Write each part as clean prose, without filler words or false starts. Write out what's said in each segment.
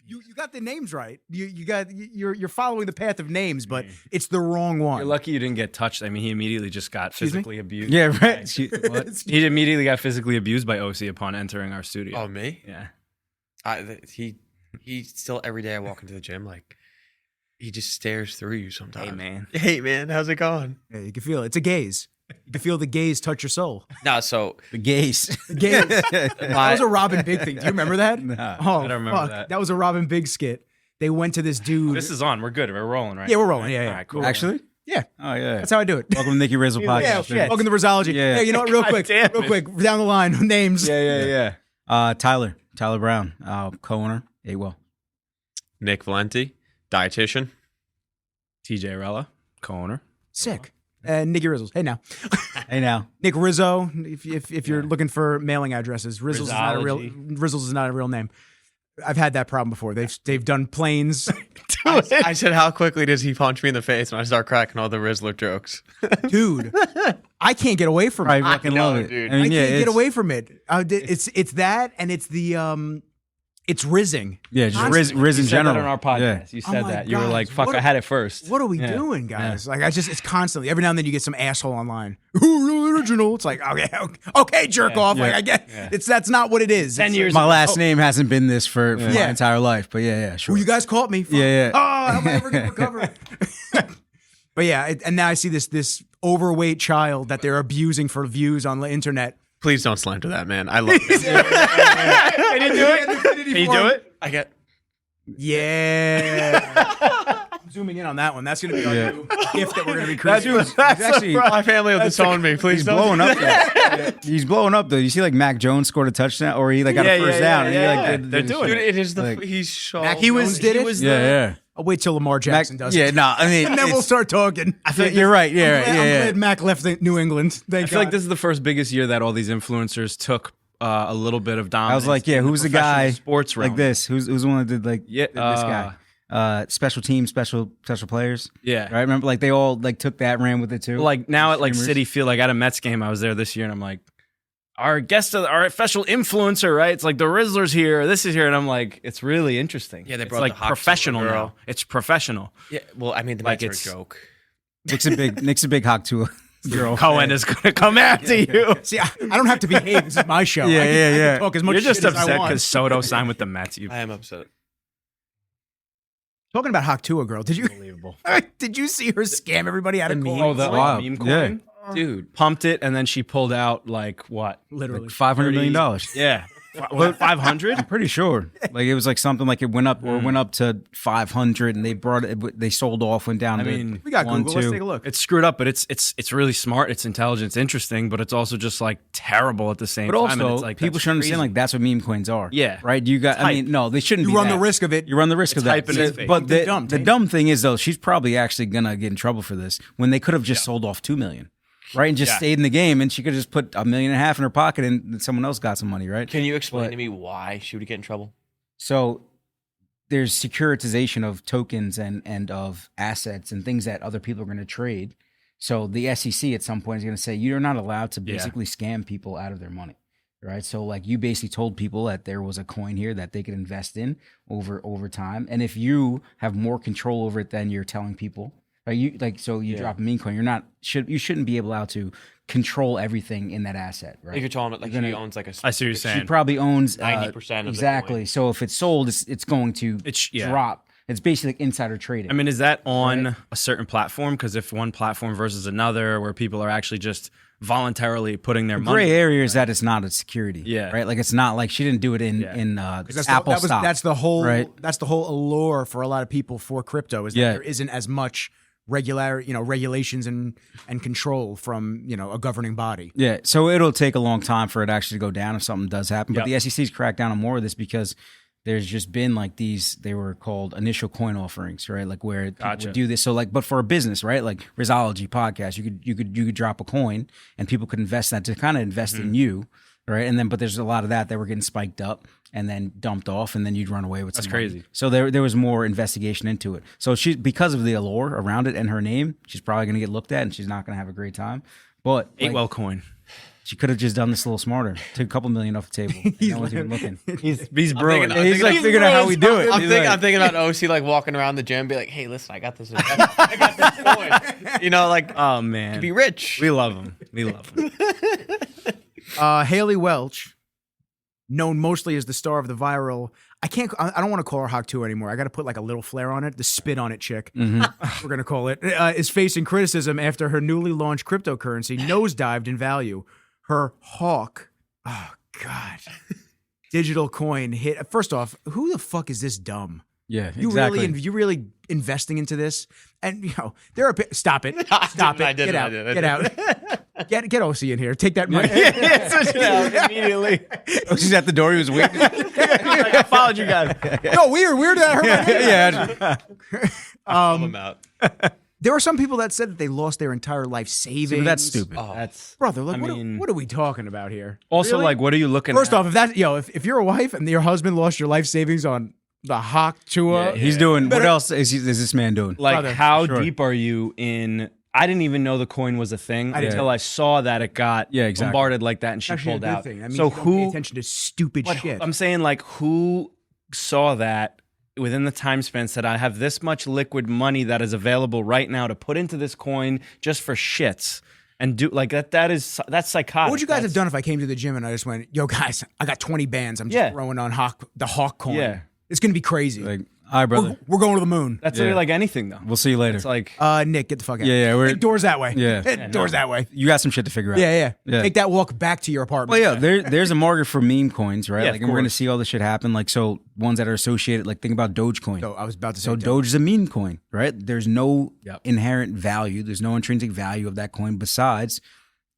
You got the names right. You're following the path of names, but it's the wrong one. You're lucky you didn't get touched. I mean, he immediately just got physically abused. Yeah, right. He immediately got physically abused by OC upon entering our studio. Oh, me? Yeah. He still every day I walk into the gym like he just stares through you sometimes. Hey, man, how's it going? Yeah, you can feel it. It's a gaze. You can feel the gaze touch your soul. No, so The gays. The gaze. That was a Robin Big thing. Do you remember that? Nah, Oh, I don't remember fuck. that. That was a Robin Big skit. They went to this dude. This is on. We're good. We're rolling, right? Yeah, we're rolling. Yeah, yeah. All right, cool. Actually? Yeah. Oh, yeah. That's how I do it. Welcome to Nick Rizzo podcast. Yeah, shit. welcome to Rizzology. Yeah. Hey, you know what? Real quick, damn real it. quick, down the line, names. Yeah. Tyler Brown, co-owner, Well. Nick Valenti, dietitian. TJ Arella, co-owner. Sick. Nick Rizzo. Hey now, Hey now. Nick Rizzo. If you're looking for mailing addresses, Rizzo's is not a real name. I've had that problem before. They've done planes. I said, how quickly does he punch me in the face? And I start cracking all the Rizzler jokes. Dude, I can't get away from I it. fucking love it. dude. I mean, I yeah, can't get it's- away from it. It's that, and it's the it's rizzing. Yeah, just Honestly, Riz in You said general. that on our podcast. You Oh said my that. You were God. like, fuck, What I had it first. What are we Yeah. doing, guys? Like, it's constantly. Every now and then you get some asshole online. Ooh, real original. It's like, okay, jerk off. Like, I get that's not what it is. 10 It's years My last name hasn't been this for my Yeah. entire life, but yeah, Ooh, sure. you guys caught me. Fuck. Yeah. Oh, how am I ever gonna recover? But yeah, and now I see this overweight child that they're abusing for views on the internet. Please don't slander that, man. I love it. Can you do it? Can you do it? I get Yeah. I'm zooming in on that one. That's gonna be our new gift that we're gonna be creating. He's actually my family will disown me. Please he's don't. blowing up. He's blowing up though. You see, like Mac Jones scored a touchdown, or he like got a first down. and he, like, They're did doing Dude, it. it is the Like- he's so. Mac Jones did it? Yeah. I'll wait till Lamar Mac, Jackson does yeah, it. no, I mean, And then we'll it's- start talking. I feel like you're right. Yeah, I'm yeah. glad Mac left New England. Thank I feel like God. this is the first biggest year that all these influencers took a little bit of dominance. I was like, yeah, in who's the professional guy sports realm. like this? Who's the one that did like Yeah, this guy? Special teams, special players. Yeah. Right. Remember, like they all like took that, ran with it too. Like now at like Streamers. City Field, like at a Mets game, I was there this year, and I'm like, our guest, our official influencer, right? It's like the Rizzler's here, this is here, and I'm like, it's really interesting. Yeah, they it's brought like the hot professional girl. now. It's professional. Yeah, well, I mean, the Like Mets are it's- a joke. Nick's a big hawk to girl. Cohen is gonna come after you. See, I don't have to behave. This is my show. Yeah, I can, yeah, I can yeah. talk as much You're just shit as I upset want. because Soto signed with the Mets. You I am upset. Talking about Hawk Tua girl, did you unbelievable. did you see her scam everybody out of The coin? meme. Oh, the Wow. meme Yeah. coin? Dude, Pumped it, and then she pulled out like what? Literally. $500 million. Yeah. What, 500? Pretty sure. Like it was like something like it went up or went up to 500, and they brought it. They sold off, went down. I to mean, We got 1, Google. Let's 2. take a look. It's screwed up, but it's really smart. It's intelligent. It's interesting, but it's also just like terrible at the same But time. and also, it's like, people that's should understand crazy. like that's what meme coins are. Yeah. Right. You got. I hype. mean, no, they shouldn't. You be run the that. risk of it. You run the risk of that. hype and it's fake. But They're the, dumb, the Tate. dumb thing is though, she's probably actually gonna get in trouble for this when they could have just sold off 2 million, right, and just Yeah. stayed in the game, and she could have just put $1.5 million in her pocket, and someone else got some money, right? can you explain But- to me why she would get in trouble? So there's securitization of tokens and of assets and things that other people are going to trade. So the SEC at some point is going to say you're not allowed to basically scam people out of their money, right? So like you basically told people that there was a coin here that they could invest in over time, and if you have more control over it than you're telling people, right? You like so you drop a meme coin, you shouldn't be allowed to control everything in that asset, right? Like you're telling me, like You're she gonna- owns like a. I see what you're She saying. probably owns 90% of the exactly. coin. So if it's sold, it's going to yeah. drop. It's basically like insider trading. I mean, is that on a certain platform? Because if one platform versus another, where people are actually just voluntarily putting their the money, gray area is that it's not a security. Yeah. right. Like it's not like she didn't do it in That's Apple the, stock. that's the whole right? that's the whole allure for a lot of people for crypto is that Yeah. there isn't as much regulations and control from a governing body. Yeah, so it'll take a long time for it actually to go down if something does happen. But Yep. the SEC's cracked down on more of this because there's just been like these, they were called initial coin offerings, right? Like where people Gotcha. would do this. So like, but for a business, right? Like Rizzology podcast, you could drop a coin and people could invest that to kind of invest Mm-hmm. in you, right? And then, but there's a lot of that were getting spiked up and then dumped off, and then you'd run away with. That's some money. crazy. So there was more investigation into it. So she, because of the allure around it and her name, she's probably going to get looked at, and she's not going to have a great time. But Eight like, well coin. She could have just done this a little smarter. Took a couple million off the table. No one's even looking. He's brewing. He's like figuring out how we do it. I'm thinking about OC like walking around the gym, be like, "Hey, listen, I got this. I got this coin." You know, like, Oh man, to be rich. we love him. We love him. Haley Welch, known mostly as the star of the viral. I don't want to call her Hawk 2 anymore. I got to put like a little flair on it. The spit on it chick, we're going to call it, is facing criticism after her newly launched cryptocurrency nosedived in value. Her Hawk, oh God, digital coin hit. First off, who the fuck is this dumb? Yeah, You exactly. you really investing into this? And there are stop it, stop it, get out, get out, get OC in here, take that money. Immediately. Oh, she's at the door. He was waiting. I followed you guys. No, weird. Yeah. I'm out. There were some people that said that they lost their entire life savings. That's stupid. That's Brother, like, I mean- what are we talking about here? also Really? like, what are you looking First at? off, if you're a wife and your husband lost your life savings on the Hawk Chua, He's doing. What Better- else is this man doing? Like, Brother, how sure. deep are you in? I didn't even know the coin was a thing until I saw that it got exactly. bombarded like that, and she actually a pulled good out. thing. That means So you don't pay who? attention to stupid But shit. I'm saying, like, who saw that within the time span? Said, I have this much liquid money that is available right now to put into this coin just for shits. And do like that. That's psychotic. What would you guys have done if I came to the gym and I just went, "Yo, guys, I got 20 bands. I'm just throwing on the Hawk coin. Yeah. It's gonna be crazy. Like, all right, brother. We're going to the moon." That's literally like anything, though. We'll see you later. It's like Nick, get the fuck out. Yeah, we're- Hey, doors that way. Yeah. Hey, doors that way. You got some shit to figure out. Yeah. Yeah. Take that walk back to your apartment. Well, yeah, there's a market for meme coins, right? Yeah, Like, of and we're gonna course. see all this shit happen. Like, so ones that are associated, like, think about Dogecoin. So I was about to say. So Doge is a meme coin, right? There's no Yep. inherent value. There's no intrinsic value of that coin besides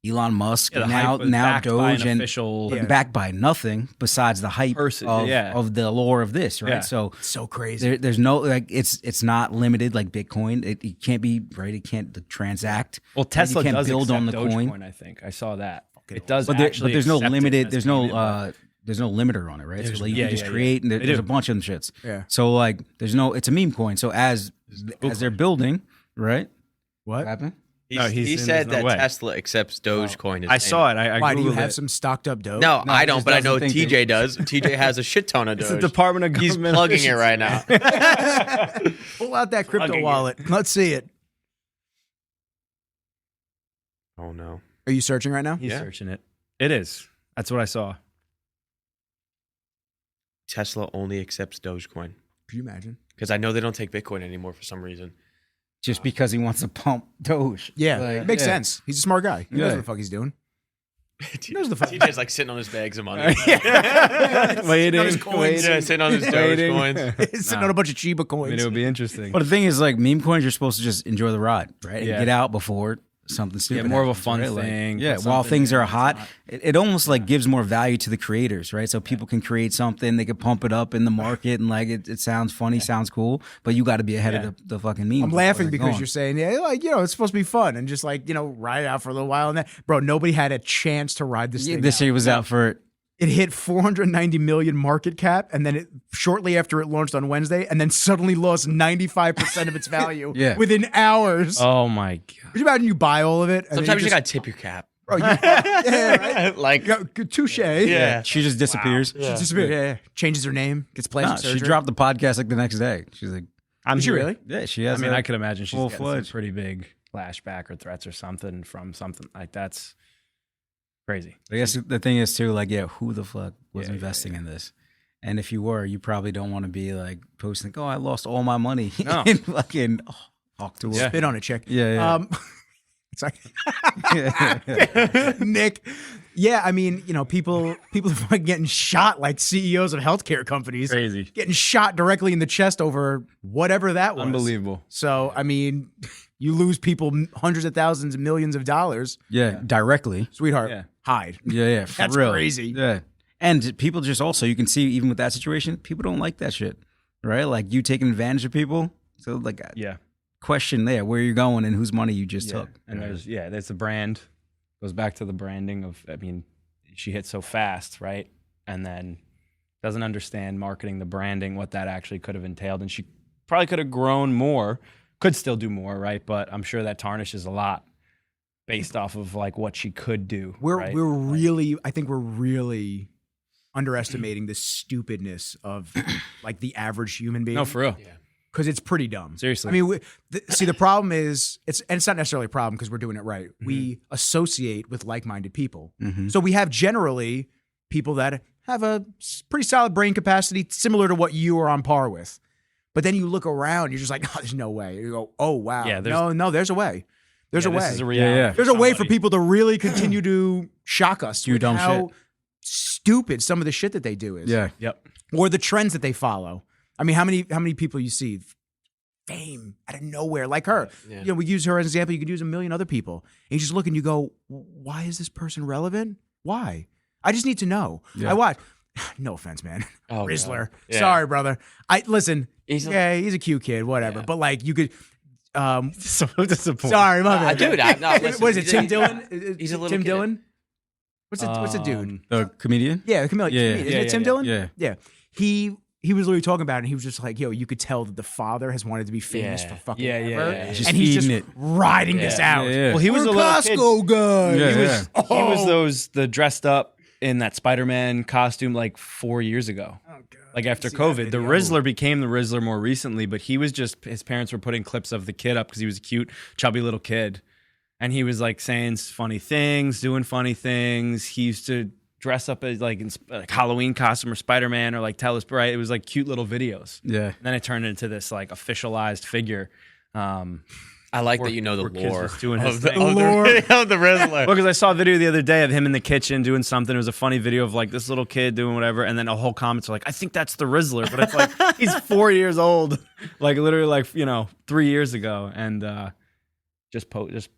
Elon Musk. the now hype was backed by Doge an and official backed by nothing besides the hype Person, of, yeah. of the lore of this, right? Yeah. So so crazy. there's no like it's not limited like Bitcoin. It can't be right. It can't transact. well, right? Tesla you can't does build accept on the Dogecoin. coin. I think I saw that. It does, But, actually. there's no accept it limited. as There's payment, no there's no limiter on it, right? So like, you yeah, can just yeah, create, and They there's do. a bunch of them shits. Yeah. So like, there's no. It's a meme coin. So as they're building, right? What? happened? No, He there's said no that way. Tesla accepts Dogecoin. as I payment. saw it. I Why do you Googled have it. some stocked up Doge? No, I he don't, just but I know doesn't think TJ does. TJ has a shit ton of It's Doge. the Department of He's Government plugging it Efficiency. right now. Pull out that crypto Plugging it. wallet. Let's see it. Oh no. Are you searching right now? He's Yeah. searching it. It is. That's what I saw. Tesla only accepts Dogecoin Could you imagine? because I know they don't take Bitcoin anymore for some reason. Just because he wants to pump Doge. Yeah, Like, makes yeah. sense. He's a smart guy. He knows Yeah. what the fuck he's doing. knows the fuck. TJ's like sitting on his bags of money. Waiting, his coins. Yeah, sitting on his Waiting. Dogecoins. He's sitting on a bunch of Chiba I coins. mean, it would be interesting. But the thing is, like, meme coins, you're supposed to just enjoy the ride, right? And Yeah. get out before something stupid. more of a happens, fun right? Like, thing, yeah, put while something things in are that's hot, not- it almost like gives more value to the creators, right? So people can create something, they could pump it up in the market, and like it sounds funny, sounds cool, but you got to be ahead of the fucking meme. I'm laughing because you're saying, yeah, like, it's supposed to be fun and just like, ride it out for a little while. And then, bro, nobody had a chance to ride this thing this out. shit was out for. It hit 490 million market cap, and then it shortly after it launched on Wednesday, and then suddenly lost 95% of its value Yeah. within hours. Oh my god! Could you imagine you buy all of it? And Sometimes you gotta tip your cap. bro, yeah, right? Like, Yeah, touche. yeah. She just disappears. She disappeared. Yeah. Changes her name, gets plastic No, surgery. she dropped the podcast like the next day. She's like, I'm Did she here. really? yeah, she has. I mean, a- I could imagine she's getting some full-fledged. pretty big flashback or threats or something from something like that's crazy. I guess the thing is too, like, yeah, who the fuck was Yeah, investing in this? And if you were, you probably don't want to be like posting, "Oh, I lost all my money." No. in fucking Hawk to Yeah. Spit on it, chick. Yeah. It's like Nick. Yeah, I mean, people are fucking getting shot like CEOs of healthcare companies, Crazy. getting shot directly in the chest over whatever that was. Unbelievable. So, I mean, you lose people hundreds of thousands and millions of dollars, Yeah, directly. sweetheart. Yeah. Hide. Yeah, for That's real. crazy. Yeah, and people just also, you can see even with that situation, people don't like that shit, right? Like you taking advantage of people. So like, Yeah. question there, where you're going and whose money you just Yeah. took. And there's the brand. Goes back to the branding of, I mean, she hit so fast, right? And then doesn't understand marketing, the branding, what that actually could have entailed. And she probably could have grown more, could still do more, right? But I'm sure that tarnishes a lot based off of like what she could do. We're right? I think we're really underestimating the stupidness of like the average human being. No, for real. Yeah. Because it's pretty dumb. Seriously. I mean, see, the problem is, it's not necessarily a problem because we're doing it right. Mm-hmm. We associate with like-minded people. Mhm. So we have generally people that have a pretty solid brain capacity similar to what you are on par with. But then you look around, you're just like, no, there's no way. You go, oh, wow. Yeah, no, there's a way. There's a way. This is a reality. Yeah. There's a way for people to really continue to shock us Do with dumb how shit. stupid some of the shit that they do is. Yeah. Yep. Or the trends that they follow. I mean, how many people you see fame out of nowhere like her? Yeah. You know, we use her as an example. You could use a million other people. And you just look and you go, why is this person relevant? Why? I just need to know. Yeah. I watch. No offense, man. Oh, Rizzler. God. Yeah. Sorry, brother. Listen. He's a- He's a cute kid, whatever. Yeah. But like you could. So disappointing. Sorry, my bad. Dude, listen, what is it? he's Tim a- Dillon? he's a little Tim kid. Dillon. What's the dude? The comedian? Yeah, the chameleon. Yeah, Isn't yeah, it Tim yeah, Dillon? yeah. Yeah. He was literally talking about it, and he was just like, yo, you could tell that the father has wanted to be famous Yeah. for fucking Yeah, ever. yeah. Just And he's just feeding it. riding this Yeah. out. Yeah, yeah. Well, he was We're a little kid. Costco guy. Yeah, He was, yeah. He was the dressed up in that Spider-Man costume like 4 years ago. Oh, God. Like after See that COVID, the video? Rizzler became the Rizzler more recently, but he was just, his parents were putting clips of the kid up because he was a cute, chubby little kid. And he was like saying funny things, doing funny things. He used to dress up as like Halloween costume or Spider-Man or like tell us, right? It was like cute little videos. Yeah. And then it turned into this like officialized figure. I like that you know the where kids lore was doing his of the, thing. of the, of the Rizzler. Well, because I saw a video the other day of him in the kitchen doing something. It was a funny video of like this little kid doing whatever, and then a whole comments are like, "I think that's the Rizzler," but it's like he's 4 years old, like literally like 3 years ago, and just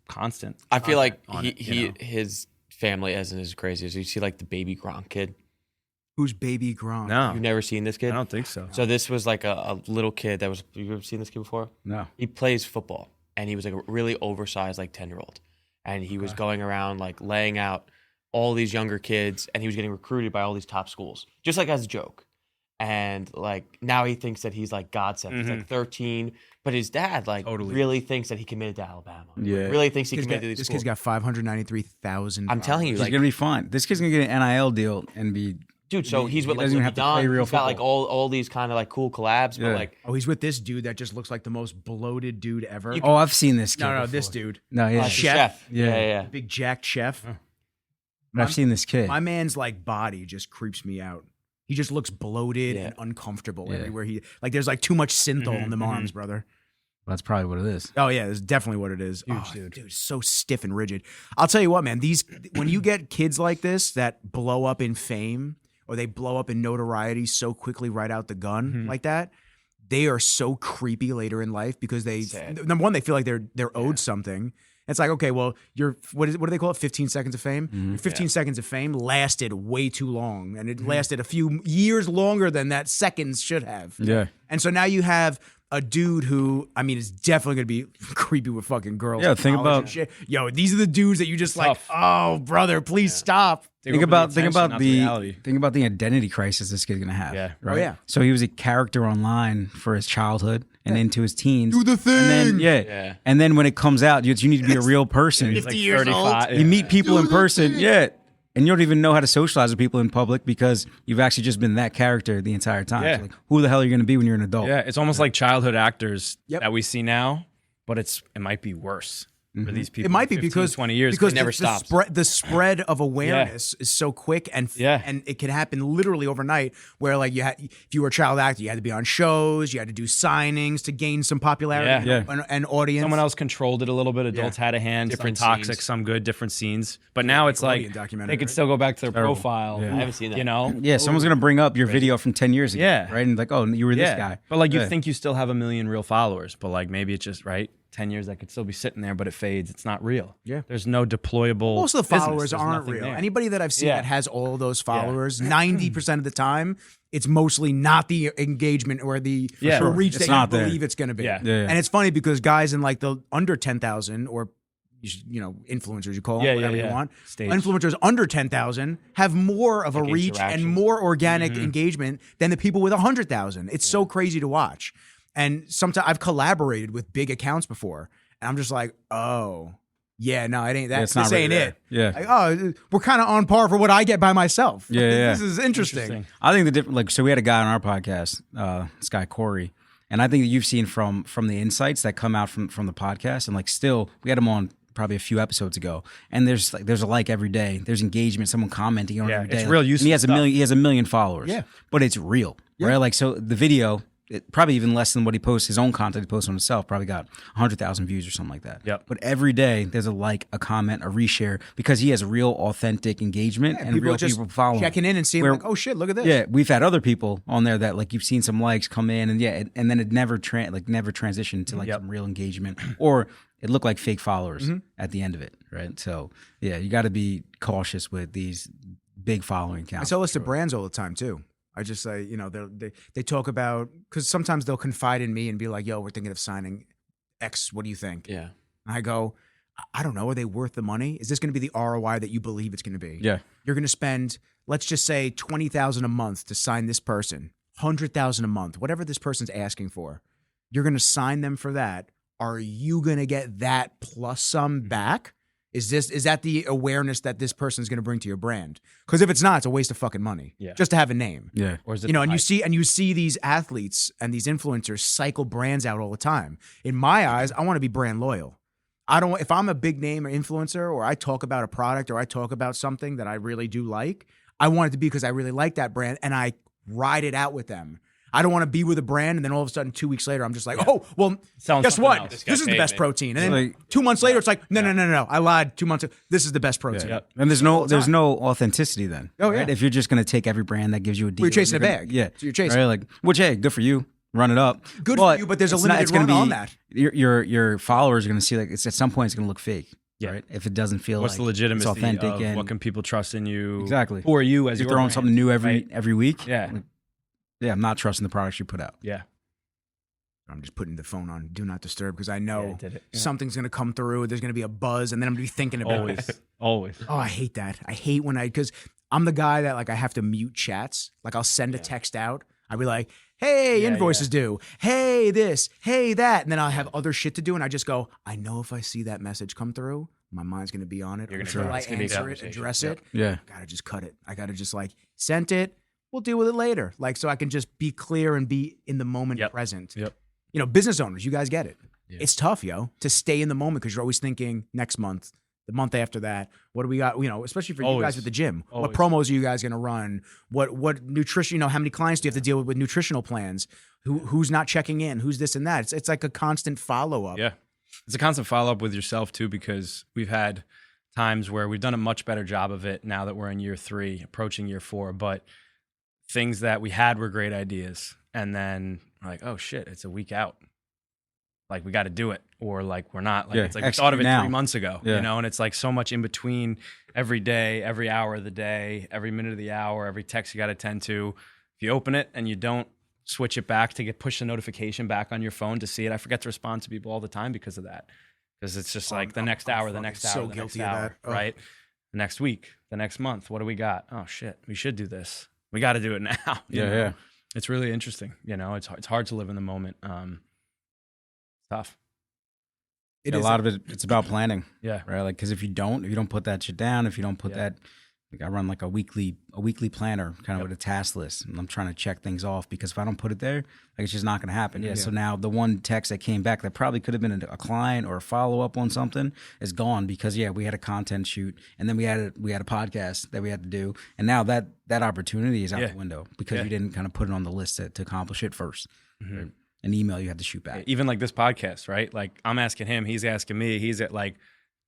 constant. I feel like content on it, you know? his family isn't as crazy as you see like the baby Gronk kid. Who's Baby Gronk? No, You've never seen this I kid? don't think so. So this was like a little kid that was. You ever seen this kid before? No. He plays football, and he was like a really oversized like 10-year-old, and he was going around like laying out all these younger kids, and he was getting recruited by all these top schools, just like as a joke. And like now he thinks that he's like God sent. He's like 13, but his dad like Totally. really thinks that he committed to Alabama. Yeah. Like, really thinks he This committed to these kid's schools. got 593,000. I'm telling you, He's like, gonna be fine. This kid's gonna get an NIL deal and be. dude. So he's with he like doesn't even Louis have to play Don. real He's got like football. all these kind of like cool collabs, but Yeah. like Oh, he's with this dude that just looks like the most bloated dude ever. Oh, I've seen this kid. no, before. this dude. No, yeah. the Chef. chef. Yeah. Yeah. Big jacked chef. I've seen this kid. My man's like body just creeps me out. He just looks bloated Yeah. and uncomfortable Yeah. everywhere he like. There's like too much synthol in the arms, brother. That's probably what it is. Oh yeah, that's definitely what it is. Huge Oh, dude. so stiff and rigid. I'll tell you what, man. When you get kids like this that blow up in fame or they blow up in notoriety so quickly right out the gun like that, they are so creepy later in life because Sad. number one, they feel like they're owed something. It's like, okay, well, what do they call it? 15 seconds of fame? Your 15 seconds of fame lasted way too long. And it lasted a few years longer than that seconds should have. Yeah. And so now you have a dude who, I mean, is definitely going to be creepy with fucking girls. Yeah, in think college about- and shit. Yo, these are the dudes that you just like, Tough. oh, brother, please stop. Think about reality. the identity crisis this kid's gonna have. Yeah. Right. Oh, yeah. So he was a character online for his childhood and into his teens. Do the thing. And then Yeah. And then when it comes out, you need to be a real person. He's like 50 years old. 35. You meet people in person, and you don't even know how to socialize with people in public because you've actually just been that character the entire time. Yeah. So like, who the hell are you going to be when you're an adult? Yeah, it's almost like childhood actors Yep. that we see now, but it might be worse for these people. It might be 15, because 20 years because It never the stops. spread of awareness is so quick and Yeah. and it can happen literally overnight. Where like if you were a child actor, you had to be on shows, you had to do signings to gain some popularity Yeah. and audience. someone else controlled it a little bit. Adults had a hand. Different some toxic, scenes. some good, different scenes. But now it's like Nickelodeon documentary, they could right? still go back to their Terrible. profile. Yeah. I haven't seen that. You know? Yeah, someone's going to bring up your video from 10 years ago. Yeah. Right? And like, oh, you were this guy. But like you Yeah. think you still have 1 million real followers, but like maybe it's just right. 10 years that could still be sitting there, but it fades. It's not real. Yeah. There's no deployable. Most of the business. followers There's aren't nothing real. there. Anybody that I've seen Yeah. that has all those followers, 90% of the time, it's mostly not the engagement or the Yeah. reach It's that not you there. believe it's going to be. Yeah. Yeah. And it's funny because guys in like the under 10,000 or influencers, you call them, Yeah, whatever yeah, you yeah. want. Stage. Influencers under 10,000 have more of a Like reach and interaction. more organic engagement than the people with 100,000. It's so crazy to watch. And sometimes I've collaborated with big accounts before, and I'm just like, oh, Yeah, no, it ain't that. Yeah, it's not this really ain't there. it. Yeah. Like, oh, we're kind of on par for what I get by myself. Yeah, yeah. This is interesting. I think the different, like, so we had a guy on our podcast, this guy Corey, and I think that you've seen from the insights that come out from the podcast, and like still, we had him on probably a few episodes ago, and there's a like every day, there's engagement, someone commenting on it every day. It's real and useful he has stuff. he has a million followers. Yeah. But it's real, right? Like, so the video, probably even less than what he posts, his own content he posts on himself, probably got 100,000 views or something like that. Yep. But every day there's a like, a comment, a reshare, because he has real authentic engagement and real just people following. checking in and seeing Where- like, oh shit, look at this. Yeah, we've had other people on there that like you've seen some likes come in, and and then it never transitioned to like some real engagement, or it looked like fake followers at the end of it, right? So yeah, you got to be cautious with these big following I accounts. tell this to brands all the time too. I just say, they talk about, because sometimes they'll confide in me and be like, yo, we're thinking of signing X. What do you think? Yeah. And I go, I don't know. Are they worth the money? Is this going to be the ROI that you believe it's going to be? Yeah. You're going to spend, let's just say, $20,000 a month to sign this person, $100,000 a month, whatever this person's asking for. You're going to sign them for that. Are you going to get that plus some back? Is that the awareness that this person is going to bring to your brand? Because if it's not, it's a waste of fucking money. Yeah. Just to have a name. Yeah. Or is it And you see these athletes and these influencers cycle brands out all the time. In my eyes, I want to be brand loyal. If I'm a big name or influencer, or I talk about a product, or I talk about something that I really do like, I want it to be because I really like that brand and I ride it out with them. I don't want to be with a brand and then all of a sudden 2 weeks later I'm just like, oh, well, Sounds guess something what? else. This This is guy the best paid me. protein. And then Like- 2 months later it's like, no. I lied 2 months ago. This is the best protein. Yep. And there's no authenticity then. Oh, right? yeah. If you're just going to take every brand that gives you a deal. Well, you're chasing a you're gonna- bag. Yeah. So you're chasing. Right? Like, which, hey, good for you. Run it up. Good for you, but there's a it's not- limited it's gonna run on that. Your followers are going to see, like, it's at some point it's going to look fake. Yeah. Right? If it doesn't feel What's like the legitimacy it's authentic of and what can people trust in you? Exactly. Who are you as you're your throwing brand, something new right? every week. Yeah. Like, yeah, I'm not trusting the products you put out. Yeah. I'm just putting the phone on do not disturb because I know Yeah, I did it. Yeah. something's going to come through. There's going to be a buzz and then I'm going to be thinking about it. Always. Oh, I hate that. I hate because I'm the guy that like I have to mute chats. Like I'll send a text out. I'll be like, hey, Yeah, invoices due. Hey, this. Hey, that. And then I'll have other shit to do. And I just go, I know if I see that message come through, my mind's going to be on it. You're gonna Until go, I it's gonna be a answer it, conversation. address Yep. it. Yeah. I got to just cut it. I got to just like sent it. We'll deal with it later. Like so I can just be clear and be in the moment Yep. present. Yep. Business owners, you guys get it. Yeah. It's tough, to stay in the moment because you're always thinking next month, the month after that. What do we got? Especially for you Always. guys with the gym. What Always. promos are you guys going to run? What nutrition? How many clients do you have to deal with nutritional plans? Who's not checking in? Who's this and that? It's like a constant follow up. Yeah. It's a constant follow up with yourself too, because we've had times where we've done a much better job of it now that we're in year 3, approaching year 4. But things that we had were great ideas. And then we're like, oh shit, it's a week out. Like we got to do it, or like we're not. Like Yeah, it's like we thought of it now. 3 months ago, Yeah. and it's like so much in between every day, every hour of the day, every minute of the hour, every text you got to attend to. If you open it and you don't switch it back to push the notification back on your phone to see it, I forget to respond to people all the time because of that. Because it's just like the next hour, the fucking next so hour, the next guilty of hour, that. Ugh. right? The next week, the next month. What do we got? Oh shit, we should do this. We got to do it now. you know? Yeah. It's really interesting. It's hard to live in the moment. Tough. It A is lot of it, it's about planning, Yeah. right? Like, because if you don't put that shit down, if you don't put that, like I run like a weekly planner kind of with a task list, and I'm trying to check things off because if I don't put it there, like it's just not going to happen. Yeah. So now the one text that came back that probably could have been a client or a follow up on something is gone because we had a content shoot and then we had a podcast that we had to do, and now that opportunity is out the window because you didn't kind of put it on the list to accomplish it first. Mhm. An email you had to shoot back. Even like this podcast, right? Like I'm asking him, he's asking me. He's at like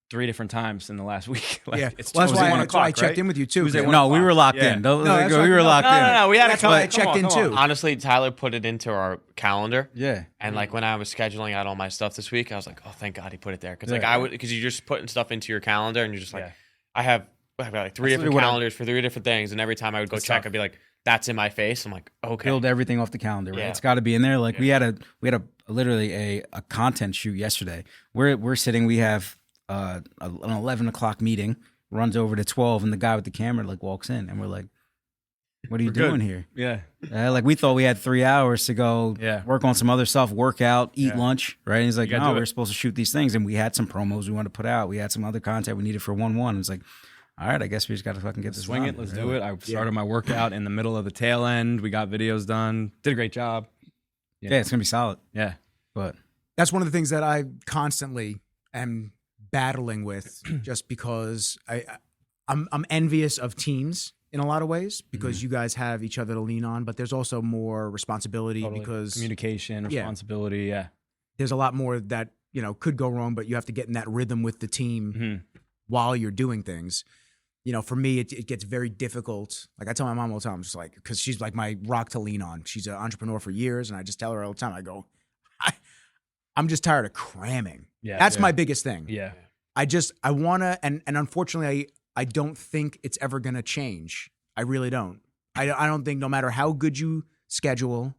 3 different times in the last week. Like, it's Well, that's Tuesday, why 1 I o'clock, checked right? in with you too. Tuesday, man. 1 No, we o'clock. were locked Yeah. in. that's We were locked in. No, we had That's to why I come checked on, in come on. too. Honestly, Tyler put it into our calendar. Yeah. And like when I was scheduling out all my stuff this week, I was like, oh, thank God he put it there. Because Yeah. because you're just putting stuff into your calendar and you're just like, Yeah. I've got like 3 That's different what I- calendars for 3 different things. And every time I would go It's check, tough. I'd be like, that's in my face. I'm like, okay. Build everything off the calendar, right? Yeah. It's got to be in there. Like we had a literally a content shoot yesterday. We're sitting. We have an 11 o'clock meeting. Runs over to 12, and the guy with the camera like walks in, and we're like, what are you We're good. doing here? Yeah. Like we thought we had 3 hours to go work on some other stuff, work out, eat lunch, right? And he's like, no, we're supposed to shoot these things. And we had some promos we wanted to put out. We had some other content we needed for 1-1. It's like, all right, I guess we just got to fucking get this Swing done. it. Let's do it. I started my workout in the middle of the tail end. We got videos done. Did a great job. Yeah, it's going to be solid. Yeah. But That's one of the things that I constantly am battling with, just because I'm envious of teams in a lot of ways, because you guys have each other to lean on, but there's also more responsibility because communication, responsibility. Yeah. There's a lot more that, could go wrong, but you have to get in that rhythm with the team while you're doing things. For me, it gets very difficult. Like I tell my mom all the time, I'm just like, because she's like my rock to lean on. She's an entrepreneur for years, and I just tell her all the time, I go, I'm just tired of cramming. Yeah. That's my biggest thing. Yeah. I want to, and unfortunately, I don't think it's ever going to change. I really don't. I don't think, no matter how good you schedule,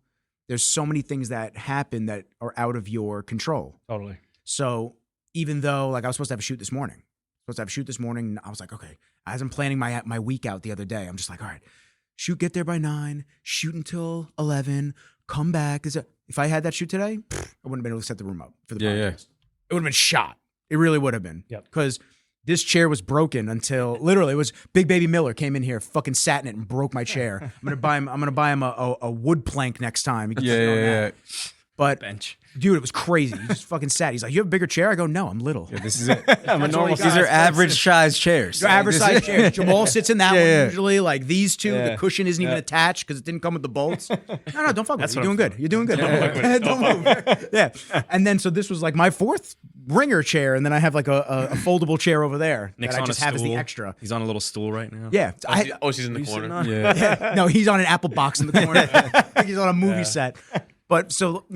there's so many things that happen that are out of your control. Totally. So even though, like, I was supposed to have a shoot this morning, I was like, okay, as I'm planning my week out the other day, I'm just like, all right, get there by 9, shoot until 11, come back. If I had that shoot today, I wouldn't have been able to set the room up for the podcast. Yeah. It would have been shot. It really would have been. Yep. Because this chair was broken until literally it was Big Baby Miller came in here, fucking sat in it and broke my chair. I'm gonna buy him a wood plank next time. He can sit on that. But Bench. dude, it was crazy. He just fucking sat. He's like, "You have a bigger chair?" I go, "No, I'm little." yeah, this is it. I'm a normal These are average size chairs. They're average size chairs. Jamal sits in that one yeah. usually. Like these two, the cushion isn't even attached because it didn't come with the bolts. No, don't fuck with it. You're doing good. You're doing good. Don't move. Yeah. And then so this was like my fourth ringer chair, and then I have like a foldable chair over there Nick's that I on just a have as the stool. extra. He's on a little stool right now. Yeah. She's in the corner. Yeah. No, he's on an Apple box in the corner. Like he's on a movie set. But so,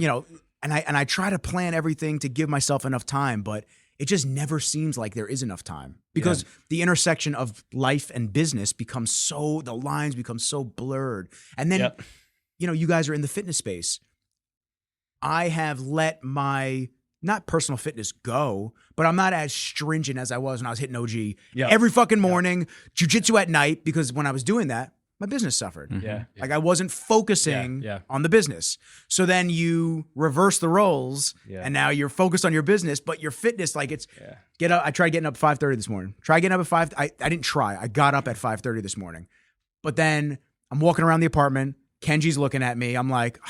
and I try to plan everything to give myself enough time, but it just never seems like there is enough time because the intersection of life and business the lines become so blurred. And then, you guys are in the fitness space. I have let my, not personal fitness go, but I'm not as stringent as I was when I was hitting OG every fucking morning, jujitsu at night, because when I was doing that, my business suffered. Yeah. Like I wasn't focusing on the business. So then you reverse the roles and now you're focused on your business, but your fitness, like it's get up. I tried getting up at 5:30 this morning. I didn't try. I got up at 5:30 this morning, but then I'm walking around the apartment. Kenji's looking at me. I'm like,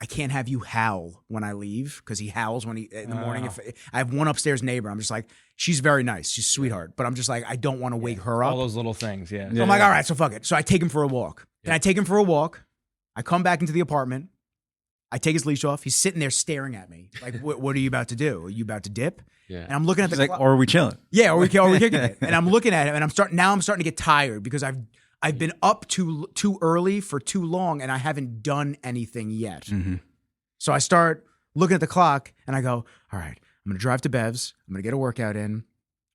I can't have you howl when I leave because he howls in the morning. If I have one upstairs neighbor, I'm just like, she's very nice. She's a sweetheart. But I'm just like, I don't want to wake her up. All those little things, So I'm like, all right, so fuck it. So I take him for a walk. Then I take him for a walk. I come back into the apartment. I take his leash off. He's sitting there staring at me. Like, what are you about to do? Are you about to dip? Yeah. And I'm looking at the Like, clock. or are we chilling? Yeah, or we kicking it. And I'm looking at him, and I'm starting to get tired because I've been up too early for too long, and I haven't done anything yet. Mm-hmm. So I start looking at the clock and I go, all right, I'm going to drive to Bev's. I'm going to get a workout in.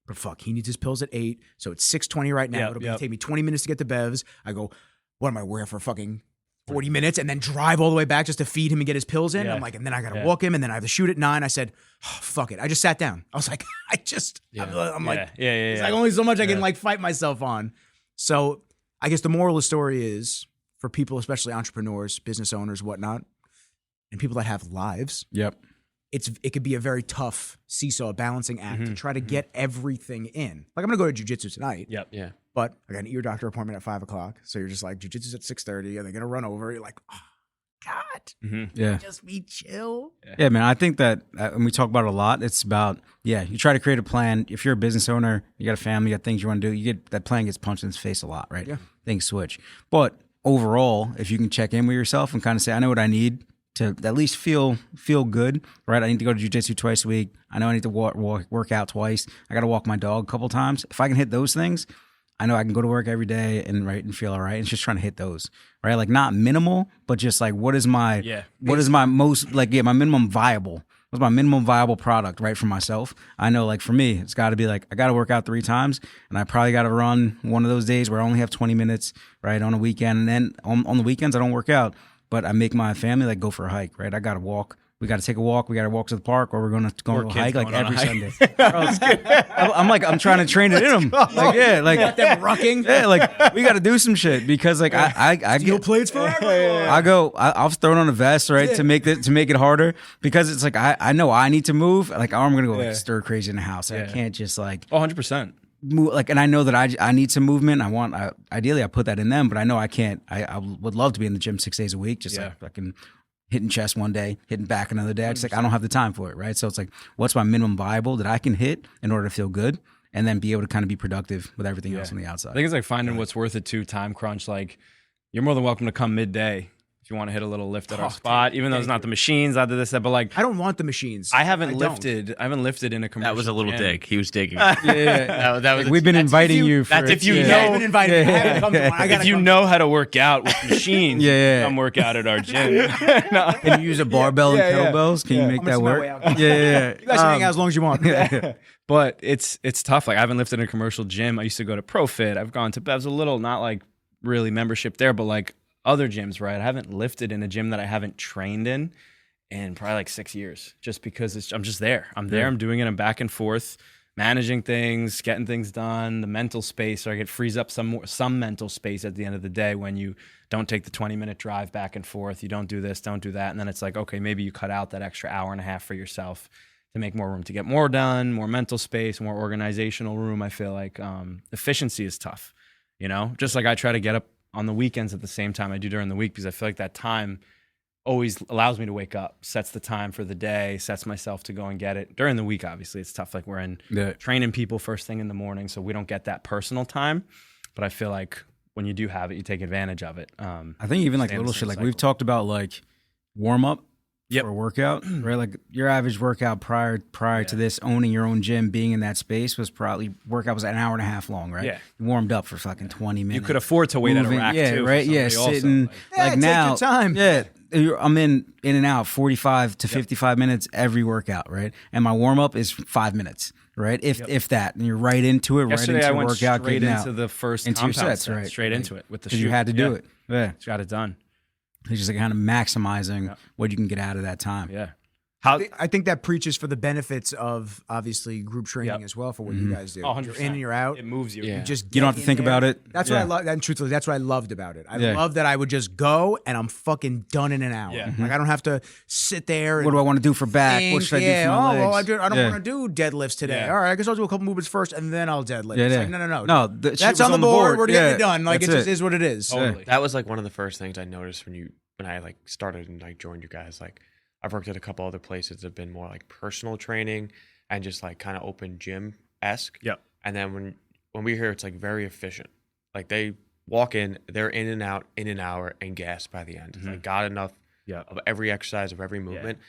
But fuck, he needs his pills at 8. So it's 6:20 right now. It'll take me 20 minutes to get to Bev's. I go, what am I wearing for fucking 40 minutes? And then drive all the way back just to feed him and get his pills in. Yeah. I'm like, and then I got to walk him. And then I have to shoot at 9. I said, oh, fuck it. I just sat down. I was like, I'm like, it's like only so much I can like fight myself on. So I guess the moral of the story is for people, especially entrepreneurs, business owners, whatnot, and people that have lives, it could be a very tough seesaw balancing act to try to get everything in. Like I'm gonna go to jujitsu tonight. Yeah. But I got an ear doctor appointment at 5:00. So you're just like, jujitsu's at 6:30. Are they gonna run over? You're like, oh God. Yeah. Just be chill. Yeah, man. I think that, and we talk about it a lot, it's about, you try to create a plan. If you're a business owner, you got a family, you got things you want to do, that plan gets punched in the face a lot, right? Yeah. Things switch. But overall, if you can check in with yourself and kind of say, I know what I need to at least feel good, right? I need to go to jiu-jitsu twice a week. I know I need to work out twice. I got to walk my dog a couple times. If I can hit those things, I know I can go to work every day and feel all right. It's just trying to hit those, right? Like not minimal, but just like what is my most my minimum viable? What's my minimum viable product, right, for myself? I know, like for me, it's got to be like I got to work out 3 times, and I probably got to run one of those days where I only have 20 minutes, right, on a weekend. And then on the weekends I don't work out. But I make my family like go for a hike, right? I got to walk. we got to take a walk. We got to walk to the park, or we're going to go on a kids hike like going on a every hike. Sunday. I'm like, I'm trying to train it in them. Like, yeah, like them rucking. yeah, like we got to do some shit because like I Steel get. plates forever. I'll throw it on a vest, right, to make it harder because it's like I know I need to move. Like I'm gonna go like stir crazy in the house. I can't just like 100%. move, like, and I know that I need some movement. Ideally I put that in them, but I know I can't. I would love to be in the gym 6 days a week, just like fucking hitting chest one day, hitting back another day. It's like I don't have the time for it, right? So it's like, what's my minimum viable that I can hit in order to feel good, and then be able to kind of be productive with everything else on the outside. I think it's like finding what's worth it too. Time crunch. Like you're more than welcome to come midday if you want to hit a little lift at our spot, even though it's not the machines, I did this, that, but like I don't want the machines. I haven't lifted in a commercial. That was a little gym. dig. He was digging. Yeah. That was We've been inviting you. For, that's if you Yeah, know. I've been invited. I haven't come to one. I gotta If you come. know how to work out with machines, come work out at our gym. No. Can you use a barbell and kettlebells? Can you make I'm that gonna work? see my way out. Yeah. You guys can hang out as long as you want. But it's tough. Like I haven't lifted in a commercial gym. I used to go to ProFit. I've gone to Bev's a little, not like really membership there, but like other gyms, right? I haven't lifted in a gym that I haven't trained in probably like 6 years, just because I'm just there. I'm there. I'm doing it. I'm back and forth, managing things, getting things done. The mental space, so it frees up some mental space at the end of the day when you don't take the 20-minute drive back and forth. You don't do this, don't do that, and then it's like, okay, maybe you cut out that extra hour and a half for yourself to make more room to get more done, more mental space, more organizational room. I feel like efficiency is tough, just like I try to get up on the weekends at the same time I do during the week, because I feel like that time always allows me to wake up, sets the time for the day, sets myself to go and get it. During the week, obviously, it's tough. Like we're in training people first thing in the morning, so we don't get that personal time. But I feel like when you do have it, you take advantage of it. I think even like little shit, like we've talked about like warm up for a workout, right? Like your average workout prior to this, owning your own gym, being in that space workout was an hour and a half long, right? Yeah. You warmed up for fucking 20 minutes. You could afford to wait moving, at a rack too. Right? Yeah, sitting like now. Take your time. Yeah. I'm in and out 45 to 55 minutes every workout, right? And my warm up is 5 minutes, right? If that, and you're right into it, Yesterday right I into went workout, straight getting into out, the first into your compound sets, set, right? straight into it with the because shoot. you had to do it. Yeah, got it done. it's just like kind of maximizing what you can get out of that time. Yeah. I think that preaches for the benefits of obviously group training as well for what you guys do. 100%. You're in and you're out. It moves you. You just You don't have get to think in there. about it. That's what I love. And truthfully, that's what I loved about it. I Yeah. love that I would just go and I'm fucking done in an hour. Yeah. Like I don't have to sit there. And What do I want to do for back? think, What should I do for my legs? well, I don't Yeah. want to do deadlifts today. Yeah. All right, I guess I'll do a couple movements first and then I'll deadlift. Yeah, It's yeah. like, no. No, the shit That's was on the board. We're getting Yeah, it done. Like it that's just is what it is. Totally. That was like one of the first things I noticed when I like started and like joined you guys. Like I've worked at a couple other places that have been more like personal training and just like kind of open gym-esque. Yep. And then when we hear it's like very efficient. Like they walk in, they're in and out in an hour and gas by the end. It's like got enough of every exercise, of every movement.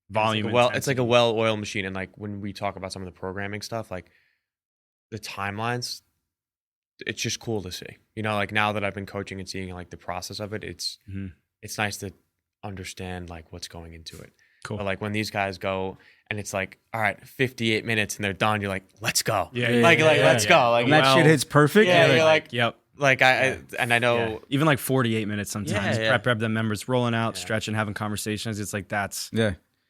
Volume. It's like a well-oiled machine. And like when we talk about some of the programming stuff, like the timelines, it's just cool to see. Like now that I've been coaching and seeing like the process of it, it's nice to understand like what's going into it. Cool. But like when these guys go and it's like, all right, 58 minutes and they're done, you're like, let's go. Let's go. Like When that shit hits perfect, you're like, yep. like I know Even like 48 minutes sometimes. Yeah. Prep the members rolling out, stretching, having conversations. It's like that's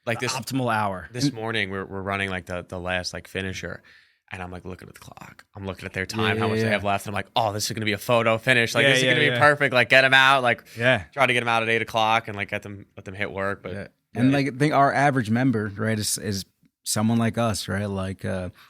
like this optimal hour. This morning we're running like the last like finisher. And I'm like looking at the clock. I'm looking at their time, how much they have left. And I'm like, oh, this is gonna be a photo finish. Like this is gonna be perfect. Like get them out. Like try to get them out at 8 o'clock and like let them hit work. But and like I think our average member, right, is someone like us, right? Like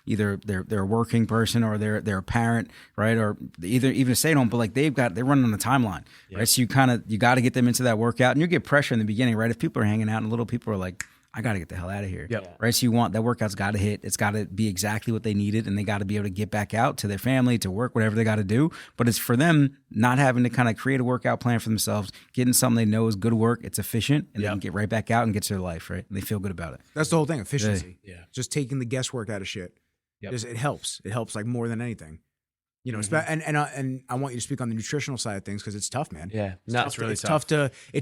either they're a working person or they're a parent, right? Or either even a stay-at-home, but like they're running on the timeline, right? So you got to get them into that workout, and you get pressure in the beginning, right? If people are hanging out and little people are like, I got to get the hell out of here. Right. So you want that workout's got to hit. It's got to be exactly what they needed, and they got to be able to get back out to their family, to work, whatever they got to do. But it's for them not having to kind of create a workout plan for themselves, getting something they know is good work, it's efficient, and they can get right back out and get to their life, right? And they feel good about it. That's the whole thing. Efficiency. Yeah. Just taking the guesswork out of shit. Just, it helps. It helps like more than anything. And I want you to speak on the nutritional side of things because it's tough, man. yeah, It's really It's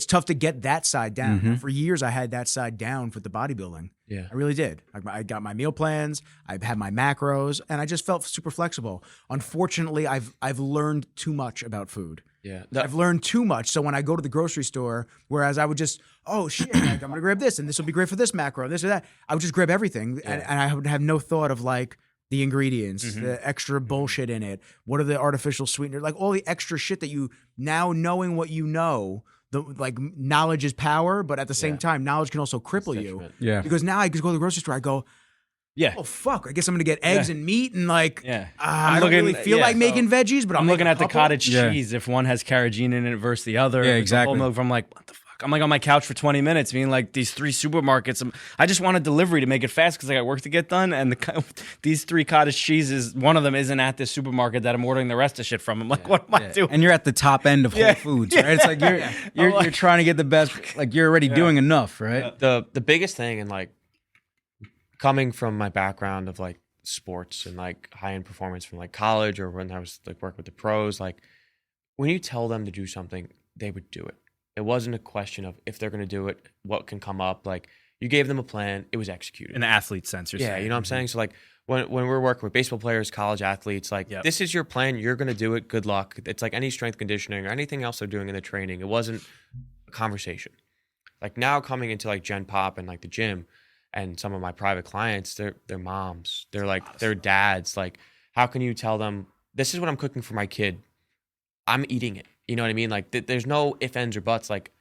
tough to get that side down. For years, I had that side down with the bodybuilding. Yeah. I really did. Like I got my meal plans, I had my macros, and I just felt super flexible. Unfortunately, I've learned too much about food. Yeah. I've learned too much. So when I go to the grocery store, whereas I would just, oh shit, like, I'm gonna grab this and this will be great for this macro, this or that. I would just grab everything, and I would have no thought of like the ingredients, the extra bullshit in it. What are the artificial sweeteners? Like all the extra shit that you now knowing what you know. Like knowledge is power, but at the same time, knowledge can also cripple you. Yeah. Because now I just go to the grocery store, I go, Yeah. oh fuck, I guess I'm gonna get eggs and meat and like I'm I don't looking- really feel yeah. like making veggies, but I'm looking at the couple. cottage cheese. If one has carrageenan in it versus the other, Yeah, if it's a whole exactly. milk, I'm like, what the fuck? I'm like on my couch for 20 minutes, being like these 3 supermarkets. I just want a delivery to make it fast because I got work to get done. And these 3 cottage cheeses, one of them isn't at this supermarket that I'm ordering the rest of shit from. I'm like, what am I doing? And you're at the top end of Whole Foods, right? It's like you're trying to get the best. Like you're already doing enough, right? The biggest thing, and like coming from my background of like sports and like high end performance from like college or when I was like working with the pros, like when you tell them to do something, they would do it. It wasn't a question of if they're going to do it, what can come up. Like you gave them a plan, it was executed. In the athlete sense, you're saying. You know what I'm saying? So like when we're working with baseball players, college athletes, like this is your plan, you're going to do it. Good luck. It's like any strength conditioning or anything else they're doing in the training. It wasn't a conversation. Like now coming into like Gen Pop and like the gym and some of my private clients, they're moms, they're like their dads. Like how can you tell them this is what I'm cooking for my kid? I'm eating it. You know what I mean? Like there's no ifs, ands, or buts. Like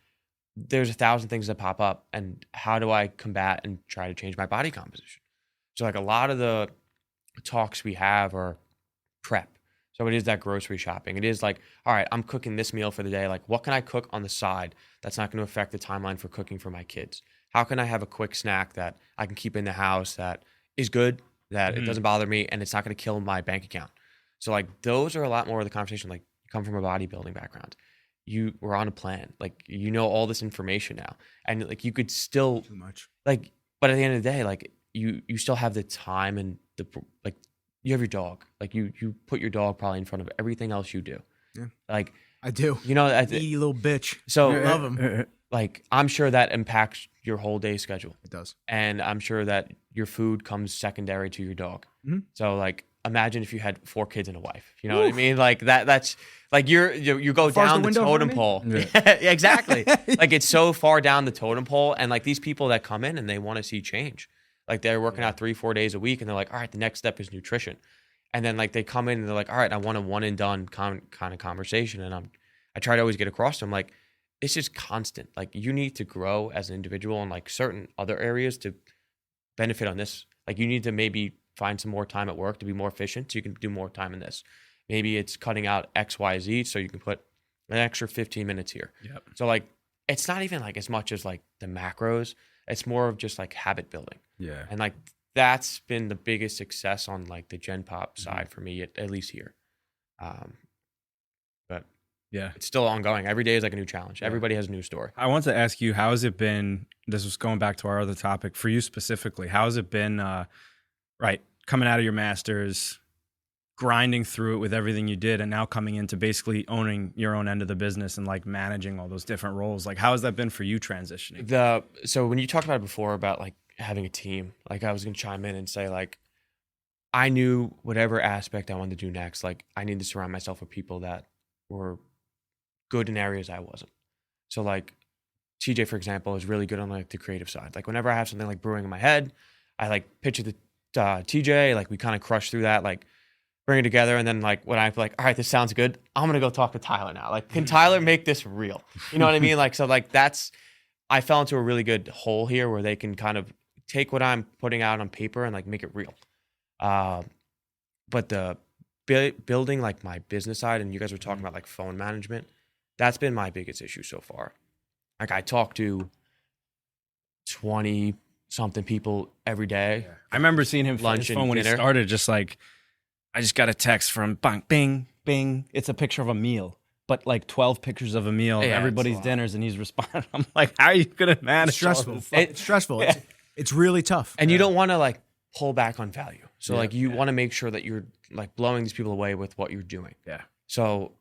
there's 1,000 things that pop up, and how do I combat and try to change my body composition? So like a lot of the talks we have are prep. So it is that grocery shopping. It is like, all right, I'm cooking this meal for the day. Like what can I cook on the side that's not going to affect the timeline for cooking for my kids? How can I have a quick snack that I can keep in the house that is good, that it doesn't bother me, and it's not going to kill my bank account? So like those are a lot more of the conversation. Like come from a bodybuilding background, you were on a plan, like you know all this information now, and like you could still Too much. like, but at the end of the day, like you still have the time and the like you have your dog, like you put your dog probably in front of everything else you do. Yeah. Like I do. you know Needy little bitch. so Love him. like I'm sure that impacts your whole day schedule, It does. and I'm sure that your food comes secondary to your dog. Mhm. So like imagine if you had 4 kids and a wife, you know what I mean? Like that's like you go Far's down the the window totem from me? pole. Yeah, exactly. Like it's so far down the totem pole, and like these people that come in and they want to see change, like they're working out 3-4 days a week, and they're like, all right, the next step is nutrition, and then like they come in and they're like, all right, I want a one and done kind of conversation, and I try to always get across to them like it's just constant. Like you need to grow as an individual in like certain other areas to benefit on this. Like you need to maybe find some more time at work to be more efficient so you can do more time in this. Maybe it's cutting out X, Y, Z so you can put an extra 15 minutes here. Yep. So like it's not even like as much as like the macros. It's more of just like habit building. Yeah. And like that's been the biggest success on like the Gen Pop side for me, at least here. But Yeah. it's still ongoing. Every day is like a new challenge. Everybody has a new story. I want to ask you, how has it been? This was going back to our other topic for you specifically. How has it been, right, coming out of your master's, grinding through it with everything you did, and now coming into basically owning your own end of the business and like managing all those different roles? Like, how has that been for you transitioning? So when you talked about it before about like having a team, like I was gonna chime in and say like I knew whatever aspect I wanted to do next, like I needed to surround myself with people that were good in areas I wasn't. So like TJ, for example, is really good on like the creative side. Like whenever I have something like brewing in my head, I like pitch it to TJ, like we kind of crush through that, like bring it together. And then like when I'm like, all right, this sounds good, I'm going to go talk to Tyler now. Like, can Tyler make this real? You know what I mean? Like, so like I fell into a really good hole here where they can kind of take what I'm putting out on paper and like make it real. But the building like my business side, and you guys were talking about like phone management, that's been my biggest issue so far. Like I talk to 20 something people every day. I remember seeing him Lunch his and phone when he dinner. started, just like, I just got a text from bang, bing, bing. It's a picture of a meal, but like 12 pictures of a meal, Yeah, everybody's it's a lot. dinners, and he's responding. I'm like, how are you going to manage It's stressful. all this stuff? It's stressful. It's really tough. And you don't want to like pull back on value. So like you want to make sure that you're like blowing these people away with what you're doing. Yeah. So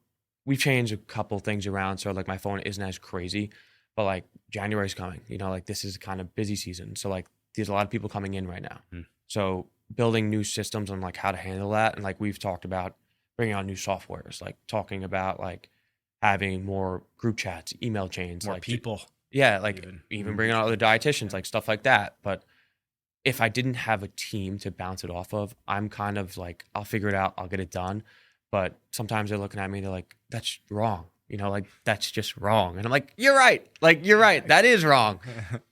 we've changed a couple things around. So like my phone isn't as crazy, but like January's coming, you know, like this is kind of busy season. So like there's a lot of people coming in right now. So building new systems on like how to handle that. And like we've talked about bringing on new softwares, like talking about like having more group chats, email chains, More like people. Yeah, like even bringing on other dietitians, like stuff like that. But if I didn't have a team to bounce it off of, I'm kind of like, I'll figure it out, I'll get it done. But sometimes they're looking at me, they're like, that's wrong. Like, that's just wrong. And I'm like, you're right. Like, you're right. That is wrong.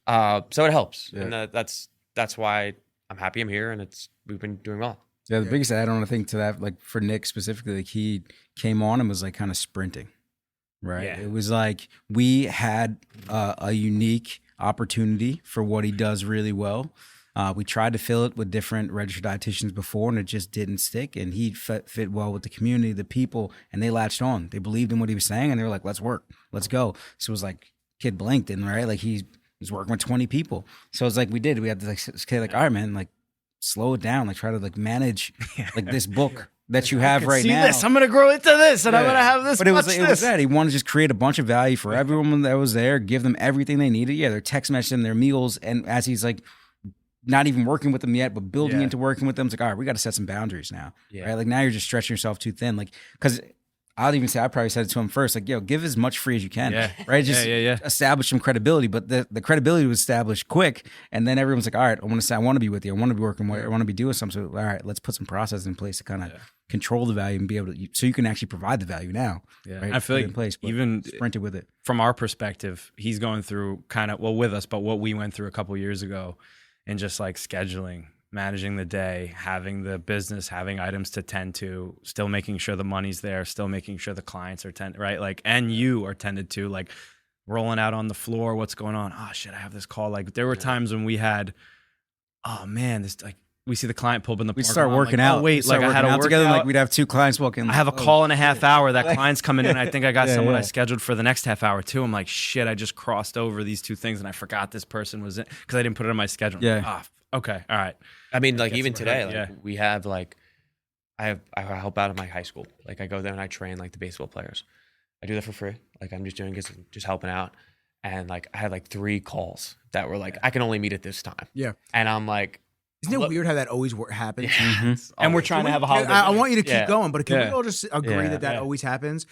So it helps. Yeah. And that's why I'm happy I'm here, and we've been doing well. Yeah, the biggest add-on I think to that, like for Nick specifically, like he came on and was like kind of sprinting, right? Yeah. It was like we had a unique opportunity for what he does really well. We tried to fill it with different registered dietitians before, and it just didn't stick. And he fit well with the community, the people, and they latched on. They believed in what he was saying, and they were like, "Let's work, let's go." So it was like kid blinked, and right, like he was working with 20 people. So it's like we did. We had this kid like, all right, man, like slow it down, like try to like manage like this book that you have right now. This. I'm gonna grow into this, and I'm gonna have this. But it was that he wanted to just create a bunch of value for everyone that was there, give them everything they needed. Yeah, their text message, their meals, and as he's like not even working with them yet, but building into working with them, it's like, all right, we got to set some boundaries now, right? Like now you're just stretching yourself too thin, like because. I'll even say I probably said it to him first, like, yo, give as much free as you can, right? Just establish some credibility, but the credibility was established quick, and then everyone's like, all right, I want to say I want to be with you, I want to be working with you, I want to be doing something. So, all right, let's put some process in place to kind of control the value and be able to, so you can actually provide the value now. Yeah, right? I feel like in place, even sprinted with it. From our perspective, he's going through kind of with us, but what we went through a couple years ago, and just like scheduling. Managing the day, having the business, having items to tend to, still making sure the money's there, still making sure the clients are right, like, and you are tended to, like rolling out on the floor, what's going on? Oh shit, I have this call. Like there were times when we had, oh man, this like we see the client pull up in the. We start working out. Oh, wait, like I had to work together. Out. Like we'd have two clients walking. I have a call in a half hour. That client's coming in. I think I got someone I scheduled for the next half hour too. I'm like, shit, I just crossed over these two things and I forgot this person was in because I didn't put it on my schedule. Yeah. Like, oh, okay, all right. I mean, like even today, like we have like I help out at my high school. Like I go there and I train like the baseball players. I do that for free. Like I'm just doing it, just helping out. And like I had like 3 calls that were like I can only meet at this time. Yeah. And I'm like, isn't it weird how that always happens? yeah, And we're trying to have a holiday. I want you to keep going, but can we all just agree that Yeah. always happens?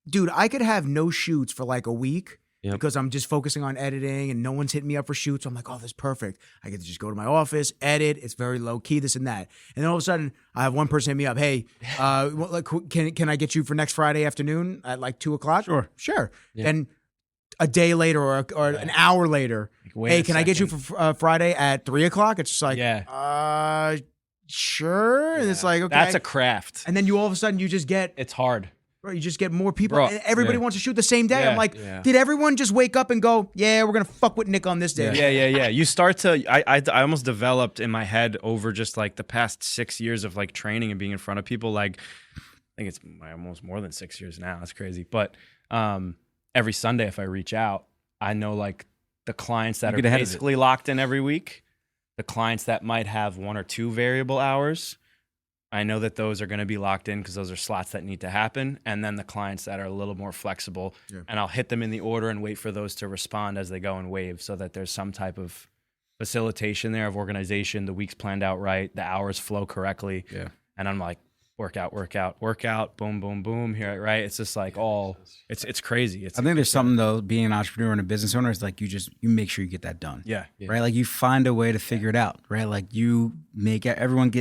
Dude, I could have no shoots for like a week. Because I'm just focusing on editing and no one's hitting me up for shoots. So I'm like, oh, this is perfect. I get to just go to my office, edit. It's very low key, this and that. And then all of a sudden, I have one person hit me up. Hey, can I get you for next Friday afternoon at like 2:00? Sure. Yeah. And a day later or an hour later, hey, can I get you for Friday at 3:00? It's just like, sure. And it's like, okay. That's a craft. And then you all of a sudden, you just get. It's hard. Bro, you just get more people. Bro, and everybody wants to shoot the same day. Yeah. I'm like, did everyone just wake up and go, yeah, we're going to fuck with Nick on this day? Yeah. You start to, I almost developed in my head over just like the past 6 years of like training and being in front of people. Like, I think it's almost more than 6 years now. It's crazy. But every Sunday, if I reach out, I know like the clients that are basically locked in every week, the clients that might have 1 or 2 variable hours, I know that those are going to be locked in because those are slots that need to happen. And then the clients that are a little more flexible, and I'll hit them in the order and wait for those to respond as they go in waves so that there's some type of facilitation there of organization. The week's planned out right. The hours flow correctly. Yeah. And I'm like, work out, boom, boom, boom here, right? It's just like it's crazy. I think there's something though, being an entrepreneur and a business owner is like you make sure you get that done. Yeah. Right? Like you find a way to figure it out, right? Like you make everyone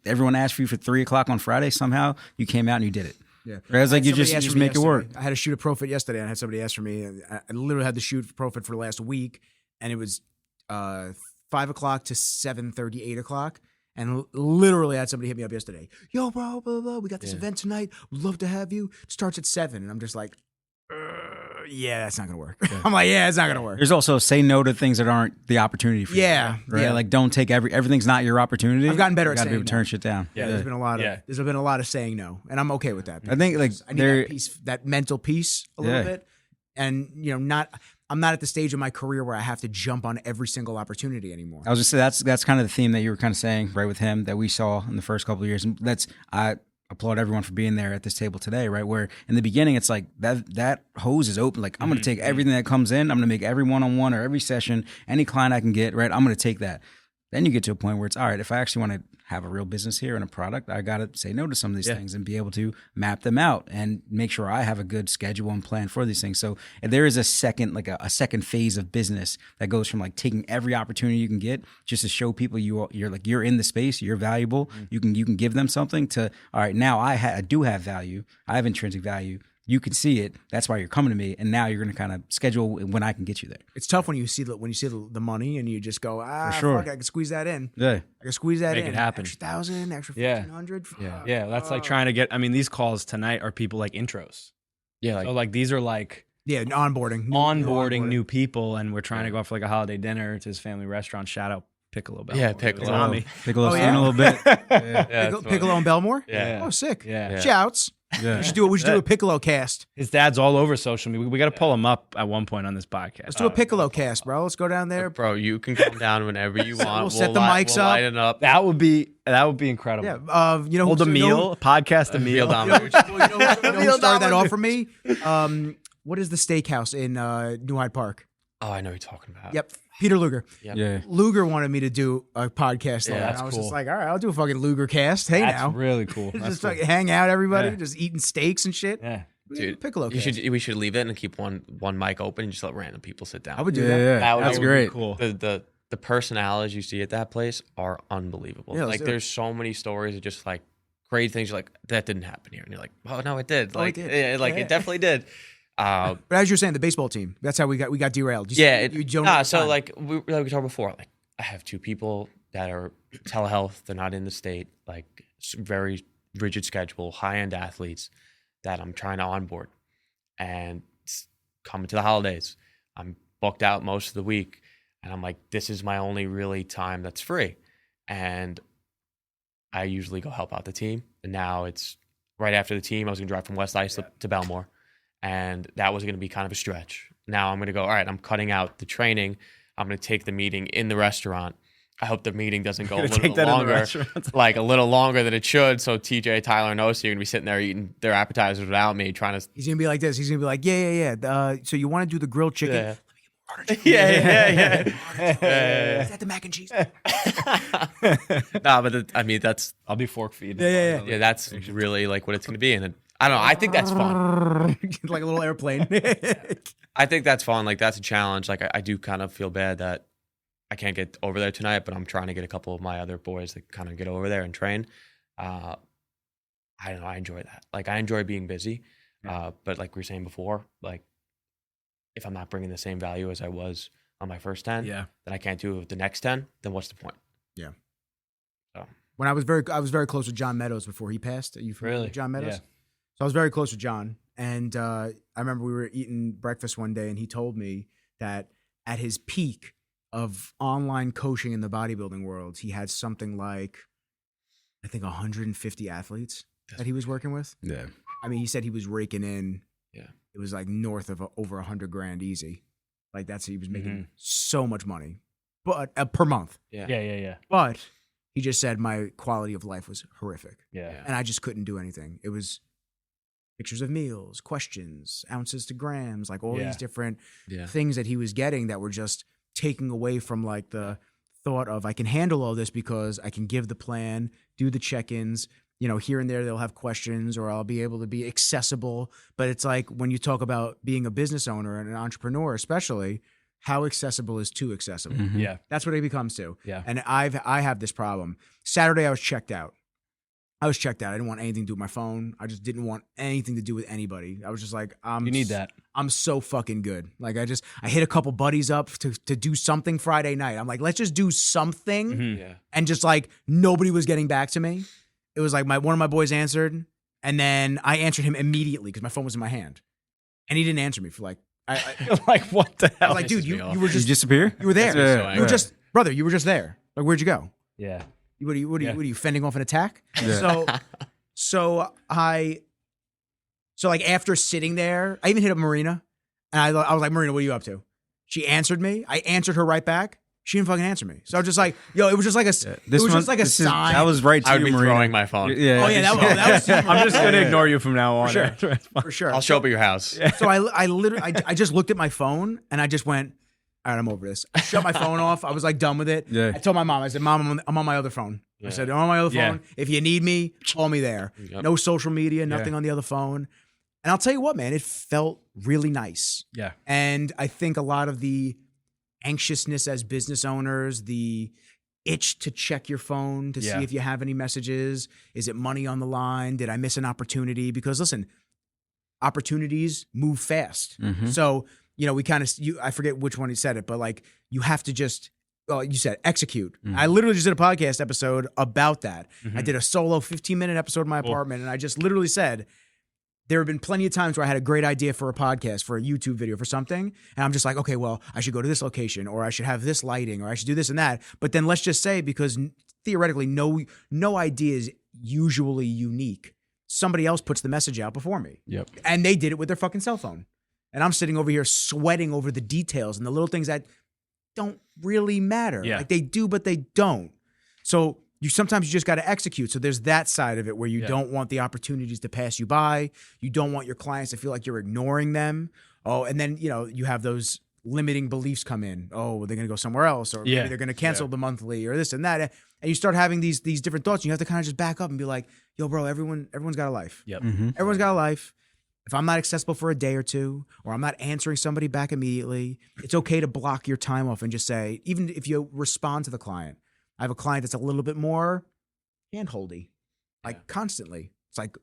everyone asked for you for 3:00 on Friday. Somehow you came out and you did it. Yeah. Right? It's like you just make it work. I had to shoot a Profit yesterday and I had somebody ask for me. And I literally had to shoot Profit for the last week. And it was 5:00 to 7:30, 8:00. And literally, I had somebody hit me up yesterday. Yo, bro, blah, blah, we got this event tonight. We'd love to have you. It starts at 7. And I'm just like, yeah, that's not going to work. I'm like, yeah, it's not going to work. There's also say no to things that aren't the opportunity for you. Right? Yeah. Like don't take everything's not your opportunity. I've gotten better at saying no. Turn shit down. Yeah, there's been a lot of saying no. And I'm okay with that. I think like I need that mental peace a little bit. And, I'm not at the stage of my career where I have to jump on every single opportunity anymore. I was just saying that's kind of the theme that you were kind of saying right with him that we saw in the first couple of years. And I applaud everyone for being there at this table today, right? Where in the beginning it's like that hose is open. Like I'm going to take everything that comes in. I'm going to make every one-on-one or every session, any client I can get, right? I'm going to take that. Then you get to a point where it's all right. If I actually want to have a real business here and a product, I got to say no to some of these things and be able to map them out and make sure I have a good schedule and plan for these things. So there is a second, like a second phase of business that goes from like taking every opportunity you can get just to show people you're in the space, you're valuable, you can give them something, to all right, now I do have value, I have intrinsic value. You can see it. That's why you're coming to me, and now you're going to kind of schedule when I can get you there. It's tough when you see the money and you just go, sure. fuck, I can squeeze that in. Yeah, I can squeeze that Make in. it happen. Extra 1,000, extra Yeah. 1,500. Yeah, that's like trying to get. I mean, these calls tonight are people like intros. Yeah, So like these are like Yeah, onboarding. onboarding new people, and we're trying to go out for like a holiday dinner to his family restaurant. Shout out Piccolo Bell. Yeah, Piccolo. On me. Piccolo's Oh, yeah? a little bit. Piccolo and Belmore? Yeah. Oh, sick. Yeah. Shouts. Yeah. We should do a Piccolo cast. His dad's all over social media. We got to pull him up at one point on this podcast. Let's do a Piccolo cast, bro. Let's go down there. Bro, you can come down whenever you want. We'll set the mics up. Light it up. That would be incredible. Yeah. You know, Hold a who- meal, podcast a meal. Meal You know, down. you know who started that off for me? What is the steakhouse in New Hyde Park? Oh, I know what you're talking about. Yep. Peter Luger. Yep. Yeah. Luger wanted me to do a podcast. Yeah, and that's I was cool. just like, all right, I'll do a fucking Luger cast. Hey, That's now. really cool. That's Just cool. like hang out, everybody, Yeah. just eating steaks and shit. Yeah. We do a Dude, Piccolo we cast. we should leave it and keep one mic open and just let random people sit down. I would do Yeah, that. yeah. That would That's be great. Cool. The personalities you see at that place are unbelievable. Yeah, let's like do it. there's so many stories of just like great things. You're like, that didn't happen here, and you're like, oh no, it did. Oh, it Like, did. it definitely did. But as you're saying, the baseball team. That's how we got derailed. You Yeah. you don't have So time. like we talked before, like I have two people that are telehealth. They're not in the state. Like very rigid schedule, high end athletes that I'm trying to onboard, and it's coming to the holidays. I'm booked out most of the week, and I'm like, this is my only really time that's free, and I usually go help out the team. And now it's right after the team. I was gonna drive from West Islip to Belmore, and that was gonna be kind of a stretch. Now I'm gonna go, all right, I'm cutting out the training. I'm gonna take the meeting in the restaurant. I hope the meeting doesn't go a little bit longer, like a little longer than it should. So TJ, Tyler, and Osi are gonna be sitting there eating their appetizers without me, trying to. He's gonna be like this. He's gonna be like, yeah. So you want to do the grilled chicken? Yeah. Yeah. Yeah. Is that the mac and cheese? Nah, but I mean that's I'll be fork feed. yeah, that's really like what it's gonna be, and I don't know. I think that's fun. Like a little airplane. I think that's fun. Like that's a challenge. Like I do kind of feel bad that I can't get over there tonight, but I'm trying to get a couple of my other boys to kind of get over there and train. I don't know. I enjoy that. Like I enjoy being busy, but like we were saying before, like if I'm not bringing the same value as I was on my first 10, Yeah. then I can't do it with the next 10. Then what's the point? Yeah. So When I was very close with John Meadows before he passed. Are you familiar Really? with John Meadows? Yeah. So I was very close with John, and I remember we were eating breakfast one day, and he told me that at his peak of online coaching in the bodybuilding world, he had something like, I think, 150 athletes that he was working with. Yeah. I mean, he said he was raking in. Yeah. It was like north of over $100,000 easy. Like he was making Mm-hmm. so much money, but per month. Yeah. But he just said my quality of life was horrific, Yeah. and I just couldn't do anything. It was pictures of meals, questions, ounces to grams, like all Yeah. these different yeah, things that he was getting that were just taking away from like the thought of I can handle all this because I can give the plan, do the check-ins, here and there they'll have questions or I'll be able to be accessible. But it's like when you talk about being a business owner and an entrepreneur, especially, how accessible is too accessible? Mhm. Yeah. That's what it becomes to. Yeah. And I have this problem. Saturday I was checked out. I didn't want anything to do with my phone. I just didn't want anything to do with anybody. I was just like, You need that. I'm so fucking good. Like I hit a couple buddies up to do something Friday night. I'm like, let's just do something. Mhm. yeah. And just like nobody was getting back to me. It was like one of my boys answered, and then I answered him immediately because my phone was in my hand, and he didn't answer me for like I Like, what the was hell? like, dude, pisses me you off. were Did you just disappear? you were there. That's so You were angry. just brother. You were just there. Like, where'd you go? Yeah. What are Yeah. you fending off an attack? Yeah. So like after sitting there, I even hit up Marina, and I was like, Marina, what are you up to? She answered me. I answered her right back. She didn't fucking answer me. So I was just like, yo, it was just like a sign. That was right to I would you, be Marina. throwing my phone. Yeah. Oh yeah, that was I'm just going to ignore you from now on. For sure. I'll show up at your house. So I literally I just looked at my phone and I just went, all right, I'm over this. I shut my phone off. I was like done with it. Yeah. I told my mom, I said, Mom, I'm on my other phone. I said, I'm on my other phone. If you need me, call me there. Yep. No social media, nothing on the other phone. And I'll tell you what, man, it felt really nice. Yeah. And I think a lot of the anxiousness as business owners, the itch to check your phone to see if you have any messages. Is it money on the line? Did I miss an opportunity? Because listen, opportunities move fast. So, you know, we kind of, I forget which one he said it, but like you have to just, you said execute. I literally just did a podcast episode about that. I did a solo 15-minute episode in my apartment, and I just literally said, there have been plenty of times where I had a great idea for a podcast, for a YouTube video, for something, and I'm just like, okay, well, I should go to this location, or I should have this lighting, or I should do this and that. But then let's just say, because theoretically, no idea is usually unique, somebody else puts the message out before me. Yep. And they did it with their fucking cell phone. And I'm sitting over here sweating over the details and the little things that don't really matter. Yeah. Like they do, but they don't. So sometimes you just got to execute. So there's that side of it where you don't want the opportunities to pass you by. You don't want your clients to feel like you're ignoring them. Oh, and then, you know, you have those limiting beliefs come in. Oh, they're going to go somewhere else, or maybe they're going to cancel the monthly, or this and that. And you start having these different thoughts. And you have to kind of just back up and be like, yo, bro, everyone's got a life. Yep. Everyone's got a life. If I'm not accessible for a day or two, or I'm not answering somebody back immediately, it's okay to block your time off and just say, even if you respond to the client, I have a client that's a little bit more handholdy, like constantly. It's like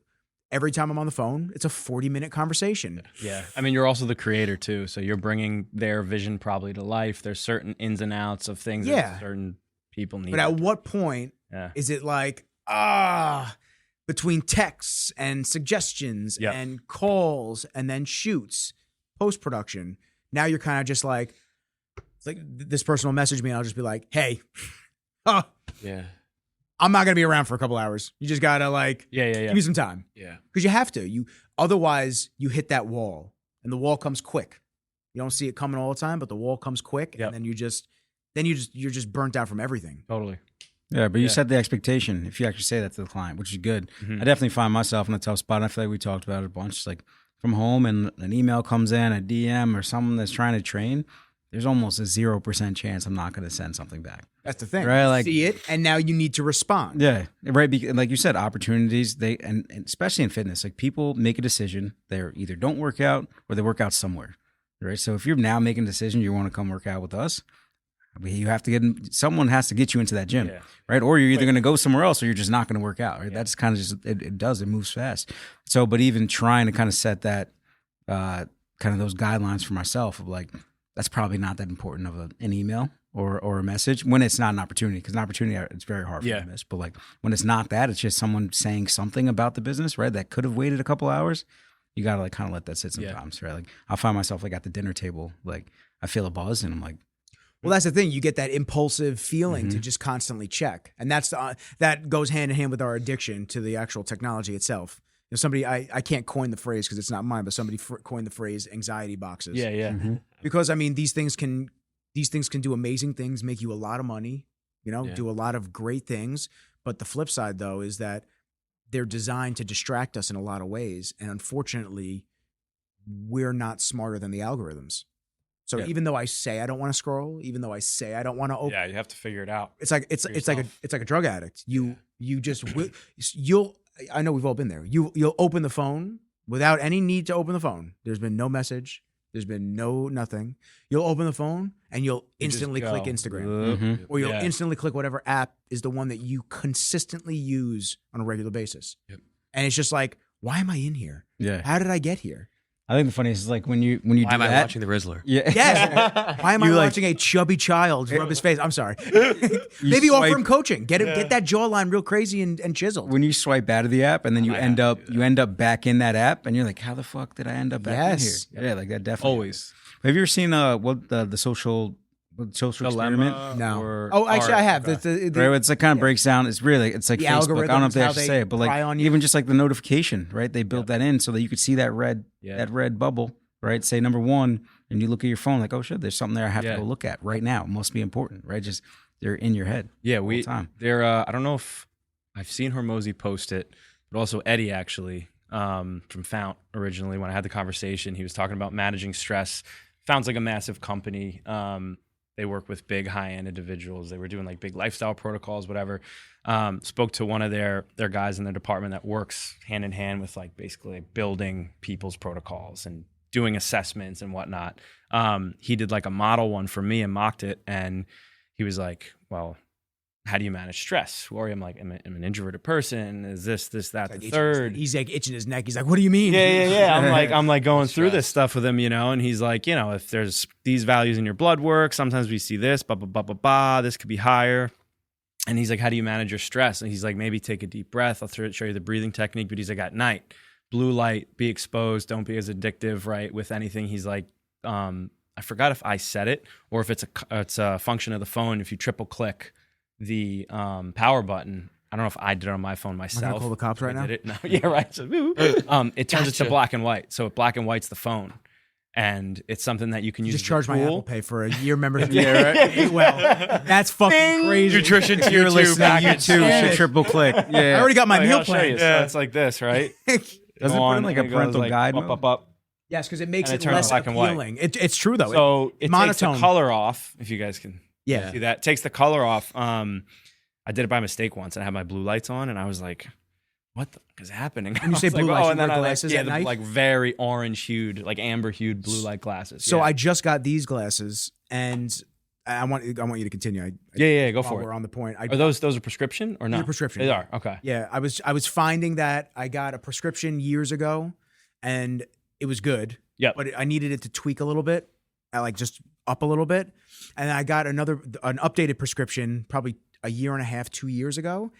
every time I'm on the phone, it's a 40-minute conversation. Yeah. I mean, you're also the creator too. So you're bringing their vision probably to life. There's certain ins and outs of things that certain people need. But at what point is it like, between texts and suggestions and calls and then shoots, post-production, now you're kind of just like, it's like this person will message me and I'll just be like, hey, I'm not going to be around for a couple hours. You just got to like, give me some time. Yeah. Because you have to. Otherwise, you hit that wall, and the wall comes quick. You don't see it coming all the time, but the wall comes quick, and then you're just burnt out from everything. Totally. Yeah, but you set the expectation if you actually say that to the client, which is good. I definitely find myself in a tough spot. I feel like we talked about it a bunch. It's like from home and an email comes in, a DM or someone that's trying to train, there's almost a 0% chance I'm not going to send something back. That's the thing. Right? Like, see it, and now you need to respond. Yeah, right. Like you said, opportunities, and especially in fitness, like people make a decision. They either don't work out or they work out somewhere. Right? So if you're now making a decision, you want to come work out with us, you have to someone has to get you into that gym, right? Or you're either going to go somewhere else or you're just not going to work out, right? That's kind of just, it moves fast. So, but even trying to kind of set that, kind of those guidelines for myself of like, that's probably not that important of an email or a message when it's not an opportunity, because an opportunity, it's very hard for me to miss. But like when it's not that, it's just someone saying something about the business, right? That could have waited a couple hours. You got to like kind of let that sit sometimes, right? Like I'll find myself like at the dinner table, like I feel a buzz and I'm like, well, that's the thing. You get that impulsive feeling to just constantly check. And that goes hand in hand with our addiction to the actual technology itself. You know, somebody, I can't coin the phrase because it's not mine, but somebody coined the phrase anxiety boxes. Yeah. Because I mean, these things can do amazing things, make you a lot of money, do a lot of great things. But the flip side though, is that they're designed to distract us in a lot of ways. And unfortunately, we're not smarter than the algorithms. So even though I say I don't want to scroll, even though I say I don't want to open, you have to figure it out. It's like a drug addict. You I know we've all been there. You'll open the phone without any need to open the phone. There's been no message. There's been nothing. You'll open the phone and you'll instantly click Instagram, or you'll instantly click whatever app is the one that you consistently use on a regular basis. Yep. And it's just like, why am I in here? Yeah. How did I get here? I think the funniest is like when you Why do am I that. watching The Rizzler? Yeah. Yes. Why am I watching a chubby child rub his face? I'm sorry. Maybe offer him coaching. Get that jawline real crazy and chiseled. When you swipe out of the app and then you end up back in that app and you're like, how the fuck did I end up back in here? Yeah, like that definitely. Always. Have you ever seen the social experiment? No. Actually, I have. Right, it's like kind of breaks down. It's really like the Facebook. I don't know if they algorithms, actually say it, but like even just like the notification, right? They built that in so that you could see that red bubble, right? Say number 1, and you look at your phone like, oh shit, there's something there I have to go look at right now. It must be important, right? Just they're in your head. Yeah, all the time. They're. I don't know if I've seen Hormozy post it, but also Eddie actually from Fount originally when I had the conversation, he was talking about managing stress Found's like a massive company. They work with big high-end individuals. They were doing like big lifestyle protocols, whatever. Spoke to one of their guys in their department that works hand in hand with like basically like building people's protocols and doing assessments and whatnot. He did like a model one for me and mocked it. And he was like, well, how do you manage stress? Worry, I'm like, I'm an introverted person. Is this, that, Like the third? he's like itching his neck. He's like, what do you mean? Yeah. I'm like going through this stuff with him, you know, and he's like, you know, if there's these values in your blood work, sometimes we see this, this could be higher. And he's like, how do you manage your stress? And he's like, maybe take a deep breath. I'll show you the breathing technique. But he's like, at night, blue light, be exposed. Don't be as addictive, right? With anything. He's like, I forgot if I said it or if it's a function of the phone. If you triple click the power button, I don't know if I did it on my phone myself. I'm gonna call the cops right now. Did it? No. Yeah, right. So, it turns it to black and white. So black and white's the phone, and it's something that you can use. Just as a charge my tool. Apple Pay for a year membership. Right? Well, that's fucking crazy. Nutrition tier You're 2 listening package. YouTube Yeah. should triple click. I Yeah. already got my Like, meal I'll show you. plan. So it's like this, right? Doesn't Go it put on, in like and a it goes parental like guide? up. Yes, because it makes And it it turns less black and white. appealing. It's true though. So it takes monotone. the color off. If you guys can Yeah. see that, takes the color off. I did it by mistake once, and I had my blue lights on, and I was like, "What the fuck is happening?" When you I say was blue like, lights, you and then wear I glasses like, at the, night? like very orange hued, like amber hued blue light glasses. So yeah. I just got these glasses, and I want you to continue. Go While for we're it. on the point. Are those a prescription or They're not? prescription. They are. Okay. Yeah, I was finding that I got a prescription years ago, and it was good. Yep. But I needed it to tweak a little bit, like just up a little bit, and I got an updated prescription probably a year and a half, 2 years ago.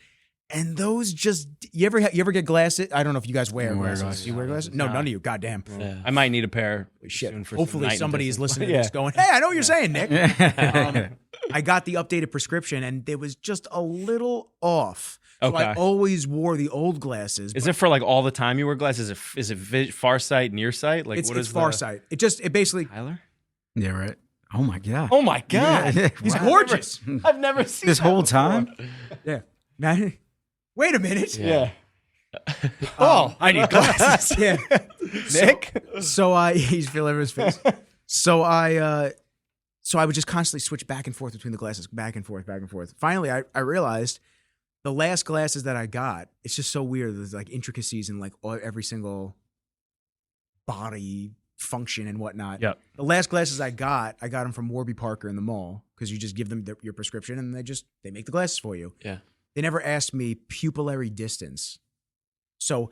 And those just you ever get glasses? I don't know if you guys wear I wear glasses. glasses. You wear glasses? No, none of you. Goddamn. Yeah. I might need a pair. Shit. soon for Hopefully some night somebody is vision. listening to Yeah. this going, hey, I know what you're saying, Nick. I got the updated prescription and it was just a little off. So I Okay. always wore the old glasses. Is it for like all the time you wear glasses? Is it far sight, near sight? Like it's what is far the- sight. It basically Tyler? Yeah, right. Oh my god. Oh my god. Yeah. he's Wow. gorgeous. I've never seen This that whole before. time? Yeah. Now, wait a minute. Yeah. Oh, I need glasses. Yeah. Nick? So he's feeling his face. So I would just constantly switch back and forth between the glasses, back and forth, back and forth. Finally, I realized the last glasses that I got, it's just so weird. There's like intricacies in like every single body function and whatnot. Yep. The last glasses I got them from Warby Parker in the mall because you just give them your prescription and they make the glasses for you. Yeah. They never asked me pupillary distance. So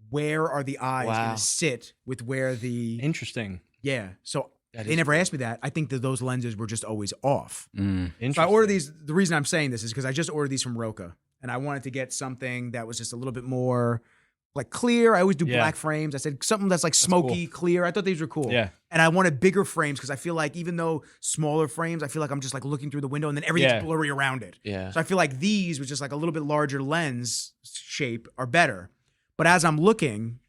where are the eyes Wow. going to sit with where the Interesting. yeah. So That they is never asked me that. I think that those lenses were just always off. Mm. Interesting. So I ordered these. The reason I'm saying this is because I just ordered these from Roca, and I wanted to get something that was just a little bit more like clear. I always do Yeah. black frames. I said something that's like smoky, clear. I thought these were cool. Yeah. And I wanted bigger frames because I feel like even though smaller frames, I feel like I'm just like looking through the window and then everything's Yeah. blurry around it. Yeah. So I feel like these with just like a little bit larger lens shape are better. But as I'm looking,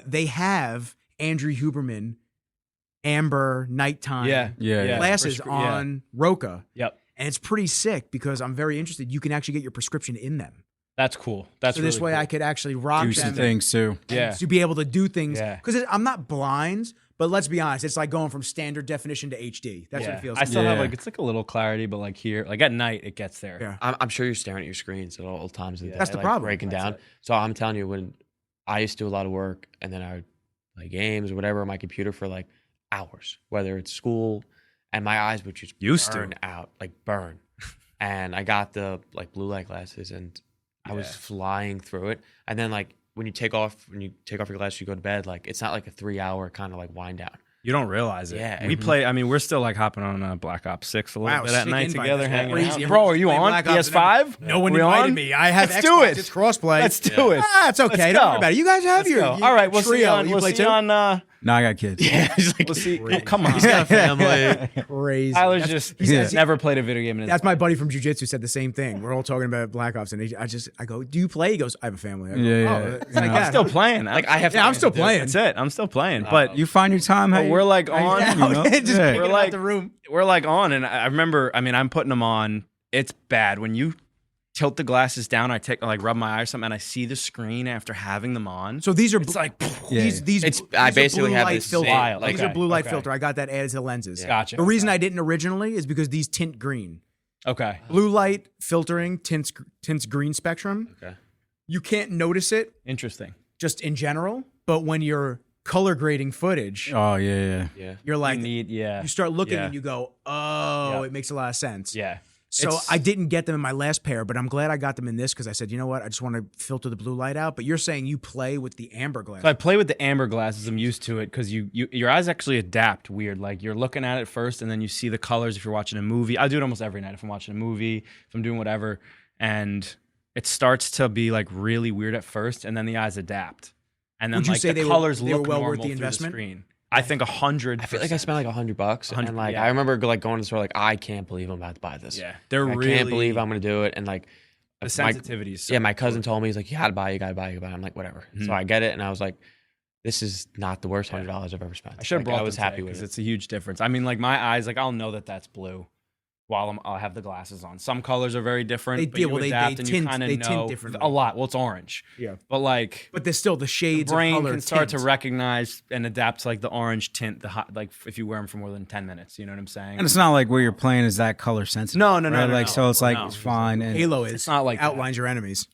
they have Andrew Huberman amber nighttime Yeah. glasses on Roca. Yep. And it's pretty sick because I'm very interested. You can actually get your prescription in them. That's cool. That's so this really way cool. I could actually rock Do some them things too. Yeah. to be able to do things. Yeah. Because I'm not blind, but let's be honest, it's like going from standard definition to HD. That's what it feels I like. still have Yeah. like it's like a little clarity, but like here, like at night, it gets there. Yeah. I'm sure you're staring at your screens at all times of the day. That's the like, problem. Breaking That's down. it. So I'm telling you, when I used to do a lot of work and then I would play games or whatever on my computer for like hours, whether it's school, and my eyes would just Used to. burn out, like burn. And I got the like blue light glasses and I was Yeah. flying through it. And then like when you take off your glasses, you go to bed, like it's not like a 3-hour kind of like wind down. You don't realize it. Yeah. We play. I mean, we're still like hopping on Black Ops 6 a little Wow, bit at sick night invite. together, That's hanging crazy. out. Bro, are you Playing on Black Ops and PS5? No one We invited on? me. I have Let's Xbox. do it. It's crossplay. Let's do it. Ah, it's okay. Let's Don't go. worry about it. You guys have Let's your go. All right, we'll see trio. you on. You We'll play see too? on. No, I got kids. Yeah, he's like, We'll see. Crazy. Oh, come on. he's got a family. Crazy. Tyler's That's- just Yeah. never played a video game in his That's my buddy from jiu-jitsu said the same thing. We're all talking about Black Ops, and I go, do you play? He goes, I have a family. I go, Yeah, yeah. oh, it's No. like I'm that. I'm still playing. Like I have. Yeah, I'm still to do. playing. That's it. I'm still playing. But You find your time. but we're like on. Yeah, you know? just Yeah. picking We're out like- the room. We're like on, and I remember. I mean, I'm putting them on. It's bad when you tilt the glasses down. I rub my eyes or something, and I see the screen after having them on. So these are it's like these. I are basically blue have light this filter. wild. These are blue light Okay. filter. I got that added to the lenses. Gotcha. The reason I didn't originally is because these tint green. Okay. Blue light filtering tints green spectrum. Okay. You can't notice it Interesting. just in general, but when you're color grading footage, Oh yeah. Yeah. you're like you start looking Yeah. and you go, oh, Yeah. it makes a lot of sense. Yeah. So It's- I didn't get them in my last pair, but I'm glad I got them in this because I said, you know what, I just want to filter the blue light out. But you're saying you play with the amber glass. So I play with the amber glasses. I'm used to it because your eyes actually adapt weird. Like you're looking at it first, and then you see the colors if you're watching a movie. I do it almost every night if I'm watching a movie, if I'm doing whatever, and it starts to be like really weird at first, and then the eyes adapt, and then Would you like say the they colors were look well normal worth the through investment? screen. I think 100. I feel like I spent like $100, 100, and like yeah. I remember like going to the store like I can't believe I'm about to buy this. Yeah, they're I really. can't believe I'm gonna do it, and like the my- sensitivity is so yeah, my cousin important. told me he's like, you gotta buy, it, you gotta buy, it, you gotta buy. it. I'm like, whatever. So I get it, and I was like, this is not the worst $100 I've ever spent. I should have Like, brought I was happy with because it. it's a huge difference. I mean, like my eyes, like I'll know that that's blue while I'll have the glasses on. Some colors are very different. They- but yeah, you well, they adapt and tint- you kind they of tint know differently. a lot. Well, it's orange. Yeah. But like But there's still the shades the brain of color can start tint. to recognize and adapt to like the orange tint, the hot, like if you wear them for more than 10 minutes. You know what I'm saying? And it's not like where you're playing is that color sensitive. No, right? Like no. so, it's like No. it's fine. And Halo is. It's not like that. outlines your enemies.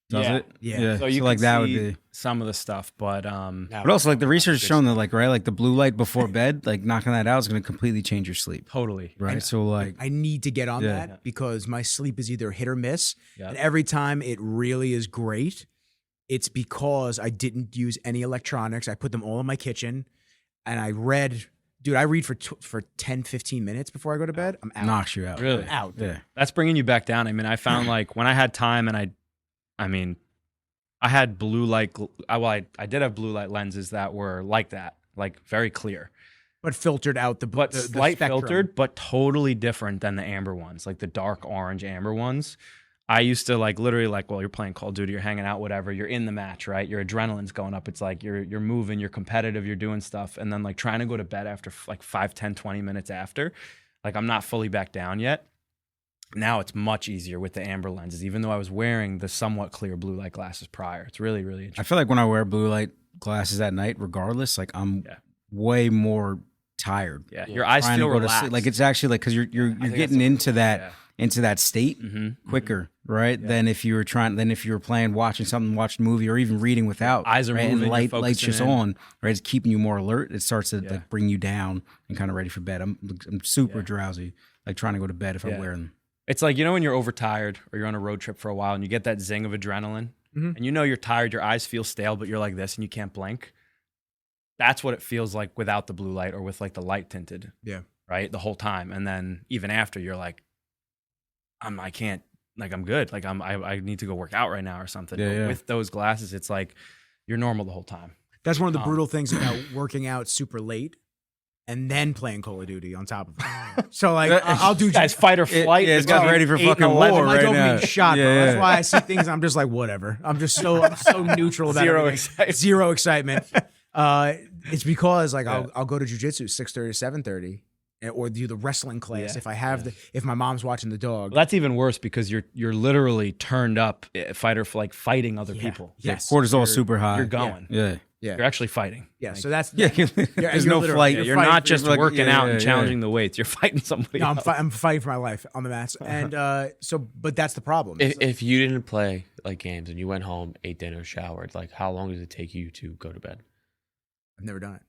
does Yeah. it? Yeah. So you like can that would see be. some of the stuff, but Now, But also, like the research has shown that, like like the blue light before bed, like knocking that out is going to completely change your sleep. totally. Right. So like, I need to get on Yeah. that because my sleep is either hit or miss. Yeah. And every time it really is great, it's because I didn't use any electronics. I put them all in my kitchen and I read. Dude, I read for 10, 15 minutes before I go to bed. I'm out. knocks you out. Really? I'm out. dude. Yeah. That's bringing you back down. I mean, I found like when I had time and I mean, I had blue light. I did have blue light lenses that were like that, like very clear, But filtered out the but the slight spectrum. filtered, but totally different than the amber ones, like the dark orange amber ones. I used to like literally like, well, you're playing Call of Duty, you're hanging out, whatever. You're in the match, right? Your adrenaline's going up. It's like you're moving, you're competitive, you're doing stuff, and then like trying to go to bed after like 5, 10, 20 minutes after, like I'm not fully back down yet. Now it's much easier with the amber lenses, even though I was wearing the somewhat clear blue light glasses prior. It's really, really I interesting. feel like when I wear blue light glasses at night, regardless, like I'm Yeah. way more tired. Yeah, your eyes Trying to feel go to relaxed. sleep. Like it's actually like because you're that's getting into that yeah. state Mm-hmm. quicker, right? Than if you were watching watching a movie, or even reading without. Eyes are right? moving, And you're light's focusing just in. on, right? It's keeping you more alert. It starts to Yeah. like bring you down and kind of ready for bed. I'm super Yeah. drowsy, like trying to go to bed if Yeah. I'm wearing them. It's like, you know, when you're overtired or you're on a road trip for a while and you get that zing of adrenaline Mhm. and you know you're tired, your eyes feel stale, but you're like this and you can't blink. That's what it feels like without the blue light or with like the light tinted. Yeah. Right. The whole time. And then even after you're like, I can't, like, I'm good. Like I need to go work out right now or something. Yeah, But yeah. with those glasses, it's like you're normal the whole time. That's one of the Um, brutal things about working out super late and then playing Call of Duty on top of it. So like I'll do Guys, fight or flight. yeah, it's got between ready for 8 and fucking 11. war my right dopamine now. shot, bro. Yeah, That's yeah. why I see things. I'm just like, whatever. I'm so neutral about Zero everything. excitement. Zero excitement. It's because like I'll go to jujitsu 6:30 to 7:30, or do the wrestling class Yeah, if I have if my mom's watching the dog. Well, that's even worse because you're literally turned up fighter for like fighting other people. Yes. Cortisol's super high. You're going. Yeah. Yeah. You're actually fighting. Yeah. Like, So that's Yeah. you're There's no literally- flight. yeah, you're fighting not for just your- working yeah, out yeah, and yeah. challenging the weights. You're fighting somebody No, else. I'm fighting for my life on the mats, and but that's the problem. if you didn't play like games and you went home, ate dinner, showered, like how long does it take you to go to bed? I've never done it.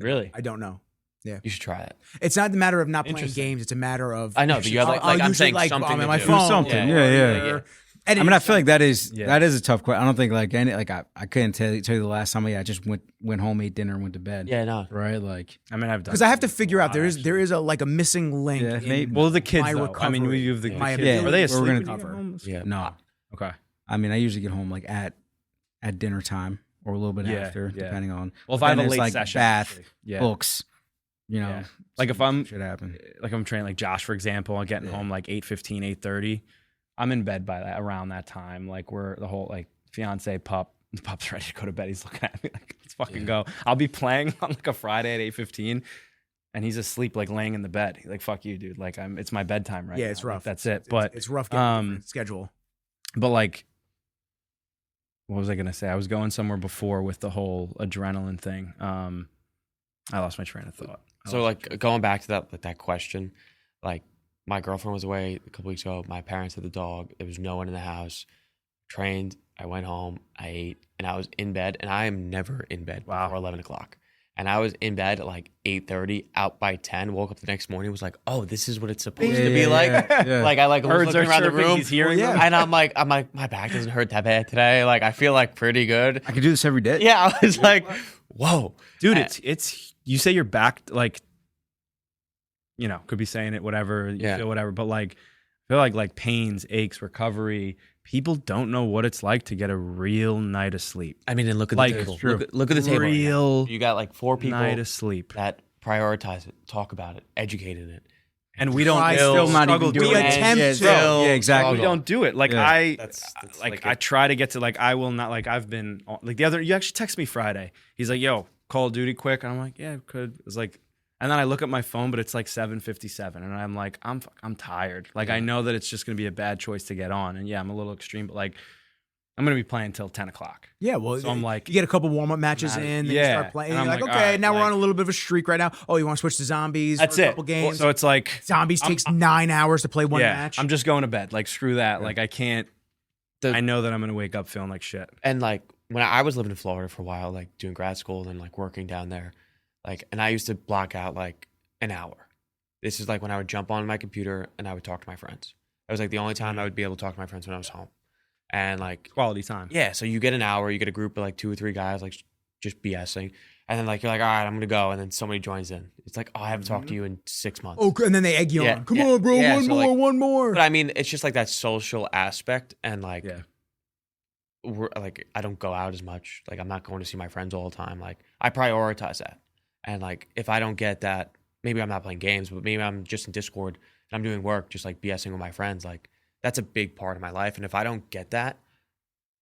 Really? I don't know. You should try it. It's not the matter of not playing Interesting. games. It's a matter of I know, but you have like, I'll I'm usually, saying like, something I'm to on my do. phone. something, or- yeah. or- I mean, I feel like that is Yeah. a tough question. I don't think like I couldn't tell you the last time I just went home, ate dinner, and went to bed. Yeah, no. Right. Like I mean, I've done because I have to it figure out lot, there is actually. a missing link. Yeah, in maybe. Well, the kids my though. I mean, recovery, you have the my kids. ability Are they we're asleep? gonna when you get cover. home? Yeah. no. Okay. I mean, I usually get home like at dinner time or a little bit Yeah, after, yeah. depending on. Well, if But I have then a there's, late like session, bath, actually. Yeah. books, Yeah. Like if I'm should happen. like I'm training like Josh, for example, I'm getting home like 8:15, 8:30. I'm in bed by around that time. Like we're the whole like fiance the pup's ready to go to bed. He's looking at me like, let's fucking go. I'll be playing on like a Friday at 8:15 and he's asleep, like laying in the bed. He's like, fuck you, dude. Like it's my bedtime right Yeah, now. it's Like, rough. that's it. But it's rough getting a different schedule. But like, what was I gonna say? I was going somewhere before with the whole adrenaline thing. I lost my train of thought. So like going back to that question, like my girlfriend was away a couple weeks ago. My parents had the dog. There was no one in the house. Trained. I went home. I ate, and I was in bed. And I am never in bed before 11 o'clock. And I was in bed at like 8:30, out by 10. Woke up the next morning. Was like, oh, this is what it's supposed to be like. Like I was looking around the room. He's hearing them. And I'm like, my back doesn't hurt that bad today. Like I feel like pretty good. I could do this every day. Yeah, I was like, whoa, Dude, it's you say you're back, like, you know, could be saying it, whatever, you feel whatever, but like, I feel like pains, aches, recovery, people don't know what it's like to get a real night of sleep. I mean, and look at Like, the table. it's true. Look at the table. Real You got like 4 people night of sleep. that prioritize it, talk about it, educate in it. And we don't still not even do doing We it. attempt to. Yeah, exactly. We don't do it. Like Yeah. That's I try to get to I will not, I've been like you actually text me Friday. He's like, yo, Call of Duty quick. And I'm like, yeah, could. It's like, and then I look at my phone, but it's like 7:57, and I'm like, I'm tired. Like I know that it's just gonna be a bad choice to get on, and yeah, I'm a little extreme, but like I'm gonna be playing till 10 o'clock. Yeah, well, So I'm like, you get a couple warm-up matches in, then you start playing. And You're I'm like, like, okay, all right, now we're like- on a little bit of a streak right now. Oh, you want to switch to zombies? That's for a it. couple games. So it's like Zombies takes 9 hours to play one yeah, match. I'm just going to bed. Like screw that. Like I can't. I know that I'm gonna wake up feeling like shit. And like when I was living in Florida for a while, like doing grad school and like working down there, like, and I used to block out like an hour. This is like when I would jump on my computer and I would talk to my friends. It was like the only time I would be able to talk to my friends when I was home. And like Quality time. yeah, so you get an hour, you get a group of like 2 or 3 guys like just BSing, and then like you're like, all right, I'm gonna go, and then somebody joins in. It's like, oh, I haven't talked to you in 6 months. oh, and then they egg you Yeah, on. Come yeah, on, bro, yeah, one so, more, like- one more. But I mean, it's just like that social aspect, and like, Yeah. like I don't go out as much. Like I'm not going to see my friends all the time. Like I prioritize that, and like if I don't get that, maybe I'm not playing games, but maybe I'm just in Discord and I'm doing work, just like BSing with my friends. Like that's a big part of my life, and if I don't get that,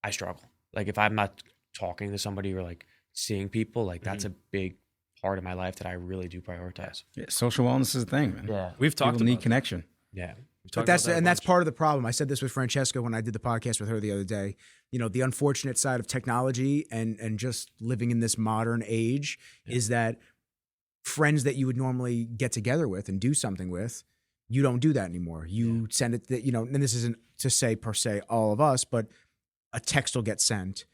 I struggle. Like if I'm not talking to somebody or like seeing people, like that's a big part of my life that I really do prioritize. Yeah, social wellness is a thing, man. Yeah, We've talked People need about connection. yeah. But that's part of the problem. I said this with Francesca when I did the podcast with her the other day. You know, the unfortunate side of technology and just living in this modern age is that friends that you would normally get together with and do something with, you don't do that anymore. You send it, you know, and this isn't to say per se all of us, but a text will get sent,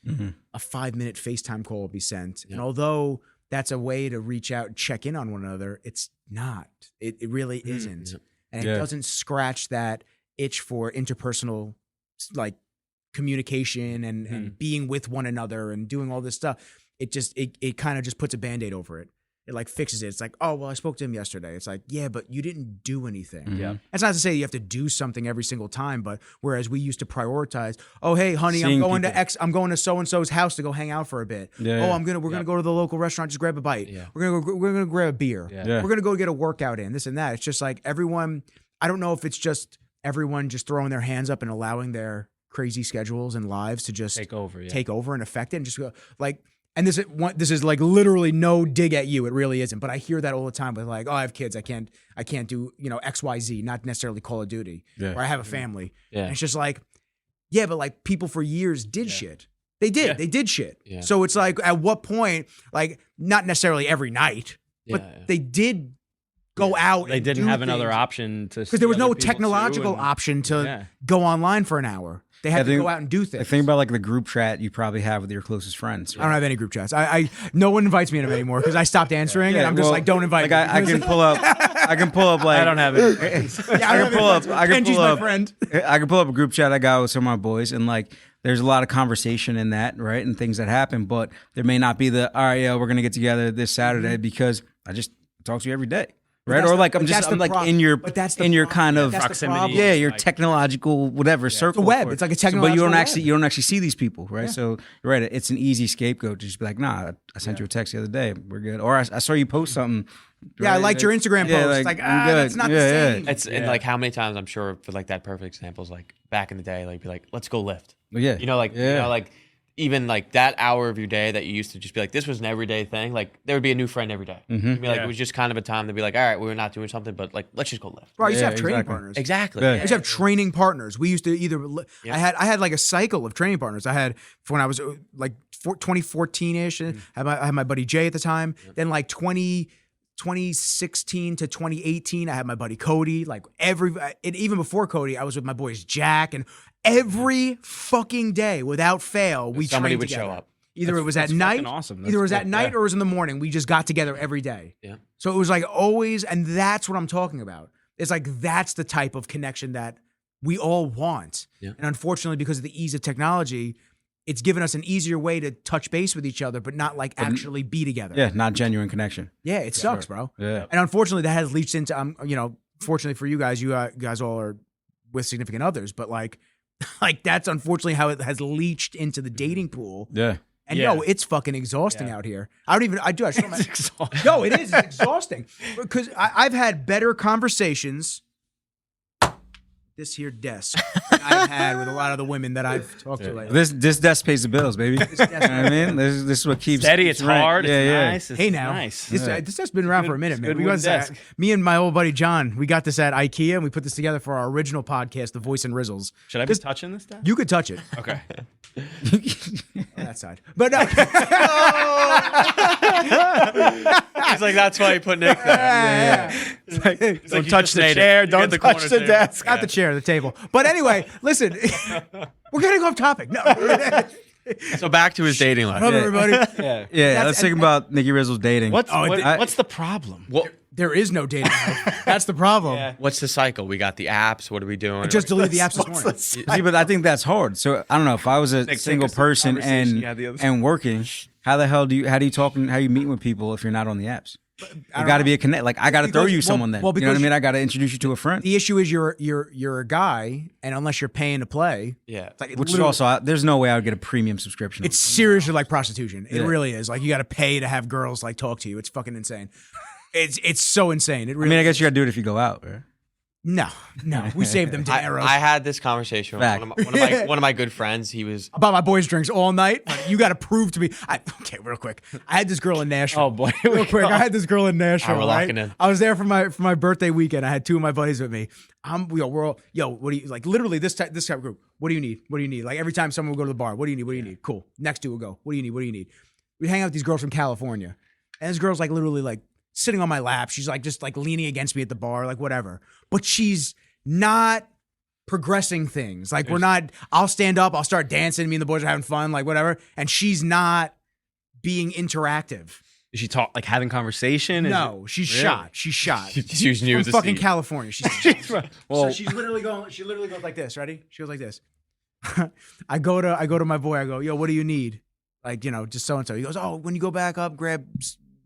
a 5-minute FaceTime call will be sent. And although that's a way to reach out and check in on one another, it's not. It really isn't. And it doesn't scratch that itch for interpersonal like communication and being with one another and doing all this stuff. It just it kind of just puts a Band-Aid over it. It like fixes it. It's like, oh, well, I spoke to him yesterday. It's like, yeah, but you didn't do anything. Yeah. That's not to say you have to do something every single time, but whereas we used to prioritize, oh, hey, honey, Seeing I'm going to so-and-so's house to go hang out for a bit. Yeah. Oh, we're gonna go to the local restaurant, just grab a bite. Yeah. We're gonna grab a beer. Yeah. We're gonna go get a workout in, this and that. It's just like everyone, I don't know if it's just everyone just throwing their hands up and allowing their crazy schedules and lives to just take over. Yeah. take over and affect it and just go like, and this is like literally no dig at you. It really isn't. But I hear that all the time with like, oh, I have kids. I can't do, you know, XYZ, not necessarily Call of Duty. Yeah. Or I have a family. Yeah. And it's just like, yeah, but like people for years did shit. They did. Yeah. They did shit. Yeah. So it's like, at what point, like, not necessarily every night, but they did go out. They didn't have another option to because there was no technological option to go online for an hour. They had to go out and do things. I think about like the group chat you probably have with your closest friends. I don't have any group chats. I no one invites me in them anymore because I stopped answering and I'm just like, don't invite Like me. I can pull up. I can pull up like I don't have it. Yeah, I can pull up. I can Kenji's pull my up. friend. I can pull up a group chat I got with some of my boys, and like, there's a lot of conversation in that, right, and things that happen. But there may not be the all right, yeah, we're gonna get together this Saturday because I just talk to you every day, right? Or like I'm like in your kind of proximity. yeah, your Like- technological whatever circle. It's a web. for it. It's like a So, but technological you web. don't actually see these people, right? So you're right. It's an easy scapegoat to just be like, nah, I sent you a text the other day. We're good. Or I saw you post something. Yeah, I right? liked your Instagram Yeah, post. Like, I'm good. that's not the Yeah, same. yeah. It's and like how many times I'm sure for like that perfect example is like back in the day, like be like, let's go lift. Yeah. You know, like even like that hour of your day that you used to just be like, this was an everyday thing. Like there would be a new friend every day. It'd be like, it was just kind of a time to be like, all right, we're not doing something, but like, let's just go lift. Bro, I used to Yeah, have training exactly. partners. Exactly. Yeah. I used to have training partners. We used to either I had like a cycle of training partners. I had when I was like 2014-ish, I had my buddy Jay at the time. Then like 2016 to 2018, I had my buddy Cody. Like and even before Cody, I was with my boys Jack, and every fucking day without fail, we Somebody trained would together. show up. Either it was at that's night, fucking awesome. either it was That's at cool. night or it was in the morning. We just got together every day. Yeah. So it was like always, and that's what I'm talking about. It's like that's the type of connection that we all want. Yeah. And unfortunately, because of the ease of technology, it's given us an easier way to touch base with each other, but not like actually be together. Yeah, not genuine connection. Yeah, it sucks, bro. Yeah. And unfortunately, that has leached into, fortunately for you guys all are with significant others, but like that's unfortunately how it has leached into the dating pool. Yeah. And Yeah. yo, it's fucking exhausting out here. I show my, It's exhausting. no, it is. It's exhausting because I've had better conversations this here desk than I've had with a lot of the women that I've talked to lately. This desk pays the bills, baby. You know what I mean? This is what keeps Steady, keeps it's rent. hard, Yeah, it's yeah. nice. It's Hey now, nice. this has been around for a minute, it's man. good We wood got this, desk. me and my old buddy John, we got this at IKEA, and we put this together for our original podcast, The Voice and Rizzles. Should I be touching this stuff? You could touch it Okay. on that side, but no. It's like, that's why you put Nick there. Don't touch the chair. Don't the touch corner the table. desk. Not the chair, the table. But anyway, listen, we're getting off topic. No, So back to his dating life. Love everybody. Yeah. Yeah, let's think about Nicky Rizzo's dating. What's I- what's the problem? There is no dating life. That's the problem. Yeah. What's the cycle? We got the apps. What are we doing? I just deleted the apps this morning. See, but I think that's hard. So I don't know if I was a single us to the person conversation you had the other and working, how the hell how do you talking, how you meet with people if you're not on the apps? You got to be a connect. Like I got to throw Because- you well- someone then. well, You know what I because mean? I got to introduce you to a friend. The issue is you're a guy, and unless you're paying to play, Yeah. it's like Which is literally- also there's no way I would get a premium subscription. it's seriously like prostitution. It Yeah. really is. Like you got to pay to have girls like talk to you. It's fucking insane. It's so insane. It I really. mean, I guess you got to do it if you go out. Right? no. We saved them to arrows. I had this conversation with Fact. one of my good friends. He was about my boys' drinks all night. But you got to prove to me. Okay, real quick. I had this girl in Nashville. Oh boy. Real quick, I had this girl in Nashville. we're Right? locking in. I was there for my birthday weekend. I had two of my buddies with me. We're all what do you like? Literally this type of group. What do you need? What do you need? Like every time someone would go to the bar, what do you need? What do you need? Cool. Next two will go. What do you need? What do you need? We'd hang out with these girls from California, and this girl's like literally like sitting on my lap. She's like just like leaning against me at the bar, like whatever. But she's not progressing things. Like we're not. I'll stand up. I'll start dancing. Me and the boys are having fun. Like whatever. And she's not being interactive. Is she like having conversation? Is No, she's shot. She's shot. she was new From to fucking see. California. She's so she's literally going. She literally goes like this. Ready? She goes like this. I go to my boy. I go, yo, what do you need? Like just so and so. He goes, oh, when you go back up, grab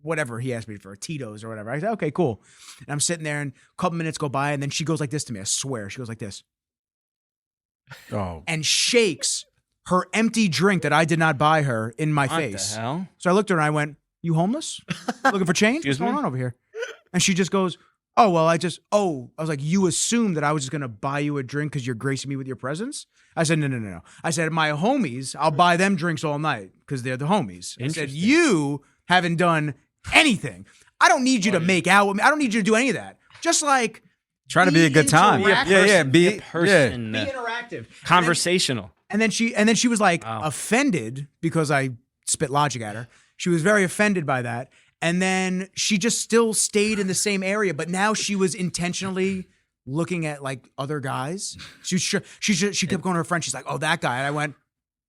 whatever he asked me for, Tito's or whatever. I said, okay, cool. And I'm sitting there, and a couple minutes go by, and then she goes like this to me. I swear, she goes like this Oh, and shakes her empty drink that I did not buy her in my What face. the hell? So I looked at her and I went, you homeless? Looking for change? Excuse What's going me? on over here? And she just goes, oh, well, I was like, you assumed that I was just going to buy you a drink because you're gracing me with your presence? I said, no. I said, my homies, I'll buy them drinks all night because they're the homies. I said, you haven't done anything. I don't need you to make out with me. I don't need you to do any of that. Just like try to be a good time. interactive. Yeah, be Person. be interactive. Conversational. And then she was like Wow. offended because I spit logic at her. She was very offended by that. And then she just still stayed in the same area, but now she was intentionally looking at like other guys. She kept going to her friend. She's like, "Oh, that guy." And I went,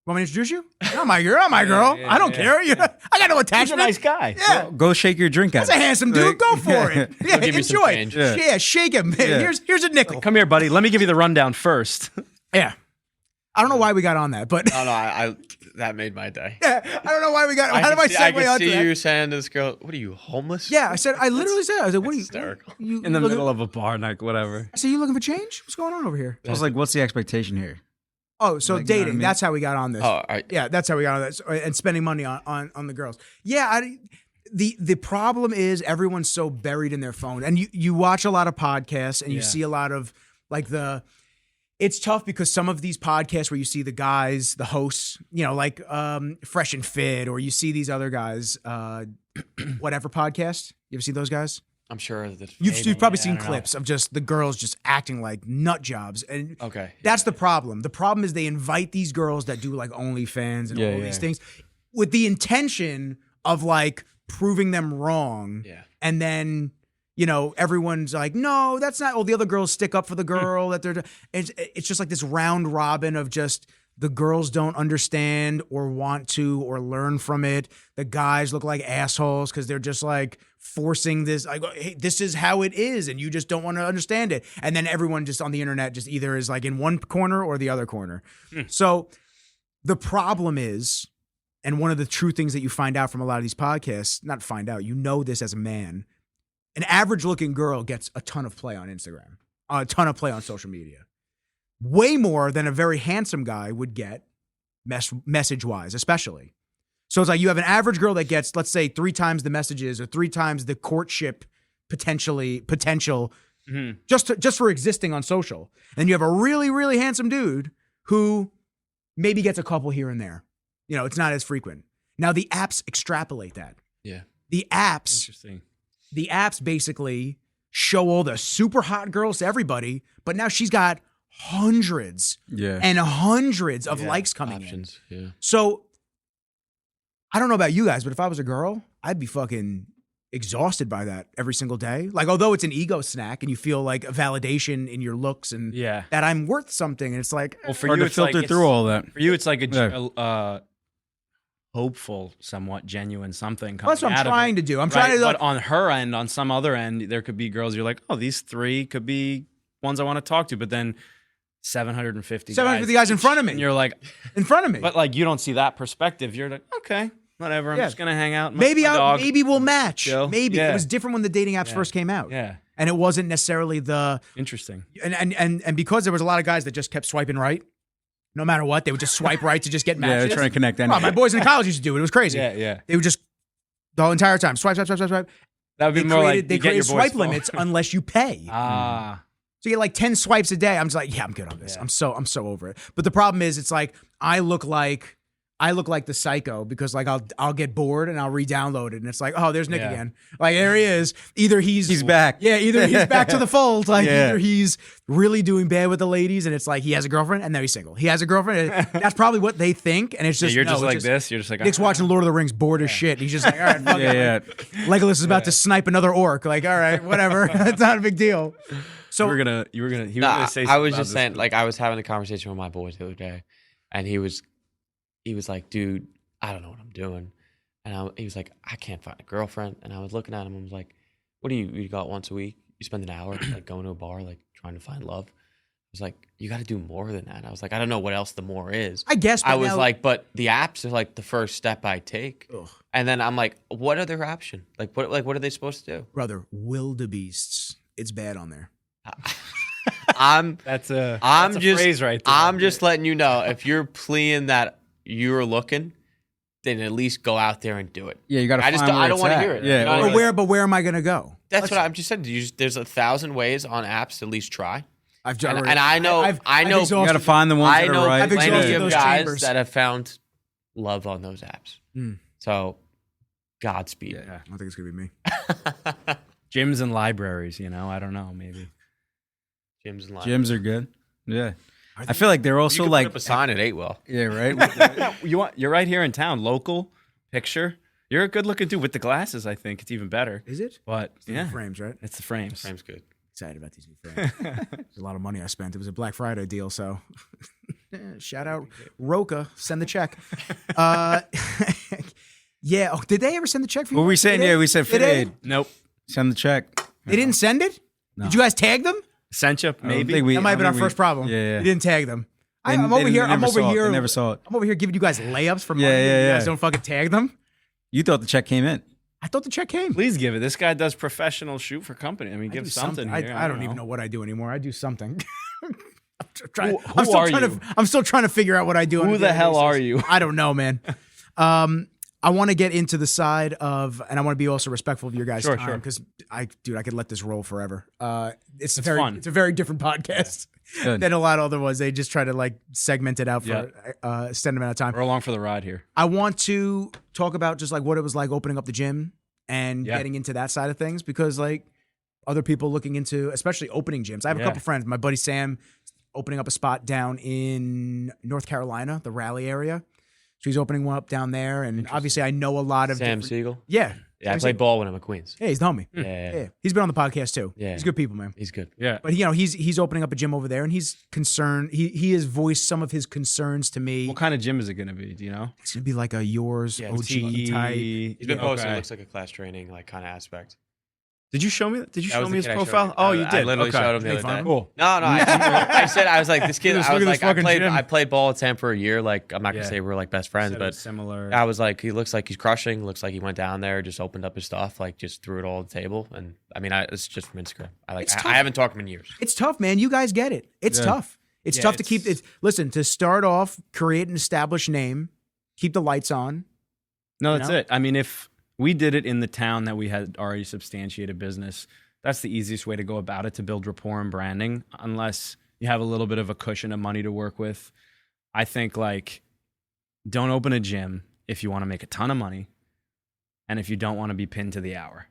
"Want me to introduce you? Not my girl. Not my girl. I don't care. I got no He's a attachment. nice guy. Yeah, Go shake your drink out. that's a handsome dude. Go for it. Yeah, give you some enjoy. change. Yeah, shake him. Here's a nickel. Come here, buddy. Let me give you the rundown first. Yeah, I don't know why we got on that, but Oh no, I that made my day. yeah, I don't know why we got. How did I I segue could onto see that? you saying to this girl, "What are you, homeless?" Yeah, I said. I literally said. I said, "What are you?" hysterical. You In the looking- middle of a bar, like whatever. I said, "You looking for change? What's going on over here?" I was like, what's the expectation here? Oh, so Like, you know what I dating. mean? That's how we got on this. Oh, all right. Yeah, that's how we got on this, and spending money on the girls. Yeah, the problem is everyone's so buried in their phone, and you watch a lot of podcasts, and you Yeah. see a lot of like It's tough because some of these podcasts where you see the guys, the hosts, like Fresh and Fit, or you see these other guys, whatever podcast. You ever see those guys? I'm sure that You've probably seen clips of just the girls just acting like nut jobs. And that's the problem. The problem is they invite these girls that do like OnlyFans and all these things with the intention of like proving them wrong. Yeah. And then, everyone's like, no, that's not. Oh, the other girls stick up for the girl that they're. It's just like this round robin of just the girls don't understand or want to or learn from it. The guys look like assholes because they're just like forcing this. Like, hey, this is how it is, and you just don't want to understand it. And then everyone just on the internet just either is like in one corner or the other corner. So the problem is, and one of the true things that you find out from a lot of these podcasts, not find out, this as a man. An average-looking girl gets a ton of play on Instagram, a ton of play on social media. Way more than a very handsome guy would get message-wise, especially. So it's like you have an average girl that gets, let's say, 3 times the messages or 3 times the courtship potential just for existing on social. And then you have a really, really handsome dude who maybe gets a couple here and there. It's not as frequent. Now, the apps extrapolate that. Yeah. The apps... Interesting. The apps basically show all the super hot girls to everybody, but now she's got hundreds and hundreds of likes coming options. in. Yeah. So I don't know about you guys, but if I was a girl, I'd be fucking exhausted by that every single day. Like, although it's an ego snack and you feel like a validation in your looks and that I'm worth something, and it's like, well, for hard you, to it's filter like, through all that. For you, it's like a hopeful, somewhat genuine something coming that's what I'm out of trying it. to do. I'm Right, trying to. But on her end, on some other end, there could be girls you're like, oh, these 3 could be ones I want to talk to, but then 750 guys in front of me. And you're like, in front of me. but like you don't see that perspective. You're like, okay, whatever. I'm just gonna hang out. Maybe my dog. maybe we'll match. Chill. Maybe Yeah. it was different when the dating apps first came out. Yeah, And it wasn't necessarily the interesting. and because there was a lot of guys that just kept swiping right, no matter what, they would just swipe right to just get matches. Yeah, they're trying to connect. Oh, my boys in college used to do it. It was crazy. Yeah. They would just the whole entire time swipe. That would be more like They you get created your boy's swipe phone. limits unless you pay. Ah, So you get like 10 swipes a day. I'm just like, yeah, I'm good on this. I'm so over it. But the problem is, it's like I look like the psycho because like I'll get bored and I'll re-download it and it's like, oh, there's Nick again. Like there he is. Either he's back. Yeah, either he's back to the fold. Like Yeah. either he's really doing bad with the ladies and it's like he has a girlfriend and now he's single. He has a girlfriend. And that's probably what they think. And it's just you're no, just it's like this. You're just like Nick's watching Lord of the Rings, bored as shit. He's just like, all right, fuck it. Yeah. Legolas is about to snipe another orc. Like, all right, whatever. It's not a big deal. So you were gonna. He was gonna say. I was something just about saying, this. like, I was having a conversation with my boys the other day, and he was like, dude, I don't know what I'm doing. And he was like, I can't find a girlfriend. And I was looking at him and was like, what do you got once a week? You spend an hour like going to a bar, like trying to find love. I was like, you got to do more than that. I was like, I don't know what else the more is. I guess. But I was now, like, but the apps are like the first step I take. Ugh. And then I'm like, what other option? Like what are they supposed to do? brother, wildebeests. It's bad on there. That's a just phrase right there. I'm just letting you know, if you're pleading that you're looking, then at least go out there and do it. Yeah, you got to. I don't want to hear it. Yeah, You know what I But mean? where am I gonna go? That's what I'm just saying. There's 1,000 ways on apps to at least try. I've And, already- and I know, I've I know, exhausted- You got to find the ones I that know are right. I've plenty exhausted of those guys chambers. that have found love on those apps. Mm. So, Godspeed. Yeah. I don't think it's gonna be me. gyms and libraries. I don't know. Maybe. Gyms and live. Gyms are good. Yeah, I feel like they're You also could like. put up a sign at 8 well. Yeah, right. You're right here in town. Local picture. You're a good looking dude with the glasses. I think it's even better. Is it? But Yeah. Frames, right? it's the frames. Frame's good. Excited about these new frames. There's a lot of money I spent. It was a Black Friday deal, so shout out Roca. Send the check. Yeah. Oh, did they ever send the check for you? What were we saying? Did Yeah, they? we said Did fit they? aid. Nope. Send the check. They didn't send it? No. Did you guys tag them? Sent you I don't maybe. think we- That might have been I our don't think first problem. Yeah. You didn't tag them. They- I'm they over here. never I'm over saw it. here. They never saw it. I'm over here giving you guys layups for money. Yeah, yeah, You guys yeah. don't fucking tag them. You thought the check came in. I thought the check came. Please give it. This guy does professional shoot for company. I mean, I give do something. Here. I don't even know what I do anymore. I do something. Who are you? I'm still trying to figure out what I do. on Who a the daily hell basis. are you? I don't know, man. I want to get into the side of, and I want to be also respectful of your guys' Sure, time sure. because I could let this roll forever. It's fun. It's a very different podcast. Good. than a lot of other ones. They just try to like segment it out for a extended amount of time. We're along for the ride here. I want to talk about just like what it was like opening up the gym and getting into that side of things, because like other people looking into, especially opening gyms. I have a couple friends. My buddy Sam opening up a spot down in North Carolina, the Raleigh area. So he's opening one up down there, and obviously I know a lot of Sam Siegel. Yeah, Yeah, I played ball when I'm at Queens. yeah, he's the homie. Yeah. He's been on the podcast too. Yeah. He's good people, man. He's good. Yeah. But he's opening up a gym over there, and he's concerned. He has voiced some of his concerns to me. What kind of gym is it going to be? Do you know? It's gonna be like a yours Yeah, OG Tiki type. He's been posting. Okay. It looks like a class training like kind of aspect. Did you show me? Did you That show was me the his kid I showed profile? you. Oh, you I did. literally Okay. showed him the Make other fun day. of him? Cool. No, I said I was like this kid. Look I was at like this fucking gym. I played ball at Sam for a year. Like I'm not gonna Yeah. say we're like best friends, Said it but was similar. I was like, he looks like he's crushing. Looks like he went down there, just opened up his stuff, like just threw it all on the table. And I mean, it's just from Instagram. It's tough. I haven't talked to him in years. It's tough, man. You guys get it. It's Yeah. tough. It's Yeah, tough to keep it's- it. Listen, to start off, create an established name, keep the lights on. No, You that's know? it. I mean, if we did it in the town that we had already substantiated business, that's the easiest way to go about it, to build rapport and branding, unless you have a little bit of a cushion of money to work with. I think, like, don't open a gym if you want to make a ton of money, and if you don't want to be pinned to the hour.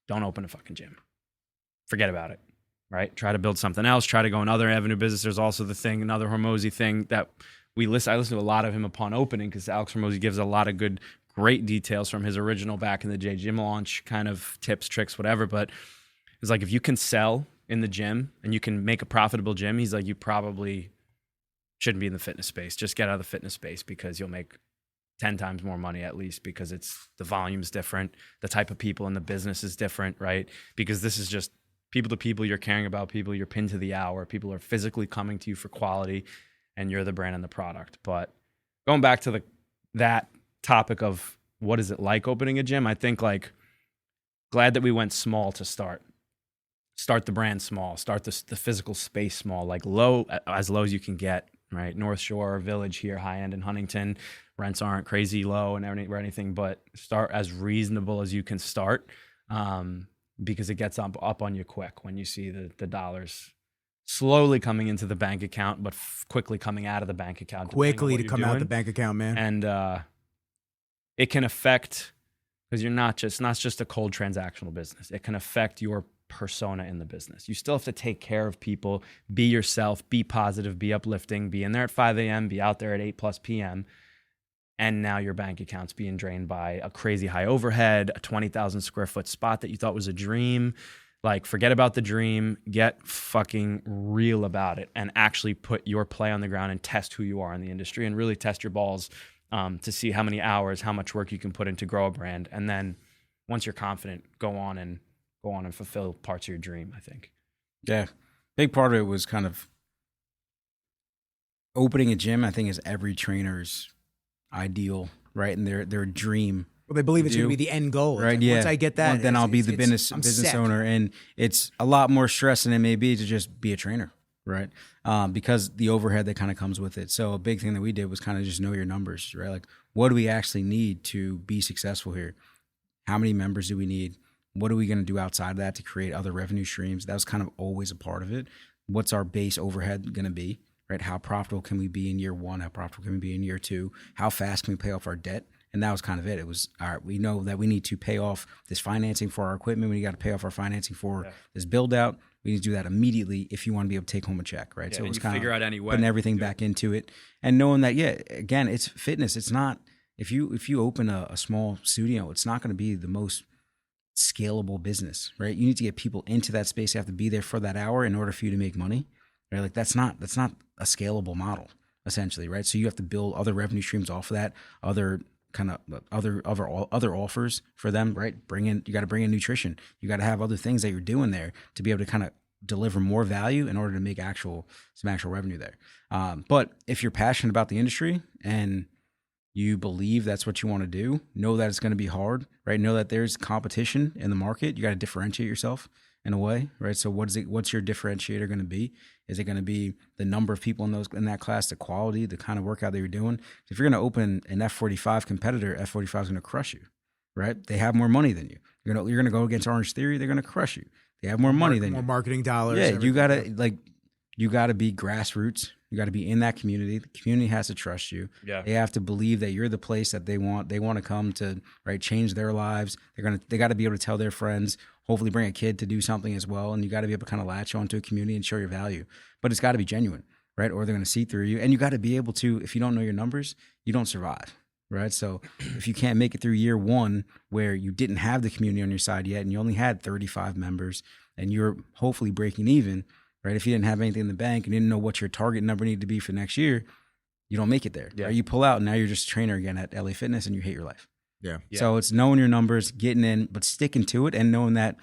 Don't open a fucking gym. Forget about it, right? Try to build something else. Try to go in other avenue business. There's also the thing, another Hormozy thing that I listen to a lot of him upon opening, because Alex Hormozy gives a lot of good, great details from his original back in the day gym launch kind of tips, tricks, whatever. But it's like, if you can sell in the gym and you can make a profitable gym, he's like, you probably shouldn't be in the fitness space. Just get out of the fitness space, because you'll make 10 times more money at least, because it's the volume's different. The type of people in the business is different, right? Because this is just people to people. You're caring about people. You're pinned to the hour. People are physically coming to you for quality, and you're the brand and the product. But going back to that topic of what is it like opening a gym, I think, like, glad that we went small to start. Start the brand small. Start the physical space small, like as low as you can get, right? North Shore Village here, high end in Huntington. Rents aren't crazy low or anything, but start as reasonable as you can start, because it gets up on you quick when you see the dollars slowly coming into the bank account, but quickly coming out of the bank account. depending on Quickly what to you're come out doing. the bank account, man. And it can affect, because you're not just a cold transactional business. It can affect your persona in the business. You still have to take care of people, be yourself, be positive, be uplifting, be in there at 5 a.m., be out there at 8+ p.m. And now your bank account's being drained by a crazy high overhead, a 20,000 square foot spot that you thought was a dream. Like, forget about the dream, get fucking real about it, and actually put your play on the ground and test who you are in the industry, and really test your balls to see how many hours, how much work you can put in to grow a brand. And then once you're confident, go on and fulfill parts of your dream, I think. Yeah. Big part of it was kind of opening a gym, I think, is every trainer's ideal, right? And their dream. Well, they believe it's do. going to be the end goal. It's Right, like, yeah. Once I get that, Well, then I'll be the I'm business set. owner. And it's a lot more stress than it may be to just be a trainer, right? Because the overhead that kind of comes with it. So a big thing that we did was kind of just know your numbers, right? Like, what do we actually need to be successful here? How many members do we need? What are we going to do outside of that to create other revenue streams? That was kind of always a part of it. What's our base overhead going to be, right? How profitable can we be in year one? How profitable can we be in year two? How fast can we pay off our debt? And that was kind of it. It was, all right, we know that we need to pay off this financing for our equipment. We got to pay off our financing for this build out. We need to do that immediately if you want to be able to take home a check, right? Yeah, so it and was you kind of figure out any way putting everything to do back into it and knowing that, yeah, again, it's fitness. It's not, if you open a small studio, it's not going to be the most scalable business, right? You need to get people into that space. You have to be there for that hour in order for you to make money, right? Like that's not a scalable model, essentially, right? So you have to build other revenue streams off of that, other offers for them, right? You got to bring in nutrition. You got to have other things that you're doing there to be able to kind of deliver more value in order to make some actual revenue there. But if you're passionate about the industry and you believe that's what you want to do, know that it's going to be hard, right? Know that there's competition in the market. You got to differentiate yourself in a way, right? So what's your differentiator going to be? Is it going to be the number of people in that class, the quality, the kind of workout that you're doing? If you're going to open an F45 competitor, F45 is going to crush you, right? They have more money than you. You're gonna go against Orange Theory, they're going to crush you. They have more money than more you. marketing dollars. Yeah, you got to, like, you got to be grassroots. You got to be in that community. The community has to trust you. Yeah. They have to believe that you're the place that they want to come to, right? Change their lives. They got to be able to tell their friends, hopefully bring a kid to do something as well. And you got to be able to kind of latch onto a community and show your value, but it's got to be genuine, right? Or they're going to see through you. And you got to be able to, if you don't know your numbers, you don't survive, right? So if you can't make it through year one where you didn't have the community on your side yet, and you only had 35 members and you're hopefully breaking even, right? If you didn't have anything in the bank and didn't know what your target number needed to be for next year, you don't make it there. Yeah. Right? You pull out and now you're just a trainer again at LA Fitness and you hate your life. Yeah. So it's knowing your numbers, getting in, but sticking to it and knowing that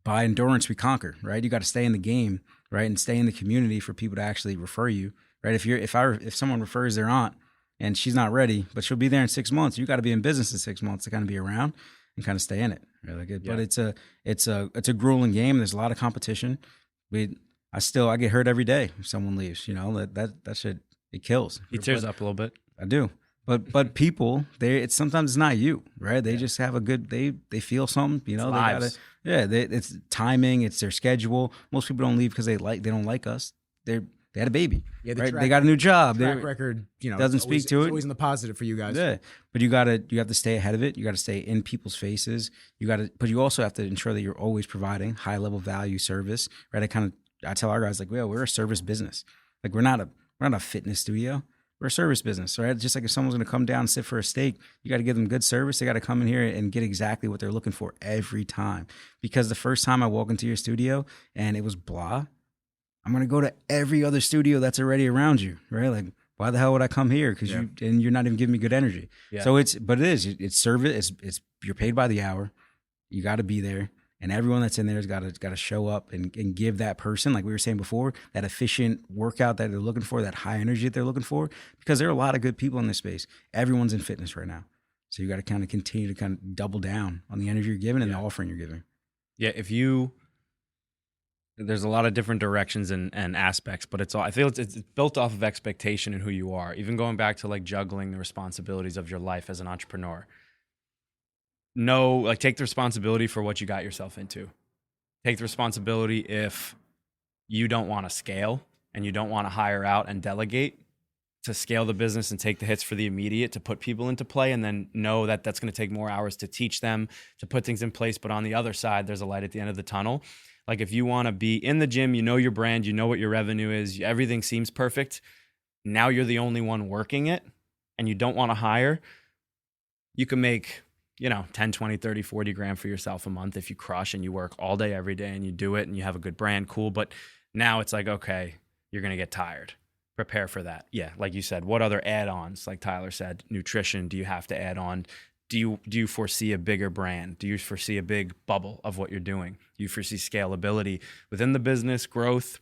by endurance we conquer, right? You got to stay in the game, right? And stay in the community for people to actually refer you, right? If someone refers their aunt and she's not ready, but she'll be there in 6 months, you got to be in business in 6 months to kind of be around and kind of stay in it. Right? But it's a grueling game. There's a lot of competition. I get hurt every day if someone leaves. You know, that shit, it kills. He tears up a little bit. I do. But people, sometimes it's not you, right? They just have they feel something, you know. It's timing, it's their schedule. Most people don't leave because they don't like us. They had a baby, right? They got a new job. Track record, you know, doesn't speak to it. It's always in the positive for you guys. Yeah, but you have to stay ahead of it. You got to stay in people's faces. But you also have to ensure that you're always providing high level value service, right? I tell our guys like, well, we're a service business. Like we're not a fitness studio. We're a service business, right? Just like if someone's going to come down and sit for a steak, you got to give them good service. They got to come in here and get exactly what they're looking for every time. Because the first time I walk into your studio and it was blah, I'm going to go to every other studio that's already around you, right? Like, why the hell would I come here? Because you're not even giving me good energy. Yeah. So it's service. It's you're paid by the hour. You got to be there. And everyone that's in there has got to show up and give that person, like we were saying before, that efficient workout that they're looking for, that high energy that they're looking for, because there are a lot of good people in this space. Everyone's in fitness right now. So you got to kind of continue to kind of double down on the energy you're giving and the offering you're giving. Yeah, there's a lot of different directions and aspects, but I feel it's built off of expectation and who you are. Even going back to like juggling the responsibilities of your life as an entrepreneur. Take the responsibility for what you got yourself into. Take the responsibility if you don't want to scale and you don't want to hire out and delegate to scale the business and take the hits for the immediate, to put people into play, and then know that that's going to take more hours to teach them, to put things in place. But on the other side, there's a light at the end of the tunnel. Like if you want to be in the gym, you know your brand, you know what your revenue is, everything seems perfect. Now you're the only one working it and you don't want to hire. You can make 10, 20, 30, 40 grand for yourself a month if you crush and you work all day, every day, and you do it and you have a good brand, cool. But now it's like, okay, you're going to get tired. Prepare for that. Yeah, like you said, what other add-ons, like Tyler said, nutrition, do you have to add on? Do you foresee a bigger brand? Do you foresee a big bubble of what you're doing? Do you foresee scalability within the business, growth?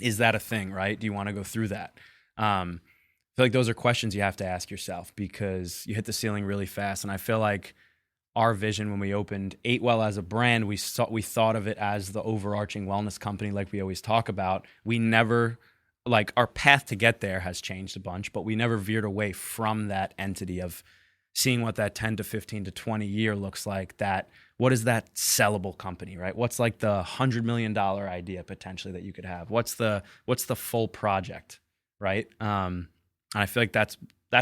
Is that a thing, right? Do you want to go through that? I feel like those are questions you have to ask yourself because you hit the ceiling really fast. And I feel like our vision when we opened Ate Well as a brand, we thought of it as the overarching wellness company like we always talk about. We never, our path to get there has changed a bunch, but we never veered away from that entity of seeing what that 10 to 15 to 20 year looks like. What is that sellable company, right? What's like the $100 million idea potentially that you could have? What's the full project, right? And I feel like that's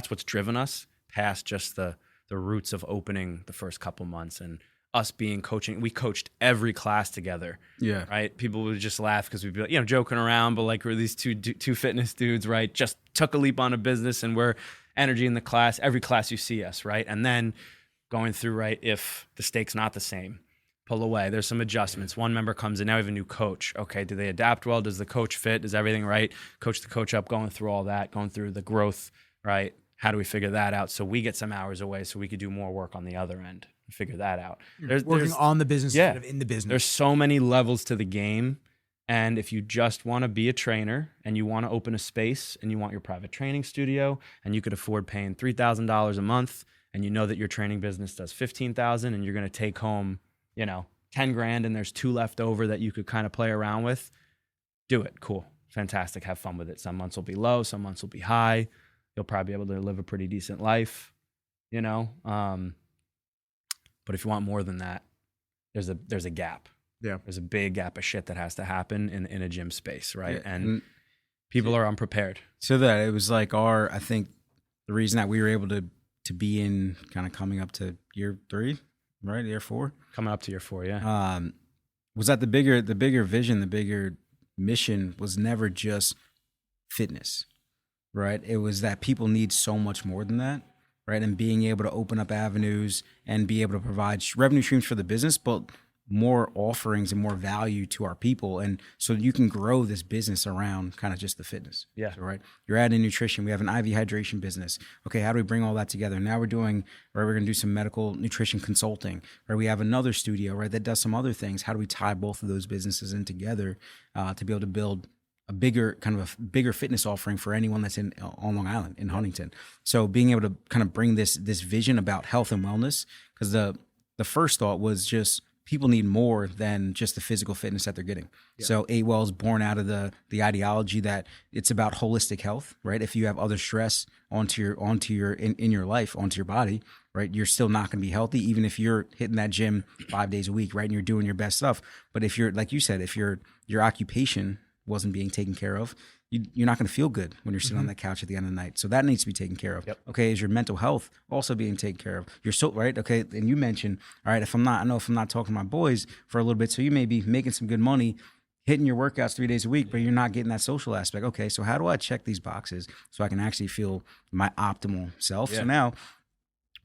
what's driven us past just the roots of opening the first couple months and us being coaching. We coached every class together. Yeah. Right. People would just laugh because we'd be like, joking around, but like we're these two fitness dudes, right? Just took a leap on a business and we're energy in the class, every class you see us, right? And then going through, right, if the steak's not the same, pull away. There's some adjustments. One member comes in, now we have a new coach. Okay, do they adapt well? Does the coach fit? Is everything right? Coach the coach up, going through all that, going through the growth, right? How do we figure that out so we get some hours away so we could do more work on the other end? Figure that out. Working on the business instead of in the business. There's so many levels to the game. And if you just want to be a trainer and you want to open a space and you want your private training studio and you could afford paying $3,000 a month and you know that your training business does $15,000 and you're going to take home 10 grand and there's 2 left over that you could kind of play around with, do it. Cool. Fantastic. Have fun with it. Some months will be low. Some months will be high. You'll probably be able to live a pretty decent life, But if you want more than that, there's a gap. Yeah. There's a big gap of shit that has to happen in a gym space, right? Yeah, And people are unprepared. So that it was like I think the reason that we were able to be in kind of coming up to year 3, right? Year 4. Coming up to year 4, yeah. Was that the bigger vision, the bigger mission was never just fitness, right? It was that people need so much more than that, right? And being able to open up avenues and be able to provide revenue streams for the business, but more offerings and more value to our people. And so you can grow this business around kind of just the fitness. Yeah. So, right. You're adding nutrition. We have an IV hydration business. Okay. How do we bring all that together? Now we're going, right, we're going to do some medical nutrition consulting, right? We have another studio, right, that does some other things. How do we tie both of those businesses in together to be able to build a bigger fitness offering for anyone that's on Long Island, in Huntington. So being able to kind of bring this vision about health and wellness, because the first thought was just, people need more than just the physical fitness that they're getting. Yeah. So A-Well is born out of the ideology that it's about holistic health, right? If you have other stress onto your in your life, onto your body, right, you're still not going to be healthy, even if you're hitting that gym 5 days a week, right, and you're doing your best stuff. But if you're, like you said, if your occupation wasn't being taken care of, you're not going to feel good when you're sitting on that couch at the end of the night. So that needs to be taken care of. Yep. Okay, is your mental health also being taken care of? You're so right. Okay, and you mentioned, all right, if I'm not talking to my boys for a little bit, so you may be making some good money, hitting your workouts 3 days a week, but you're not getting that social aspect. Okay, so how do I check these boxes so I can actually feel my optimal self? Yeah. So now,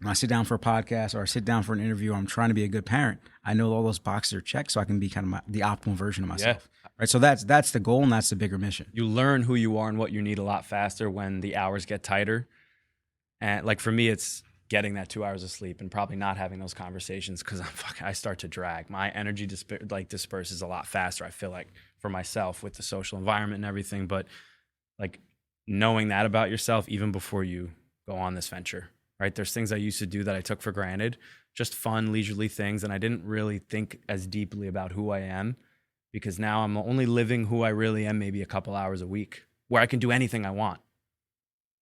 when I sit down for a podcast or I sit down for an interview, or I'm trying to be a good parent, I know all those boxes are checked, so I can be kind of the optimal version of myself. Yeah. Right, so that's the goal, and that's the bigger mission. You learn who you are and what you need a lot faster when the hours get tighter. And like for me, it's getting that 2 hours of sleep and probably not having those conversations because I start to drag. My energy disperses a lot faster, I feel like, for myself with the social environment and everything. But like knowing that about yourself even before you go on this venture, right? There's things I used to do that I took for granted, just fun, leisurely things, and I didn't really think as deeply about who I am. Because now I'm only living who I really am maybe a couple hours a week where I can do anything I want,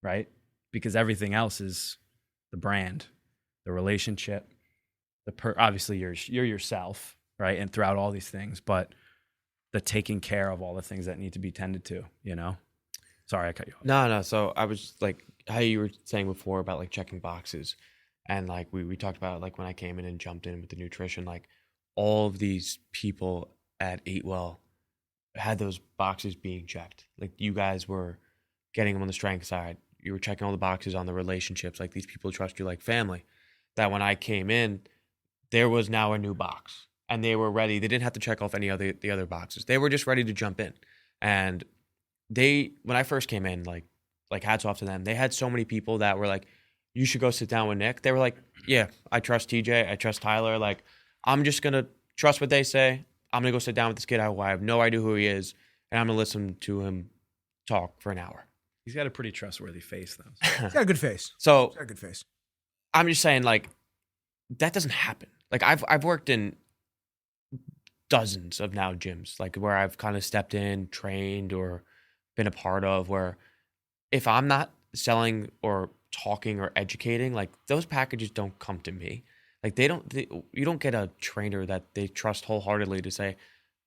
right? Because everything else is the brand, the relationship, obviously you're yourself, right? And throughout all these things, but the taking care of all the things that need to be tended to, you know? Sorry, I cut you off. No. So I was like, how you were saying before about like checking boxes. And like we talked about like when I came in and jumped in with the nutrition, like all of these people at Eat Well had those boxes being checked. Like you guys were getting them on the strength side. You were checking all the boxes on the relationships. Like these people trust you like family. That when I came in, there was now a new box and they were ready. They didn't have to check off any of the other boxes. They were just ready to jump in. And when I first came in, like hats off to them. They had so many people that were like, you should go sit down with Nick. They were like, yeah, I trust TJ. I trust Tyler. Like, I'm just going to trust what they say. I'm going to go sit down with this kid. I have no idea who he is, and I'm going to listen to him talk for an hour. He's got a pretty trustworthy face, though. He's got a good face. So, he's got a good face. I'm just saying, like, that doesn't happen. Like, I've worked in dozens of now gyms, like, where I've kind of stepped in, trained, or been a part of, where if I'm not selling or talking or educating, like, those packages don't come to me. Like you don't get a trainer that they trust wholeheartedly to say,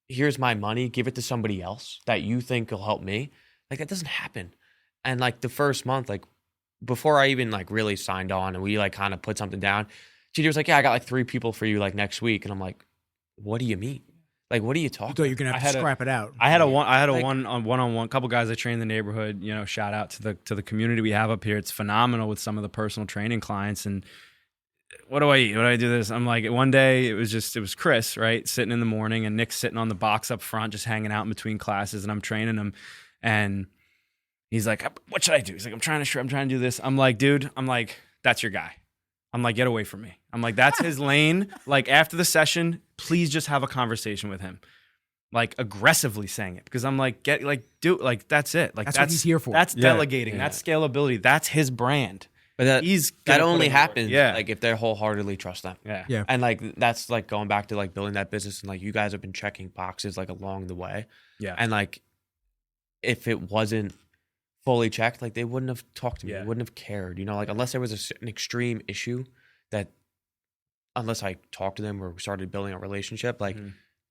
here's my money, give it to somebody else that you think will help me. Like that doesn't happen. And like the first month, like before I even like really signed on and we like kind of put something down, TJ was like, yeah, I got like 3 people for you like next week. And I'm like, what do you mean? Like, what are you talking about? You're going to have to scrap it out. I had a one-on-one couple guys I train in the neighborhood, you know, shout out to the community we have up here. It's phenomenal with some of the personal training clients. And what do I eat? What do I do this? I'm like, one day it was Chris, right? Sitting in the morning and Nick's sitting on the box up front, just hanging out in between classes and I'm training him. And he's like, what should I do? He's like, I'm trying to do this. I'm like, dude, that's your guy. I'm like, get away from me. I'm like, that's his lane. Like after the session, please just have a conversation with him. Like aggressively saying it because I'm like, that's it. Like that's what he's here for. That's delegating. Yeah. That's scalability. That's his brand. But that only happens like if they wholeheartedly trust them. Yeah. And like that's like going back to like building that business and like you guys have been checking boxes like along the way. Yeah. And like if it wasn't fully checked, like they wouldn't have talked to me. They wouldn't have cared. You know, like unless there was an extreme issue that unless I talked to them or started building a relationship, like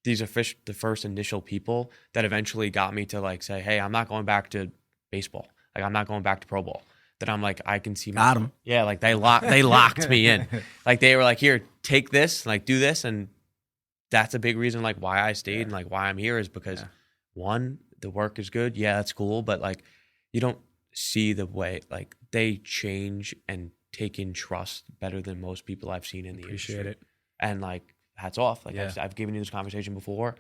these are the first initial people that eventually got me to like say, hey, I'm not going back to baseball. Like I'm not going back to pro ball. That I'm like, I can see. Got 'em. Yeah, like they locked me in. Like they were like, here, take this, like do this, and that's a big reason like why I stayed and like why I'm here is because one, the work is good. Yeah, that's cool, but like you don't see the way like they change and take in trust better than most people I've seen in the Appreciate industry. it. And like hats off. Like I've given you this conversation before.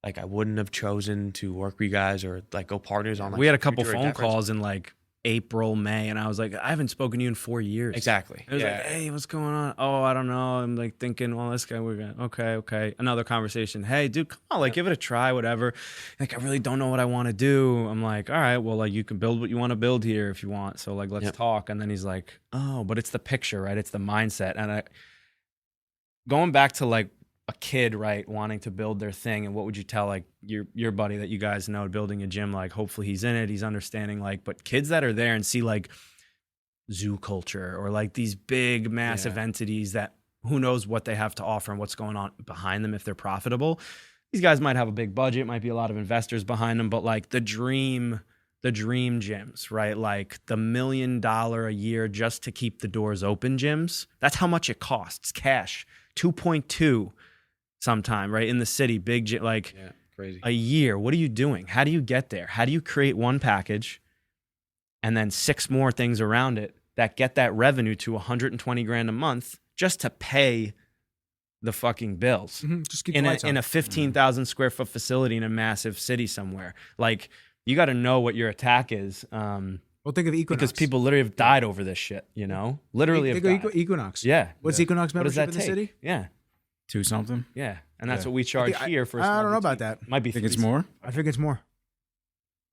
Like I wouldn't have chosen to work with you guys or like go partners on. Like, we had a couple future phone endeavors. calls in like April, May, and I was like, I haven't spoken to you in 4 years. Exactly. It was like, hey, what's going on? Oh, I don't know. I'm like thinking, well, this guy, we're gonna, okay. Another conversation. Hey, dude, come on, like give it a try, whatever. Like, I really don't know what I want to do. I'm like, all right, well, like you can build what you want to build here if you want. So like, let's talk. And then he's like, oh, but it's the picture, right? It's the mindset. And going back to like a kid, right, wanting to build their thing, and what would you tell like your buddy that you guys know building a gym? Like hopefully he's in it, he's understanding, like, but kids that are there and see like zoo culture or like these big massive entities that who knows what they have to offer and what's going on behind them if they're profitable. These guys might have a big budget, might be a lot of investors behind them, but like the dream gyms, right? Like the $1 million a year just to keep the doors open gyms. That's how much it costs cash. 2.2 sometime, right? In the city, big gym, like crazy. A year. What are you doing? How do you get there? How do you create one package and then 6 more things around it that get that revenue to 120 grand a month just to pay the fucking bills Just keep in the lights on. a 15,000 square foot facility in a massive city somewhere? Like you got to know what your attack is. Well, think of Equinox. Because people literally have died over this shit, you know? Literally have think died. of Equinox. Yeah. What's Equinox What does membership that in the take? city? Yeah. 2 something. Yeah. And that's what we charge here for a I small don't know about boutique. that. Might be I think it's 3. more. I think it's more.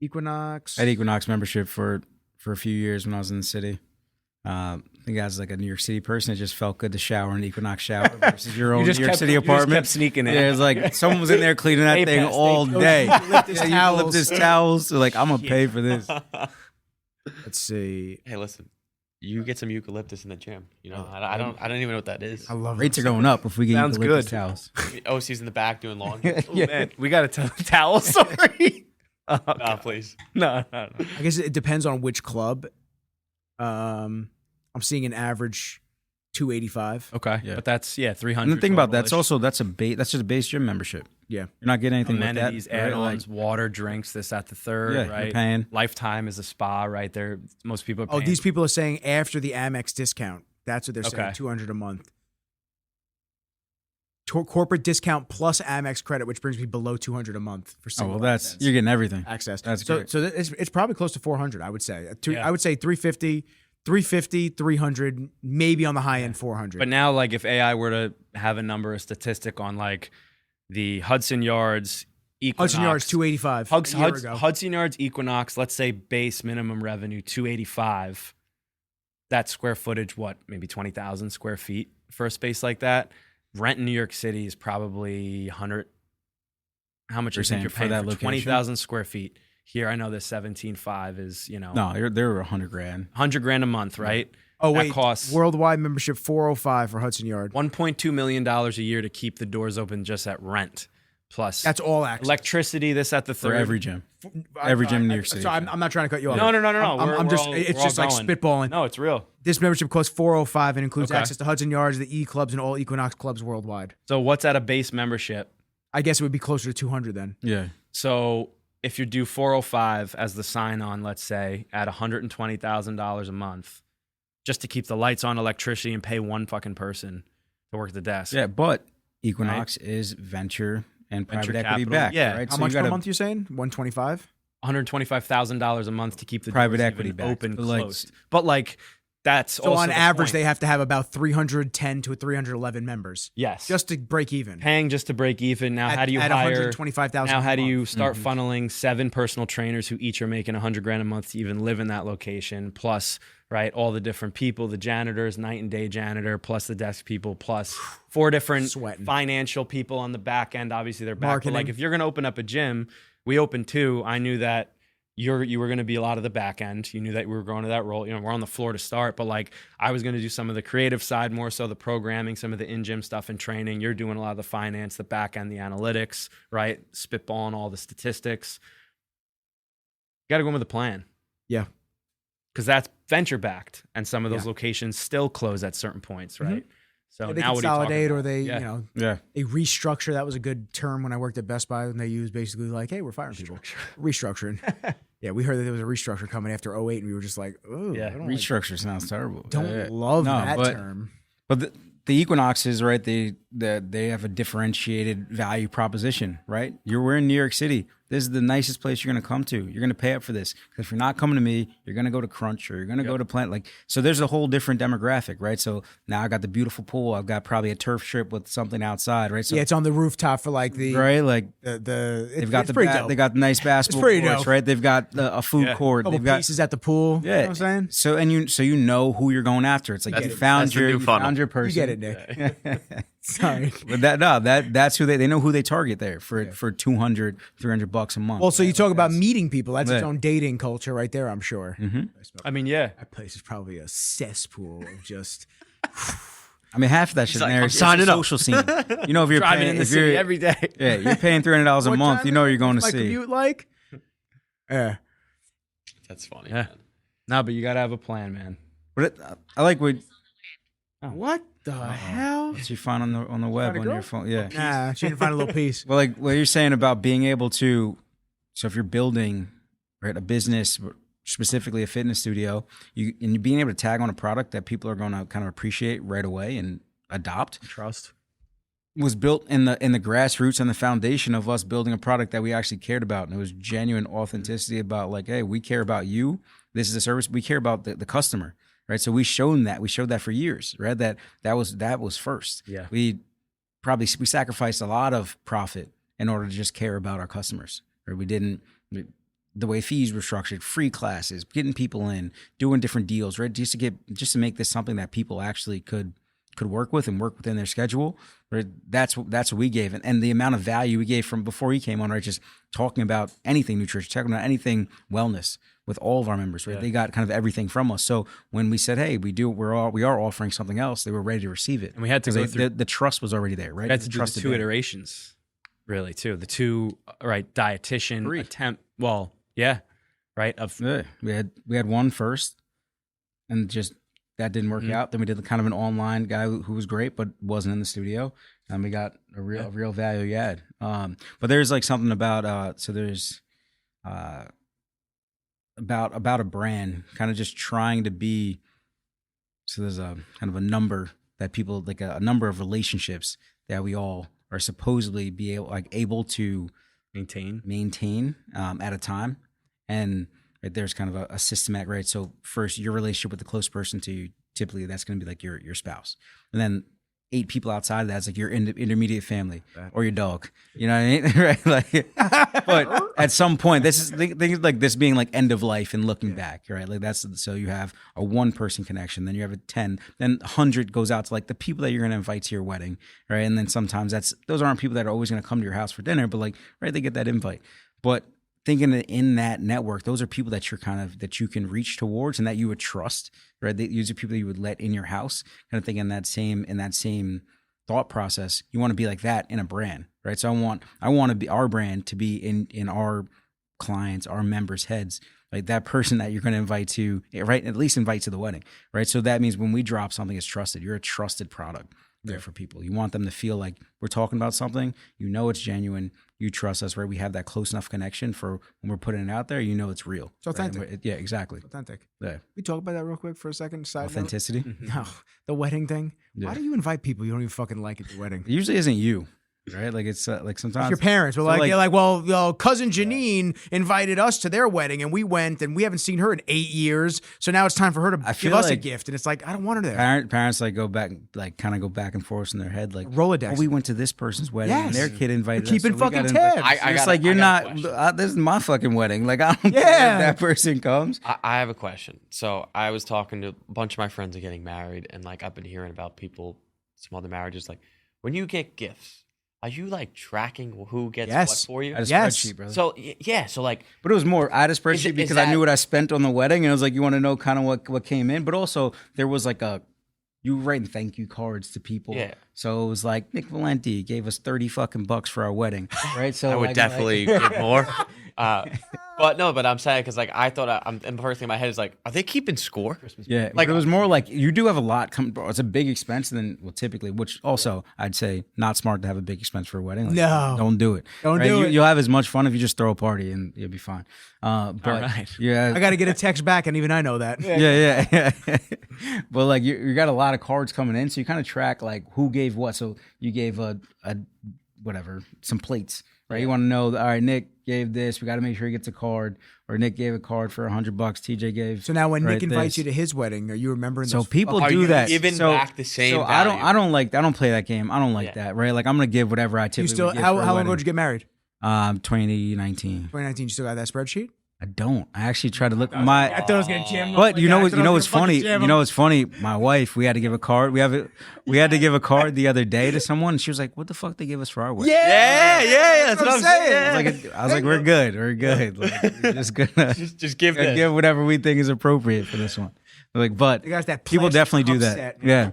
Equinox. I had Equinox membership for a few years when I was in the city. I think I was like a New York City person. It just felt good to shower in the Equinox shower versus your own New York City You just apartment. kept sneaking in. Yeah, it's like someone was in there cleaning that thing Pass, all they- day. Eucalyptus Eucalyptus towels. So like, I'm gonna pay for this. Let's see. Hey, listen, you get some eucalyptus in the gym. You know, I don't even know what that is. I love Rates it. are going up if we get Sounds eucalyptus good. towels. OC's in the back doing laundry. Oh, man, we got to tell the towel story. Oh, Nah, please. no. I guess it depends on which club. I'm seeing an average 285. Okay, Yeah. but that's 300. And the thing about that's total-ish. also that's just a base gym membership. Yeah. You're not getting anything amenities, with that. right? add-ons, water, drinks, this, that, the third, Yeah, you're right? paying. Lifetime is a spa, right? There, most people are Oh, paying. these people are saying after the Amex discount. That's what they're saying. Okay. $200 a month. Corporate discount plus Amex credit, which brings me below $200 a month for Oh single well, access. you're getting everything. access. That's so great. so it's probably close to 400. I would say. Yeah. I would say 350, 300, maybe on the high end 400. But now, like, if AI were to have a number, a statistic on like the Hudson Yards, Equinox, Hudson Yards 285. a year ago. Hudson Yards, Equinox, let's say base minimum revenue 285. That square footage, what, maybe 20,000 square feet for a space like that? Rent in New York City is probably 100. How much You're you think saying you're for paying that for location? 20,000 square feet? Here, I know the 17.5 is, No, they were $100 grand. 100 grand a month, right? Oh That wait, costs worldwide membership 405 for Hudson Yard. $1.2 million a year to keep the doors open just at rent. Plus That's all access electricity, this at the For third. every gym. Every gym in New York City. So I'm not trying to cut you off. No. I'm just. It's just like spitballing. No, it's real. This membership costs 405 and includes Okay. access to Hudson Yards, the E clubs, and all Equinox clubs worldwide. So what's at a base membership? I guess it would be closer to 200 then. Yeah. So if you do 405 as the sign on, let's say, at $120,000 a month, just to keep the lights on, electricity, and pay one fucking person to work the desk. Yeah, but Equinox is venture and Venture private equity capital, backed. yeah. Right? How So much you per gotta- month? You're saying 125? $125,000 a month to keep the Private doors equity even backed. open, But, like, closed. But like that's So also on the average, point. they have to have about 310 to 311 members yes just to break even. paying just to break even. Now, how do you at hire? 125,000? Now, how do a you month? start funneling 7 personal trainers who each are making 100 grand a month to even live in that location? Plus, right, all the different people, the janitors, night and day janitor, plus the desk people, plus 4 different Sweating. financial people on the back end. Obviously, they're back. But Marketing. like, if you're going to open up a gym, we opened 2. I knew that you were going to be a lot of the back end. You knew that we were going to that role. You know, we're on the floor to start, but like I was going to do some of the creative side, more so the programming, some of the in-gym stuff and training. You're doing a lot of the finance, the back end, the analytics, right? Spitballing all the statistics. You got to go in with a plan. Yeah. Because that's venture backed, and some of those locations still close at certain points, right? So They now consolidate, or they, Yeah. you know, Yeah. they restructure. That was a good term when I worked at Best Buy, and they used basically like, hey, we're firing people. Restructuring. Yeah, we heard that there was a restructure coming after 2008, and we were just like, oh, Yeah. I don't Restructure sounds terrible. don't love No, that but- term. But the equinoxes, right? They have a differentiated value proposition, right? We're in New York City. This is the nicest place you're going to come to. You're going to pay up for this. Because if you're not coming to me, you're going to go to Crunch, or you're going to go to Plant. Like, so there's a whole different demographic, right? So now I got the beautiful pool. I've got probably a turf strip with something outside, right? So, Yeah, it's on the rooftop for like the right, like they've they've got they got nice basketball pretty courts, dope. right? They've got a food court. couple They've got pieces at the pool. You know what I'm saying? So you know who you're going after. It's like That's- you found that's the new you funnel. found your person. You get it, Nick. Sorry. But that's who they know who they target there for $200, $300 a month. Well, so you talk about meeting people. That's its Yeah. own dating culture right there, I'm sure. I mean, yeah. That place is probably a cesspool of just. I mean, half of that shit like, in there I'm is signing a up. social scene. You know, if you're Driving paying, in the if city you're, every day. yeah, you're paying $300 a What month. time You know is you're going to my see. commute like? Yeah. That's funny. Yeah. Man. No, but you got to have a plan, man. But I like what What the hell? you find on the web Found a on girl? your phone. Yeah. Nah, she didn't find a little piece. Well, like what you're saying about being able to, so if you're building, right, a business, specifically a fitness studio, and being able to tag on a product that people are going to kind of appreciate right away and adopt, Trust. was built in the grassroots and the foundation of us building a product that we actually cared about, and it was genuine authenticity about like, hey, we care about you. This is a service. We care about the customer, right? So we showed that for years, right? That was first. Yeah. We sacrificed a lot of profit in order to just care about our customers, right? The way fees were structured, free classes, getting people in, doing different deals, right? Just to make this something that people actually could work with and work within their schedule. Right? That's what we gave, and the amount of value we gave from before he came on, right? Just talking about anything nutrition, talking about anything wellness with all of our members, right? Yeah. They got kind of everything from us. So when we said, hey, we are offering something else, they were ready to receive it, And we had to 'Cause go they- through. the trust was already there, right? We had to The do the trust two there. iterations, really, too. The two, right, dietitian Three. attempt. Well, yeah, right. Yeah, we had one first, and just that didn't work out. Then we did kind of an online guy who was great, but wasn't in the studio, and we got a real value add. But there's like something about so there's about a brand kind of just trying to be. So there's a kind of a number that people like a number of relationships that we all are supposedly able to maintain at a time. And right, there's kind of a systematic, right? So first, your relationship with the close person to you, typically that's going to be like your spouse. And then 8 people outside of that's like your intermediate family or your dog. You know what I mean? Right? Like, but at some point, this is things like this being like end of life and looking back, right? Like so you have a 1-person connection, then you have a 10, then 100 goes out to like the people that you're going to invite to your wedding, right? And then sometimes those aren't people that are always going to come to your house for dinner, but like, right, they get that invite. But thinking that in that network, those are people that that you can reach towards and that you would trust, right? These are people that you would let in your house, kind of thinking in that same thought process. You want to be like that in a brand, right? So I want to be our brand to be in our clients, our members' heads, like that person that you're going to invite to, right? At least invite to the wedding, right? So that means when we drop something, it's trusted. You're a trusted product there for people. You want them to feel like we're talking about something, you know it's genuine, you trust us, right? We have that close enough connection for when we're putting it out there, you know it's real. It's authentic. Right? Yeah, exactly. Authentic. Yeah. We talk about that real quick for a second. Side note. Authenticity. No, the wedding thing. Yeah. Why do you invite people you don't even fucking like at the wedding? It usually isn't you, right? Like it's like sometimes Your parents were So, like, like- you're like, well, cousin Janine invited us to their wedding and we went and we haven't seen her in 8 years. So now it's time for her to I give feel us a like gift. And it's like, I don't want her there. parents like go back and forth in their head, like Rolodex. oh, we went to this person's wedding and their Yes. kid invited You're us. keeping so we fucking gotta tabs. invite- I It's got- like you're I got a not. question. This is my fucking wedding. Like I don't care Yeah. if that person comes. I have a question. So I was talking to a bunch of my friends are getting married, and like I've been hearing about people, some other marriages. Like when you get gifts, are you like tracking who gets Yes. what for you? I had a Yes. spreadsheet, brother. So yeah, so like But it was more, I had a Is spreadsheet it- is because I knew that- what I spent on the wedding. And I was like, you want to know kind of what came in. But also, there was like you were writing thank you cards to people. Yeah. So it was like, Nick Valenti gave us 30 fucking bucks for our wedding. Right. So I would like- definitely give more. But I'm saying because like I thought and the first thing in my head is like, are they keeping score? Yeah, Like- like it was more like you do have a lot come. It's a big expense, and then typically, which also I'd say not smart to have a big expense for a wedding. Like, No. don't do it. Don't do it. You'll have as much fun if you just throw a party, and you'll be fine. But right. yeah, I got to get a text back, and even I know that. yeah. But like you got a lot of cards coming in, so you kind of track like who gave what. So you gave a whatever some plates, right? You want to know, all right, Nick gave this. We got to make sure he gets a card, or Nick gave a card for $100. TJ gave. So now when Nick right, invites this. you to his wedding, are you remembering? So those people Are do you that. giving so, back the same So value? I don't play that game. I don't like Yeah. that, right? Like I'm gonna give whatever I typically You still would give how for a long ago wedding. did you get married? 2019. 2019. You still got that spreadsheet? I don't. I actually tried to look I my. thought I was gonna jam. But you know what's funny? You know what's funny? My wife, we had to give a card. We had to give a card the other day to someone, and she was like, "What the fuck they give us for our wedding?" Yeah, that's what I'm saying. I was like, "We're good. We're good. Like, we're just gonna Just give this. give whatever we think is appropriate for this one." Like, but You guys that people plastic definitely do cup that. set. Yeah.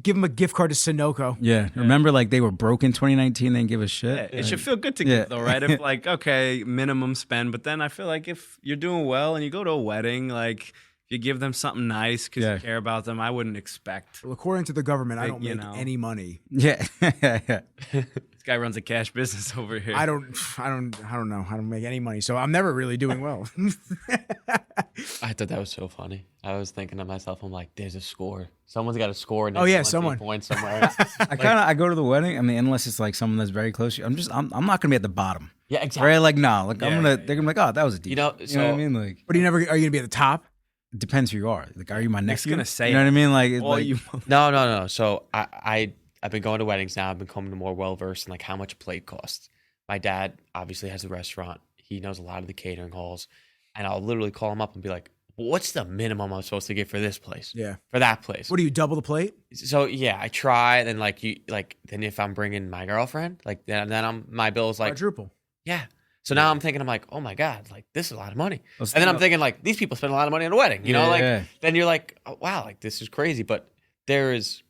Give him a gift card to Sunoco. Yeah. Remember, like they were broke in 2019. They didn't give a shit. It should feel good to Yeah. give though, right? If like, okay, minimum spend, but then I feel like if you're doing well and you go to a wedding, like if you give them something nice because Yeah. you care about them, I wouldn't expect. Well, according to the government, I Like, don't you make know. any money. Yeah. This guy runs a cash business over here. I don't know. I don't make any money, so I'm never really doing well. I thought that was so funny. I was thinking to myself, I'm like, there's a score. Someone's got a score. And Oh, yeah, it's someone. points somewhere. I go to the wedding. I mean, unless it's like someone that's very close. I'm not gonna be at the bottom. Yeah, exactly. Right? Like, no. Like, Yeah, they're gonna be like, oh, that was a deep. You know, you know so- what I mean? Like, But are you gonna be at the top? it depends who you are. Like, are you my Nick's nephew? gonna say you know it. what I mean? Like, it's All like you No. So I've been going to weddings now. I've become more well versed in like how much a plate costs. My dad obviously has a restaurant. He knows a lot of the catering halls, and I'll literally call him up and be like, "What's the minimum I'm supposed to get for this place? Yeah. For that place?" What do you double the plate? So yeah, I try. And then then if I'm bringing my girlfriend, like then my bill is like Quadruple. yeah. So now I'm thinking, I'm like, oh my God, like this is a lot of money. Let's And then think I'm thinking like these people spend a lot of money on a wedding, you know, Yeah, like yeah. then you're like, oh, wow, like this is crazy. But there is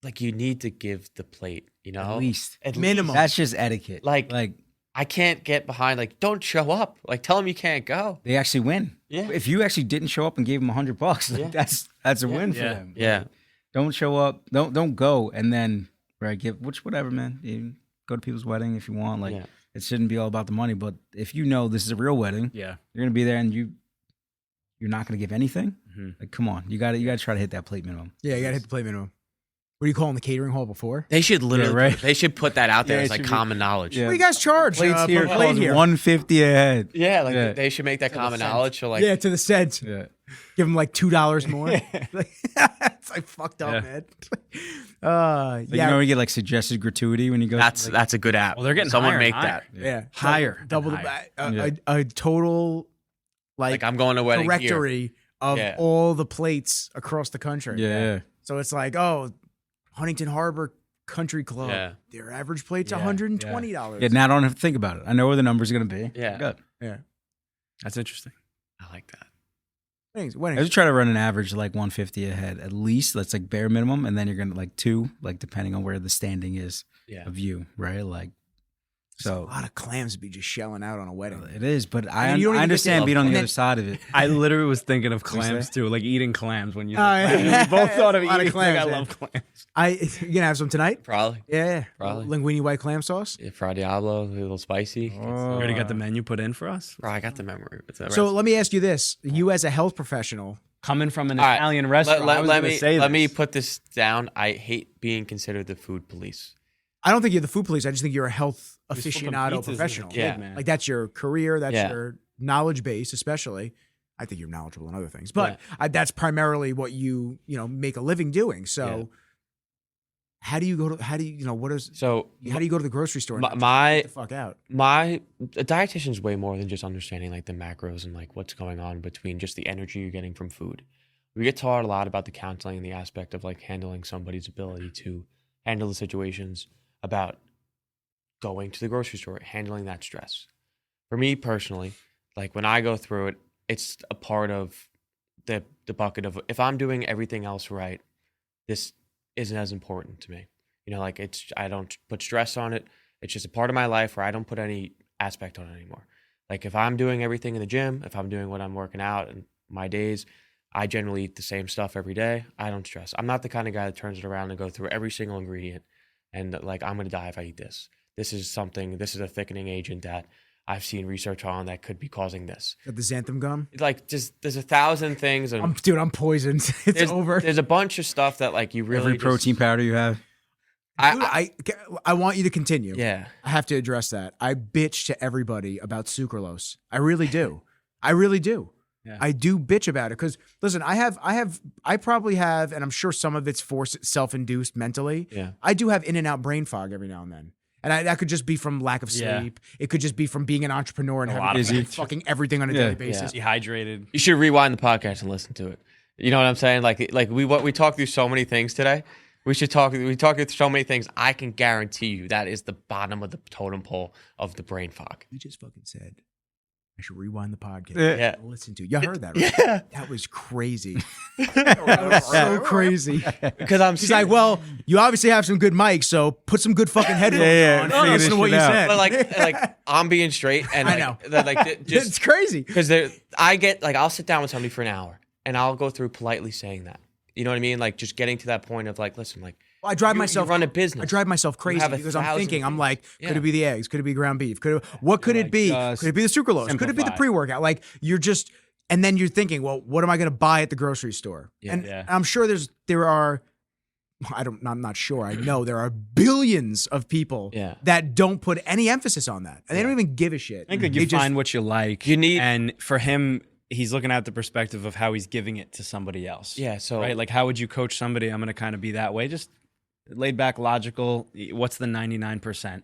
like you need to give the plate, you know, at least. At Minimum. That's just etiquette. Like- like I can't get behind like don't show up. Like tell them you can't go. they actually win. Yeah. If you actually didn't show up and gave them $100, like, Yeah. that's a win for Yeah. them. Yeah. Don't show up. Don't go, and then right give whatever, man. You go to people's wedding if you want. Like Yeah. it shouldn't be all about the money. But if you know this is a real wedding, Yeah. you're gonna be there, and you're not gonna give anything. Mhm. Like, come on, you gotta try to hit that plate minimum. Yeah, you gotta hit the plate minimum. What do you call in the catering hall before? They should literally right. they should put that out there Yeah, as it like should be- common knowledge. Yeah. What do you guys charge? Plates here per plate cost here. $150 a head. Yeah, like Yeah. they should make that common cent. knowledge. So like Yeah, to the cents. Yeah. Give them like $2 more. It's like fucked up, Yeah. man. Like, Yeah, you know, you get like suggested gratuity when you go. that's a good app. Well, they're getting someone higher make and that. higher. yeah, Higher double and the a total Like I'm going to a wedding here. directory of Yeah. all the plates across the country. yeah. So it's like, oh, Huntington Harbor Country Club. Yeah. Their average plate's Yeah, $120. Yeah. Now I don't have to think about it. I know where the number's gonna be. Yeah. Good. Yeah. That's interesting. I like that. Weddings. I Weddings. just try to run an average like 150 a head at least. That's like bare minimum, and then you're gonna like two, like depending on where the standing is Yeah. of you, right? Like, A so lot of clams to be just shelling out on a wedding. it is. But mean, I you don't even understand get to- being on the and other then- side of it. I literally was thinking of What'd you clams say? too, like eating clams when you. yeah. We both thought of A lot of eating clams, I yeah. love clams. You gonna have some tonight? Probably. Yeah. Probably. Linguine white clam sauce. Yeah, Fra Diablo, a little spicy. You already got the menu put in for us. Bro, I got the memory. It's a So recipe. let me ask you this: you, as a health professional, Coming from an All right, Italian restaurant, I was let gonna me say let me this. put this down. I hate being considered the food police. I don't think you're the food police. I just think you're a health He was flipping aficionado pizzas as a professional. kid, Yeah. man. Like that's your career. That's Yeah. your knowledge base, especially. I think you're knowledgeable in other things, but that's primarily what you make a living doing. So, how do you go to? How do you what is? So How do you go to the grocery store? And my not just my, get the fuck out. a dietitian's way more than just understanding like the macros and like what's going on between just the energy you're getting from food. We get taught a lot about the counseling and the aspect of like handling somebody's ability to handle the situations. about going to the grocery store, handling that stress. For me personally, like when I go through it, it's a part of the bucket of if I'm doing everything else right, this isn't as important to me. You know, like I don't put stress on it. It's just a part of my life where I don't put any aspect on it anymore. Like if I'm doing everything in the gym, if I'm doing what I'm working out and my days, I generally eat the same stuff every day. I don't stress. I'm not the kind of guy that turns it around and go through every single ingredient and like, I'm going to die if I eat this. This is a thickening agent that I've seen research on that could be causing this. Got the xanthan gum? Like just, there's 1,000 things. And I'm poisoned. It's over. There's a bunch of stuff that like you really Every protein powder you have. I want you to continue. Yeah. I have to address that. I bitch to everybody about sucralose. I really do. I really do. Yeah. I do bitch about it because listen, I probably have, and I'm sure some of it's self-induced mentally. Yeah. I do have in and out brain fog every now and then. And that could just be from lack of sleep. Yeah. It could just be from being an entrepreneur and having to busy. do fucking everything on a daily basis. Dehydrated. You should rewind the podcast and listen to it. You know what I'm saying? Like we talked through so many things today. We talk through so many things. I can guarantee you that is the bottom of the totem pole of the brain fog. You just fucking said I should rewind the podcast. Yeah. Listen to it. You heard that, right? Yeah. That was crazy. That was so crazy. Because She's like, well, you obviously have some good mics, so put some good fucking headphones on and listen to what you said. but like I'm being straight and I know. just It's crazy. because I'll sit down with somebody for an hour and I'll go through politely saying that. You know what I mean? Like just getting to that point of like, listen, like Well, I drive you myself. run a business. I drive myself crazy have because I'm 1,000 thinking. I'm things. like, Yeah. could it be the eggs? Could it be ground beef? What could it like, be? just Could it be the sucralose? Could it be the simplify. pre-workout? Like you're just, and then you're thinking, well, what am I going to buy at the grocery store? Yeah. And Yeah. I'm sure there are. I'm not sure. I know there are billions of people Yeah. that don't put any emphasis on that, and they don't even give a shit. I think that They you just- find what you like. You need- and for him, he's looking at the perspective of how he's giving it to somebody else. Yeah, so right, like how would you coach somebody? I'm going to kind of be that way, just laid back, logical. What's the 99%?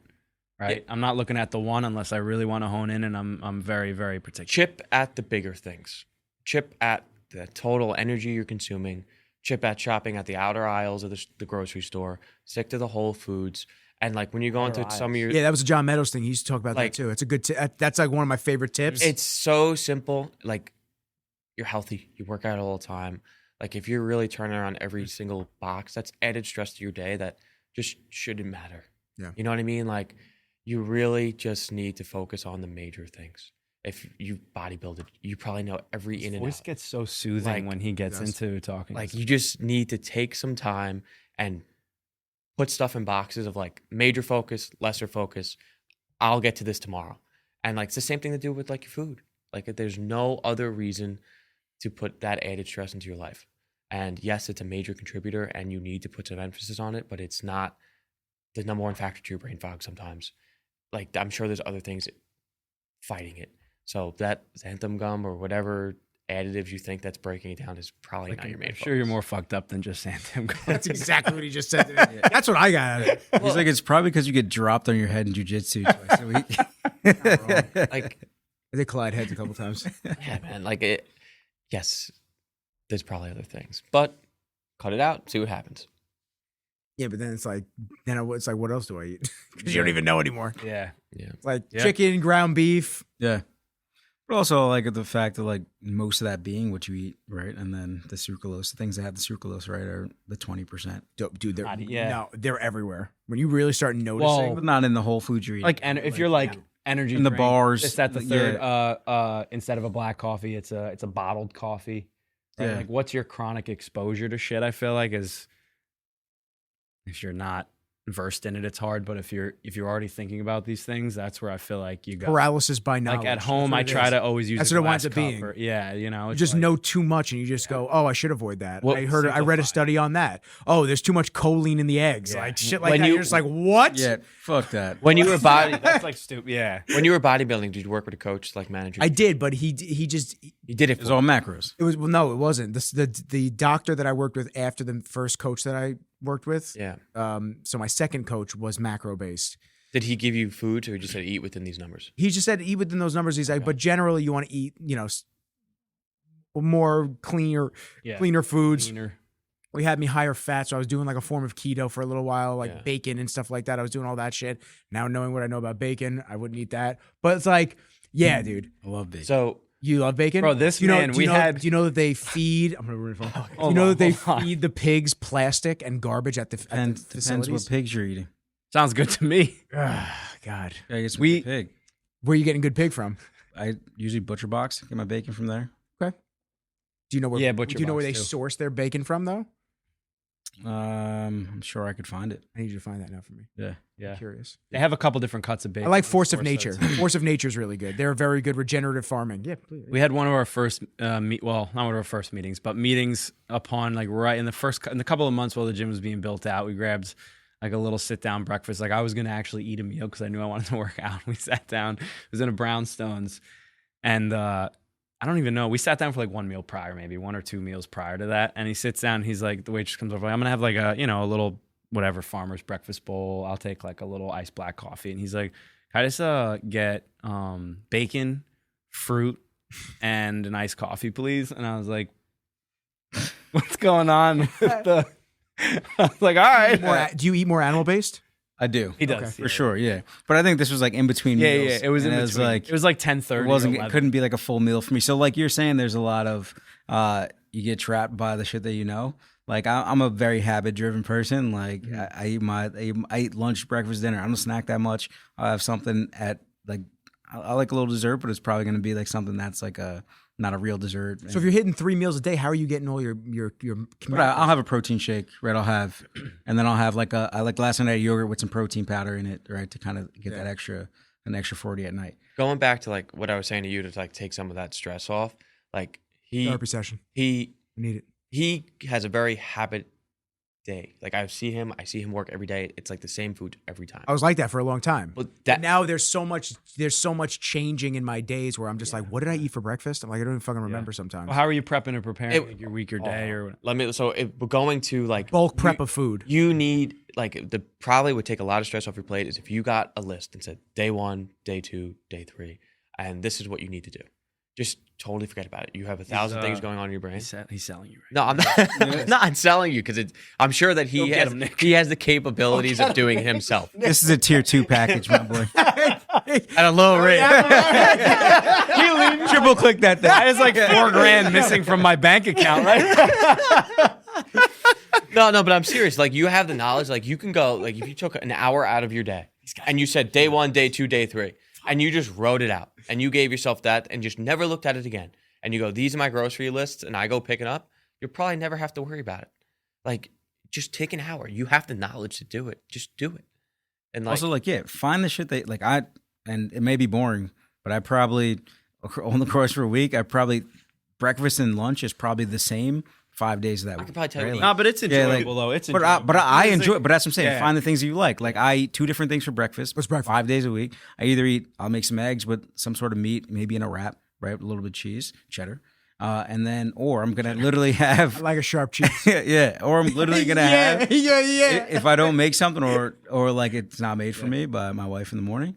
Right. Yeah. I'm not looking at the one unless I really want to hone in, and I'm very, very particular. chip at the bigger things. Chip at the total energy you're consuming. Chip at shopping at the outer aisles of the grocery store. Stick to the Whole Foods. And like when you're going through some of your, Yeah, that was a John Meadows thing. He used to talk about Like- that too. It's a good. That's like one of my favorite tips. it's so simple. Like you're healthy, you work out all the time. Like if you're really turning around every single box, that's added stress to your day that just shouldn't matter. Yeah. You know what I mean? Like you really just need to focus on the major things. If you bodybuilded, you probably know every in His and voice out. gets so soothing Like, when he gets does. into talking. Like you just need to take some time and put stuff in boxes of like major focus, lesser focus. I'll get to this tomorrow. And like it's the same thing to do with like your food. Like there's no other reason to put that added stress into your life. And yes, it's a major contributor and you need to put some emphasis on it, but it's not the number one factor to your brain fog sometimes. Like I'm sure there's other things fighting it. So that xanthan gum or whatever additives you think that's breaking it down is probably not your main I'm sure you're focus. more fucked up than just Santam. That's exactly what he just said. Today. That's what I got out of it. He's like, it's probably because you get dropped on your head in jujitsu twice a week. Like I did collide heads a couple times. yeah, man. Like it. Yes, there's probably other things, but cut it out. See what happens. Yeah, but then it's like, what else do I eat? Because you don't even know anymore. Yeah. Yeah. It's like Yeah. chicken, ground beef. Yeah. But also like the fact that like most of that being what you eat, right? And then the sucralose, the things that have the sucralose, right, are the 20%. Dude, they're Yeah. no, they're everywhere. When you really start noticing, But not in the whole food you're eating. Like, and if you're like energy In the drink, bars, it's at the yeah. third. Instead of a black coffee, it's a bottled coffee. Right? Yeah. Like, what's your chronic exposure to shit? I feel like is if you're not versed in it, it's hard. But if you're already thinking about these things, that's where I feel like you go. paralysis by knowledge. Like at That's home, what I it try is. to always use. That's a what it glass winds up cup being. or- yeah, you know, You it's just like- know too much, and you just go, "Oh, I should avoid that." Well, I read a simplify. study on that. Oh, there's too much choline in the eggs, Yeah. like shit like When that. you- You're just like, "What?" yeah, fuck that. When you were That's like stupid. Yeah. when you were bodybuilding, did you work with a coach like manager? I did, but he just You did it. It's For all macros. it was no, it wasn't. The doctor that I worked with after the first coach that I worked with. yeah. So my second coach was macro based. Did he give you food, or he just said eat within these numbers? He just said eat within those numbers. He's like, but generally you want to eat, more cleaner Yeah. foods. Cleaner. Well, he had me higher fat, so I was doing like a form of keto for a little while, like Yeah. bacon and stuff like that. I was doing all that shit. Now knowing what I know about bacon, I wouldn't eat that. But it's like, yeah, dude. I love bacon. So You love bacon? Bro, this Do you know, man, do we you know, had- Do you know that they feed? I'm gonna ruin it. Do you Hold know on, that they hold on. feed the pigs plastic and garbage at the depends facilities? what pigs you're eating. Sounds good to me. God, I guess We- pig. where are you getting good pig from? I usually butcher box, get my bacon from there. Do you know where? Yeah, butcher Do you know where they box, too. source their bacon from, though? I'm sure I could find it. I need you to find that now for me. Yeah. Yeah. I'm curious. They have a couple different cuts of bacon. I like on Force of store Nature. sites. Force of Nature is really good. They're very good regenerative farming. Yeah, please. We had one of our first well, not one of our first meetings, but meetings upon like right in the couple of months while the gym was being built out. We grabbed like a little sit down breakfast. Like I was gonna actually eat a meal because I knew I wanted to work out. We sat down. It was in a Brownstones, and I don't even know. We sat down for like one meal prior, maybe 1 or 2 meals prior to that. And he sits down. He's like, the waitress comes over. I'm gonna have like a a little whatever farmer's breakfast bowl. I'll take like a little iced black coffee. And he's like, can I just get bacon, fruit, and an iced coffee, please? And I was like, what's going on with the? I was like, all right. Do you eat more animal based? I do. He does Okay. For sure, yeah. But I think this was like in between Yeah, meals. yeah. It was in and between. It It was like 10:30. it couldn't be like a full meal for me. So like you're saying, there's a lot of you get trapped by the shit that you know. Like I'm a very habit driven person. Like I eat lunch, breakfast, dinner. I don't snack that much. I have something at like I like a little dessert, but it's probably going to be like something that's like not a real dessert. So if you're hitting 3 meals a day, how are you getting all your But I'll have a protein shake, right? I'll have, and then I'll have like I like last night I had yogurt with some protein powder in it, right, to kind of get that an extra 40 at night. going back to like what I was saying to you to like take some of that stress off, like therapy session? he I need it. he has a very habit day. Like I see him work every day. It's like the same food every time. I was like that for a long time. But But that now there's so much changing in my days where I'm just like, what did I eat for breakfast? I'm like, I don't even fucking remember sometimes. Well, how are you prepping and preparing It- like, your week or day or? let me we're going to like Bulk prep of food. You need like the probably would take a lot of stress off your plate is if you got a list and said day 1, day 2, day 3, and this is what you need to do. Just totally forget about it. You have 1,000 things going on in your brain. He's selling you right. No, I'm not, not selling you because I'm sure that Go get has, him, Nick. he has the capabilities of doing it himself This is a tier 2 package, my boy. at a low rate. Triple click that thing. That is like $4,000 missing from my bank account, right? No, but I'm serious. Like you have the knowledge. Like you can go. Like if you took an hour out of your day and you said day 1, day 2, day 3, and you just wrote it out and you gave yourself that and just never looked at it again. And you go, these are my grocery lists, and I go pick it up. You'll probably never have to worry about it. Like just take an hour. You have the knowledge to do it. Just do it. And like Also, like, yeah, find the shit that, like, and it may be boring, but I probably, on the course for a week, breakfast and lunch is probably the same 5 days of that I week. could probably tell you. No, but it's Yeah, like- enjoyable though. It's But enjoyable. I enjoy it. But that's what I'm saying. Yeah. Find the things that you like. Like I eat 2 different things for breakfast. What's breakfast? 5 days a week. I'll make some eggs with some sort of meat, maybe in a wrap, right? A little bit of cheese, cheddar. And then, or I'm going to literally I have, like a sharp cheese. yeah, or I'm literally going to have, yeah. if I don't make something or like it's not made for me by my wife in the morning,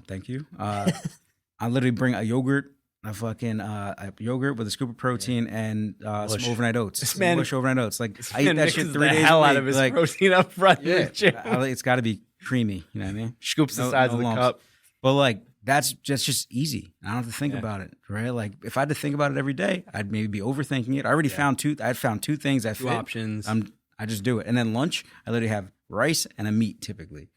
thank you. I literally bring a yogurt, a yogurt with a scoop of protein and some overnight oats. This Some man- Bush overnight oats. Like I eat that mixes shit 3 the days hell a week. out of his like, protein up front. yeah, in the gym. it's got to be creamy. You know what I mean? Scoops the No- size no of the lumps. cup. But like that's just easy. I don't have to think about it, right? Like if I had to think about it every day, I'd maybe be overthinking it. I already found 2. I'd found 2 things that 2 fit. options. I just do it. And then lunch, I literally have rice and a meat typically.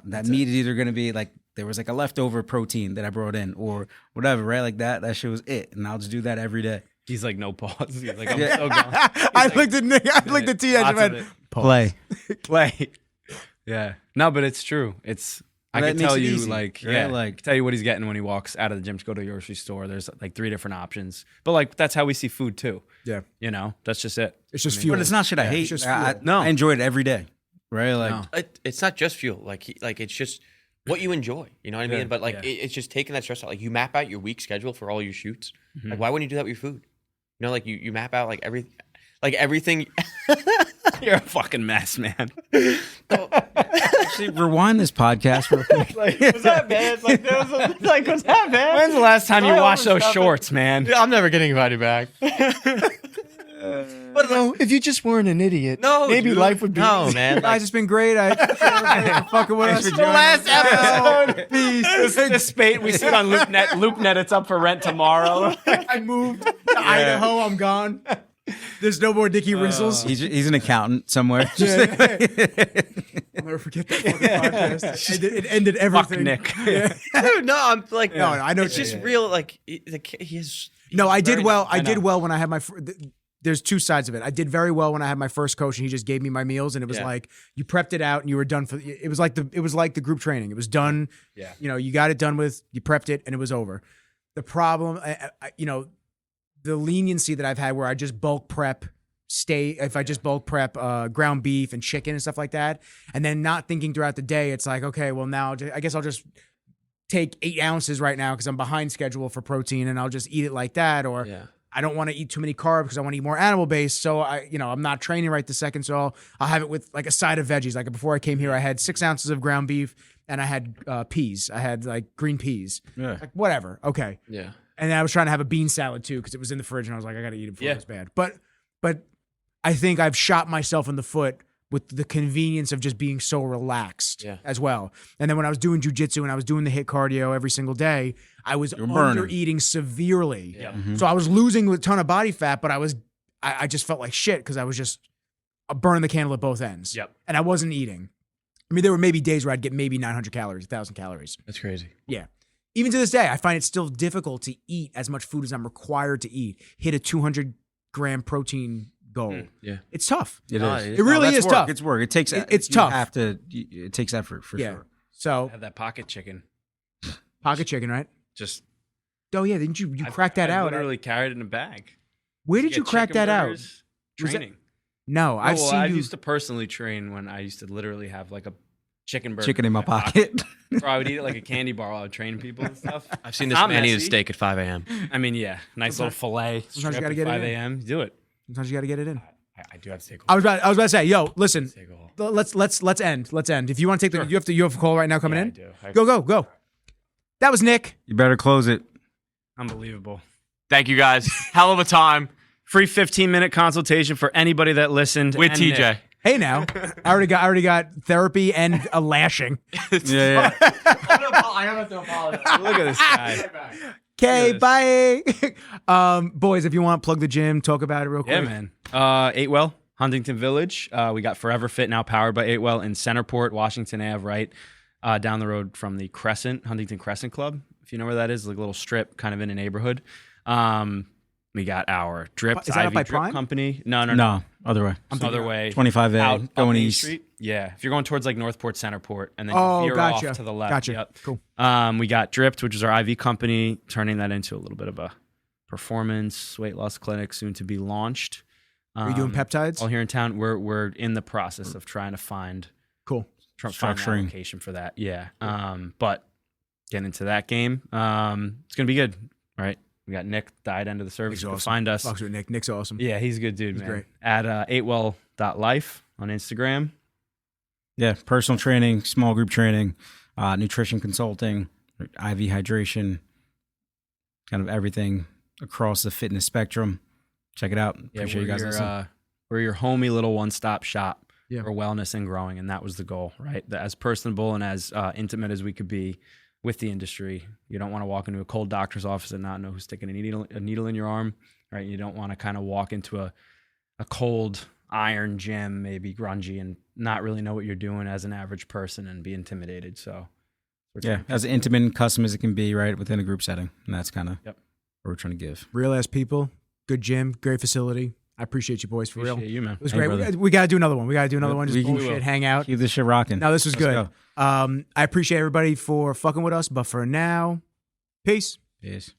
That meat is either going to be like there was like a leftover protein that I brought in or whatever, right? Like that shit was it. And I'll just do that every day. He's like, no pause. He's like, I'm Yeah. so gone. I looked at Nick. I looked at T. Lots I of went, it. Play. Play. Yeah. No, but it's true. I That can makes tell it you, easy, like, right? yeah, Like- I can tell you what he's getting when he walks out of the gym to go to the grocery store. There's like 3 different options. But like, that's how we see food too. yeah, You know, that's just it. it's just fuel. But it's not shit I hate. it's just I, fuel. No. I enjoy it every day, right? Like No. It's not just fuel. Like it's just what you enjoy. You know what I mean? Yeah, But like yeah. it's just taking that stress out. Like you map out your week schedule for all your shoots. Mm-hmm. Like why wouldn't you do that with your food? You know, like you map out everything. You're a fucking mess, man. actually rewind this podcast real quick. Was that bad? Like, was that bad? When's the last time you watched those shorts, man? I'm never getting invited back. But if you just weren't an idiot, No, maybe dude. life would be No, easy. man. Guys, it's been great. I appreciate everybody for fucking with us. for The last episode. Peace. The spate we see on LoopNet. LoopNet, it's up for rent tomorrow. I moved to Idaho. I'm gone. There's no more Nicky Rizzles. He's an accountant somewhere. I'll never forget that fucking podcast. It ended everything. Nick. Yeah. Dude, no, I'm like, No, I know. it's just real. Like, he's No, I did very well. nice. I did well when I had my. There's two sides of it. I did very well when I had my first coach, and he just gave me my meals, and it was like you prepped it out, and you were done for. It was like the group training. It was done. Yeah. You know, you got it done with. You prepped it, and it was over. The problem, the leniency that I've had where I just bulk prep. If I just bulk prep ground beef and chicken and stuff like that, and then not thinking throughout the day, it's like, okay, well now I guess I'll just take 8 ounces right now because I'm behind schedule for protein, and I'll just eat it like that. Or I don't want to eat too many carbs because I want to eat more animal based. So I'm not training right this second. So I'll have it with like a side of veggies. Like before I came here, I had 6 ounces of ground beef and I had peas. I had like green peas. Yeah. Like whatever. Okay. Yeah. And I was trying to have a bean salad too because it was in the fridge, and I was like, I got to eat it before it was bad. But I think I've shot myself in the foot with the convenience of just being so relaxed as well. And then when I was doing jujitsu and I was doing the hit cardio every single day, I was under eating severely. Yeah. So I was losing a ton of body fat, but I just felt like shit because I was just burning the candle at both ends. Yep. And I wasn't eating. I mean, there were maybe days where I'd get maybe 900 calories, 1,000 calories. That's crazy. Yeah. Even to this day, I find it still difficult to eat as much food as I'm required to eat. Hit a 200-gram protein goal. Yeah. It's tough. It is. It really that's is work. tough. It's work. It takes. It's you tough. Have to. It takes effort for sure. So Have that pocket chicken. pocket chicken, right? Just Oh yeah, didn't you crack that out? Literally carried it in a bag. Where did you Get crack chicken that out? burgers, Was that- Training. No, I've seen I you. used to personally train when I used to literally have like a chicken burger. Chicken in my pocket. Or I would eat it like a candy bar while I would train people and stuff. I've seen this Not man eat a messy. steak at 5 a.m. I mean, yeah, nice little fillet. Sometimes you strip gotta at get it 5 in. a.m. Do it. Sometimes you got to get it in. I do have to take I was about to say, yo, listen, take a whole. let's end. Let's end. If you want to take the, you have a call right now coming in. I do. Go. That was Nick. You better close it. Unbelievable. Thank you guys. Hell of a time Free 15-minute consultation for anybody that listened. with and TJ. Nick. Hey now, I already got therapy and a lashing. Yeah. I have to apologize. Look at this guy. Okay, Yes. bye. Boys, if you want, plug the gym, talk about it real quick. Yeah, man. 8well, Huntington Village. We got Forever Fit now powered by 8well in Centerport, Washington Ave, right down the road from the Huntington Crescent Club. If you know where that is, like a little strip kind of in a neighborhood. We got our Drip Is that up IV by Drip Prime? Company. No, No, other way. Other way. 25A, Out going Main east. Street. Yeah, if you're going towards like Northport, Centerport, and then Oh, you veer gotcha. off to the left. Gotcha. Yep. Cool. We got Dripped, which is our IV company, turning that into a little bit of a performance weight loss clinic, soon to be launched. Are you doing peptides? All here in town. We're in the process of trying to find Cool. find an Structuring. application for that. Yeah. But getting into that game, it's gonna be good, right? We got Nick, diet end of the service. Nick's You can awesome. find us. Fucks with Nick. Nick's awesome. Yeah, he's a good dude, man. great. At 8well.life on Instagram. Yeah, personal training, small group training, nutrition consulting, IV hydration, kind of everything across the fitness spectrum. Check it out. Yeah, Appreciate you guys listening. we're your homey little one-stop shop Yeah. for wellness and growing, and that was the goal, right? As personable and as intimate as we could be with the industry. You don't want to walk into a cold doctor's office and not know who's sticking a needle in your arm, right? You don't want to kind of walk into a cold iron gym, maybe grungy, and not really know what you're doing as an average person and be intimidated. So, Yeah, as intimate and custom as it can be, right, within a group setting. And that's kind of Yep. what we're trying to give. Real ass people. Good gym. Great facility. I appreciate you boys for real. appreciate you, man. It was Hey, great. brother. We got to do another one. Just We can- bullshit, hang out. Keep this shit rocking. No, this was Let's good. go. I appreciate everybody for fucking with us, but for now, peace. Peace.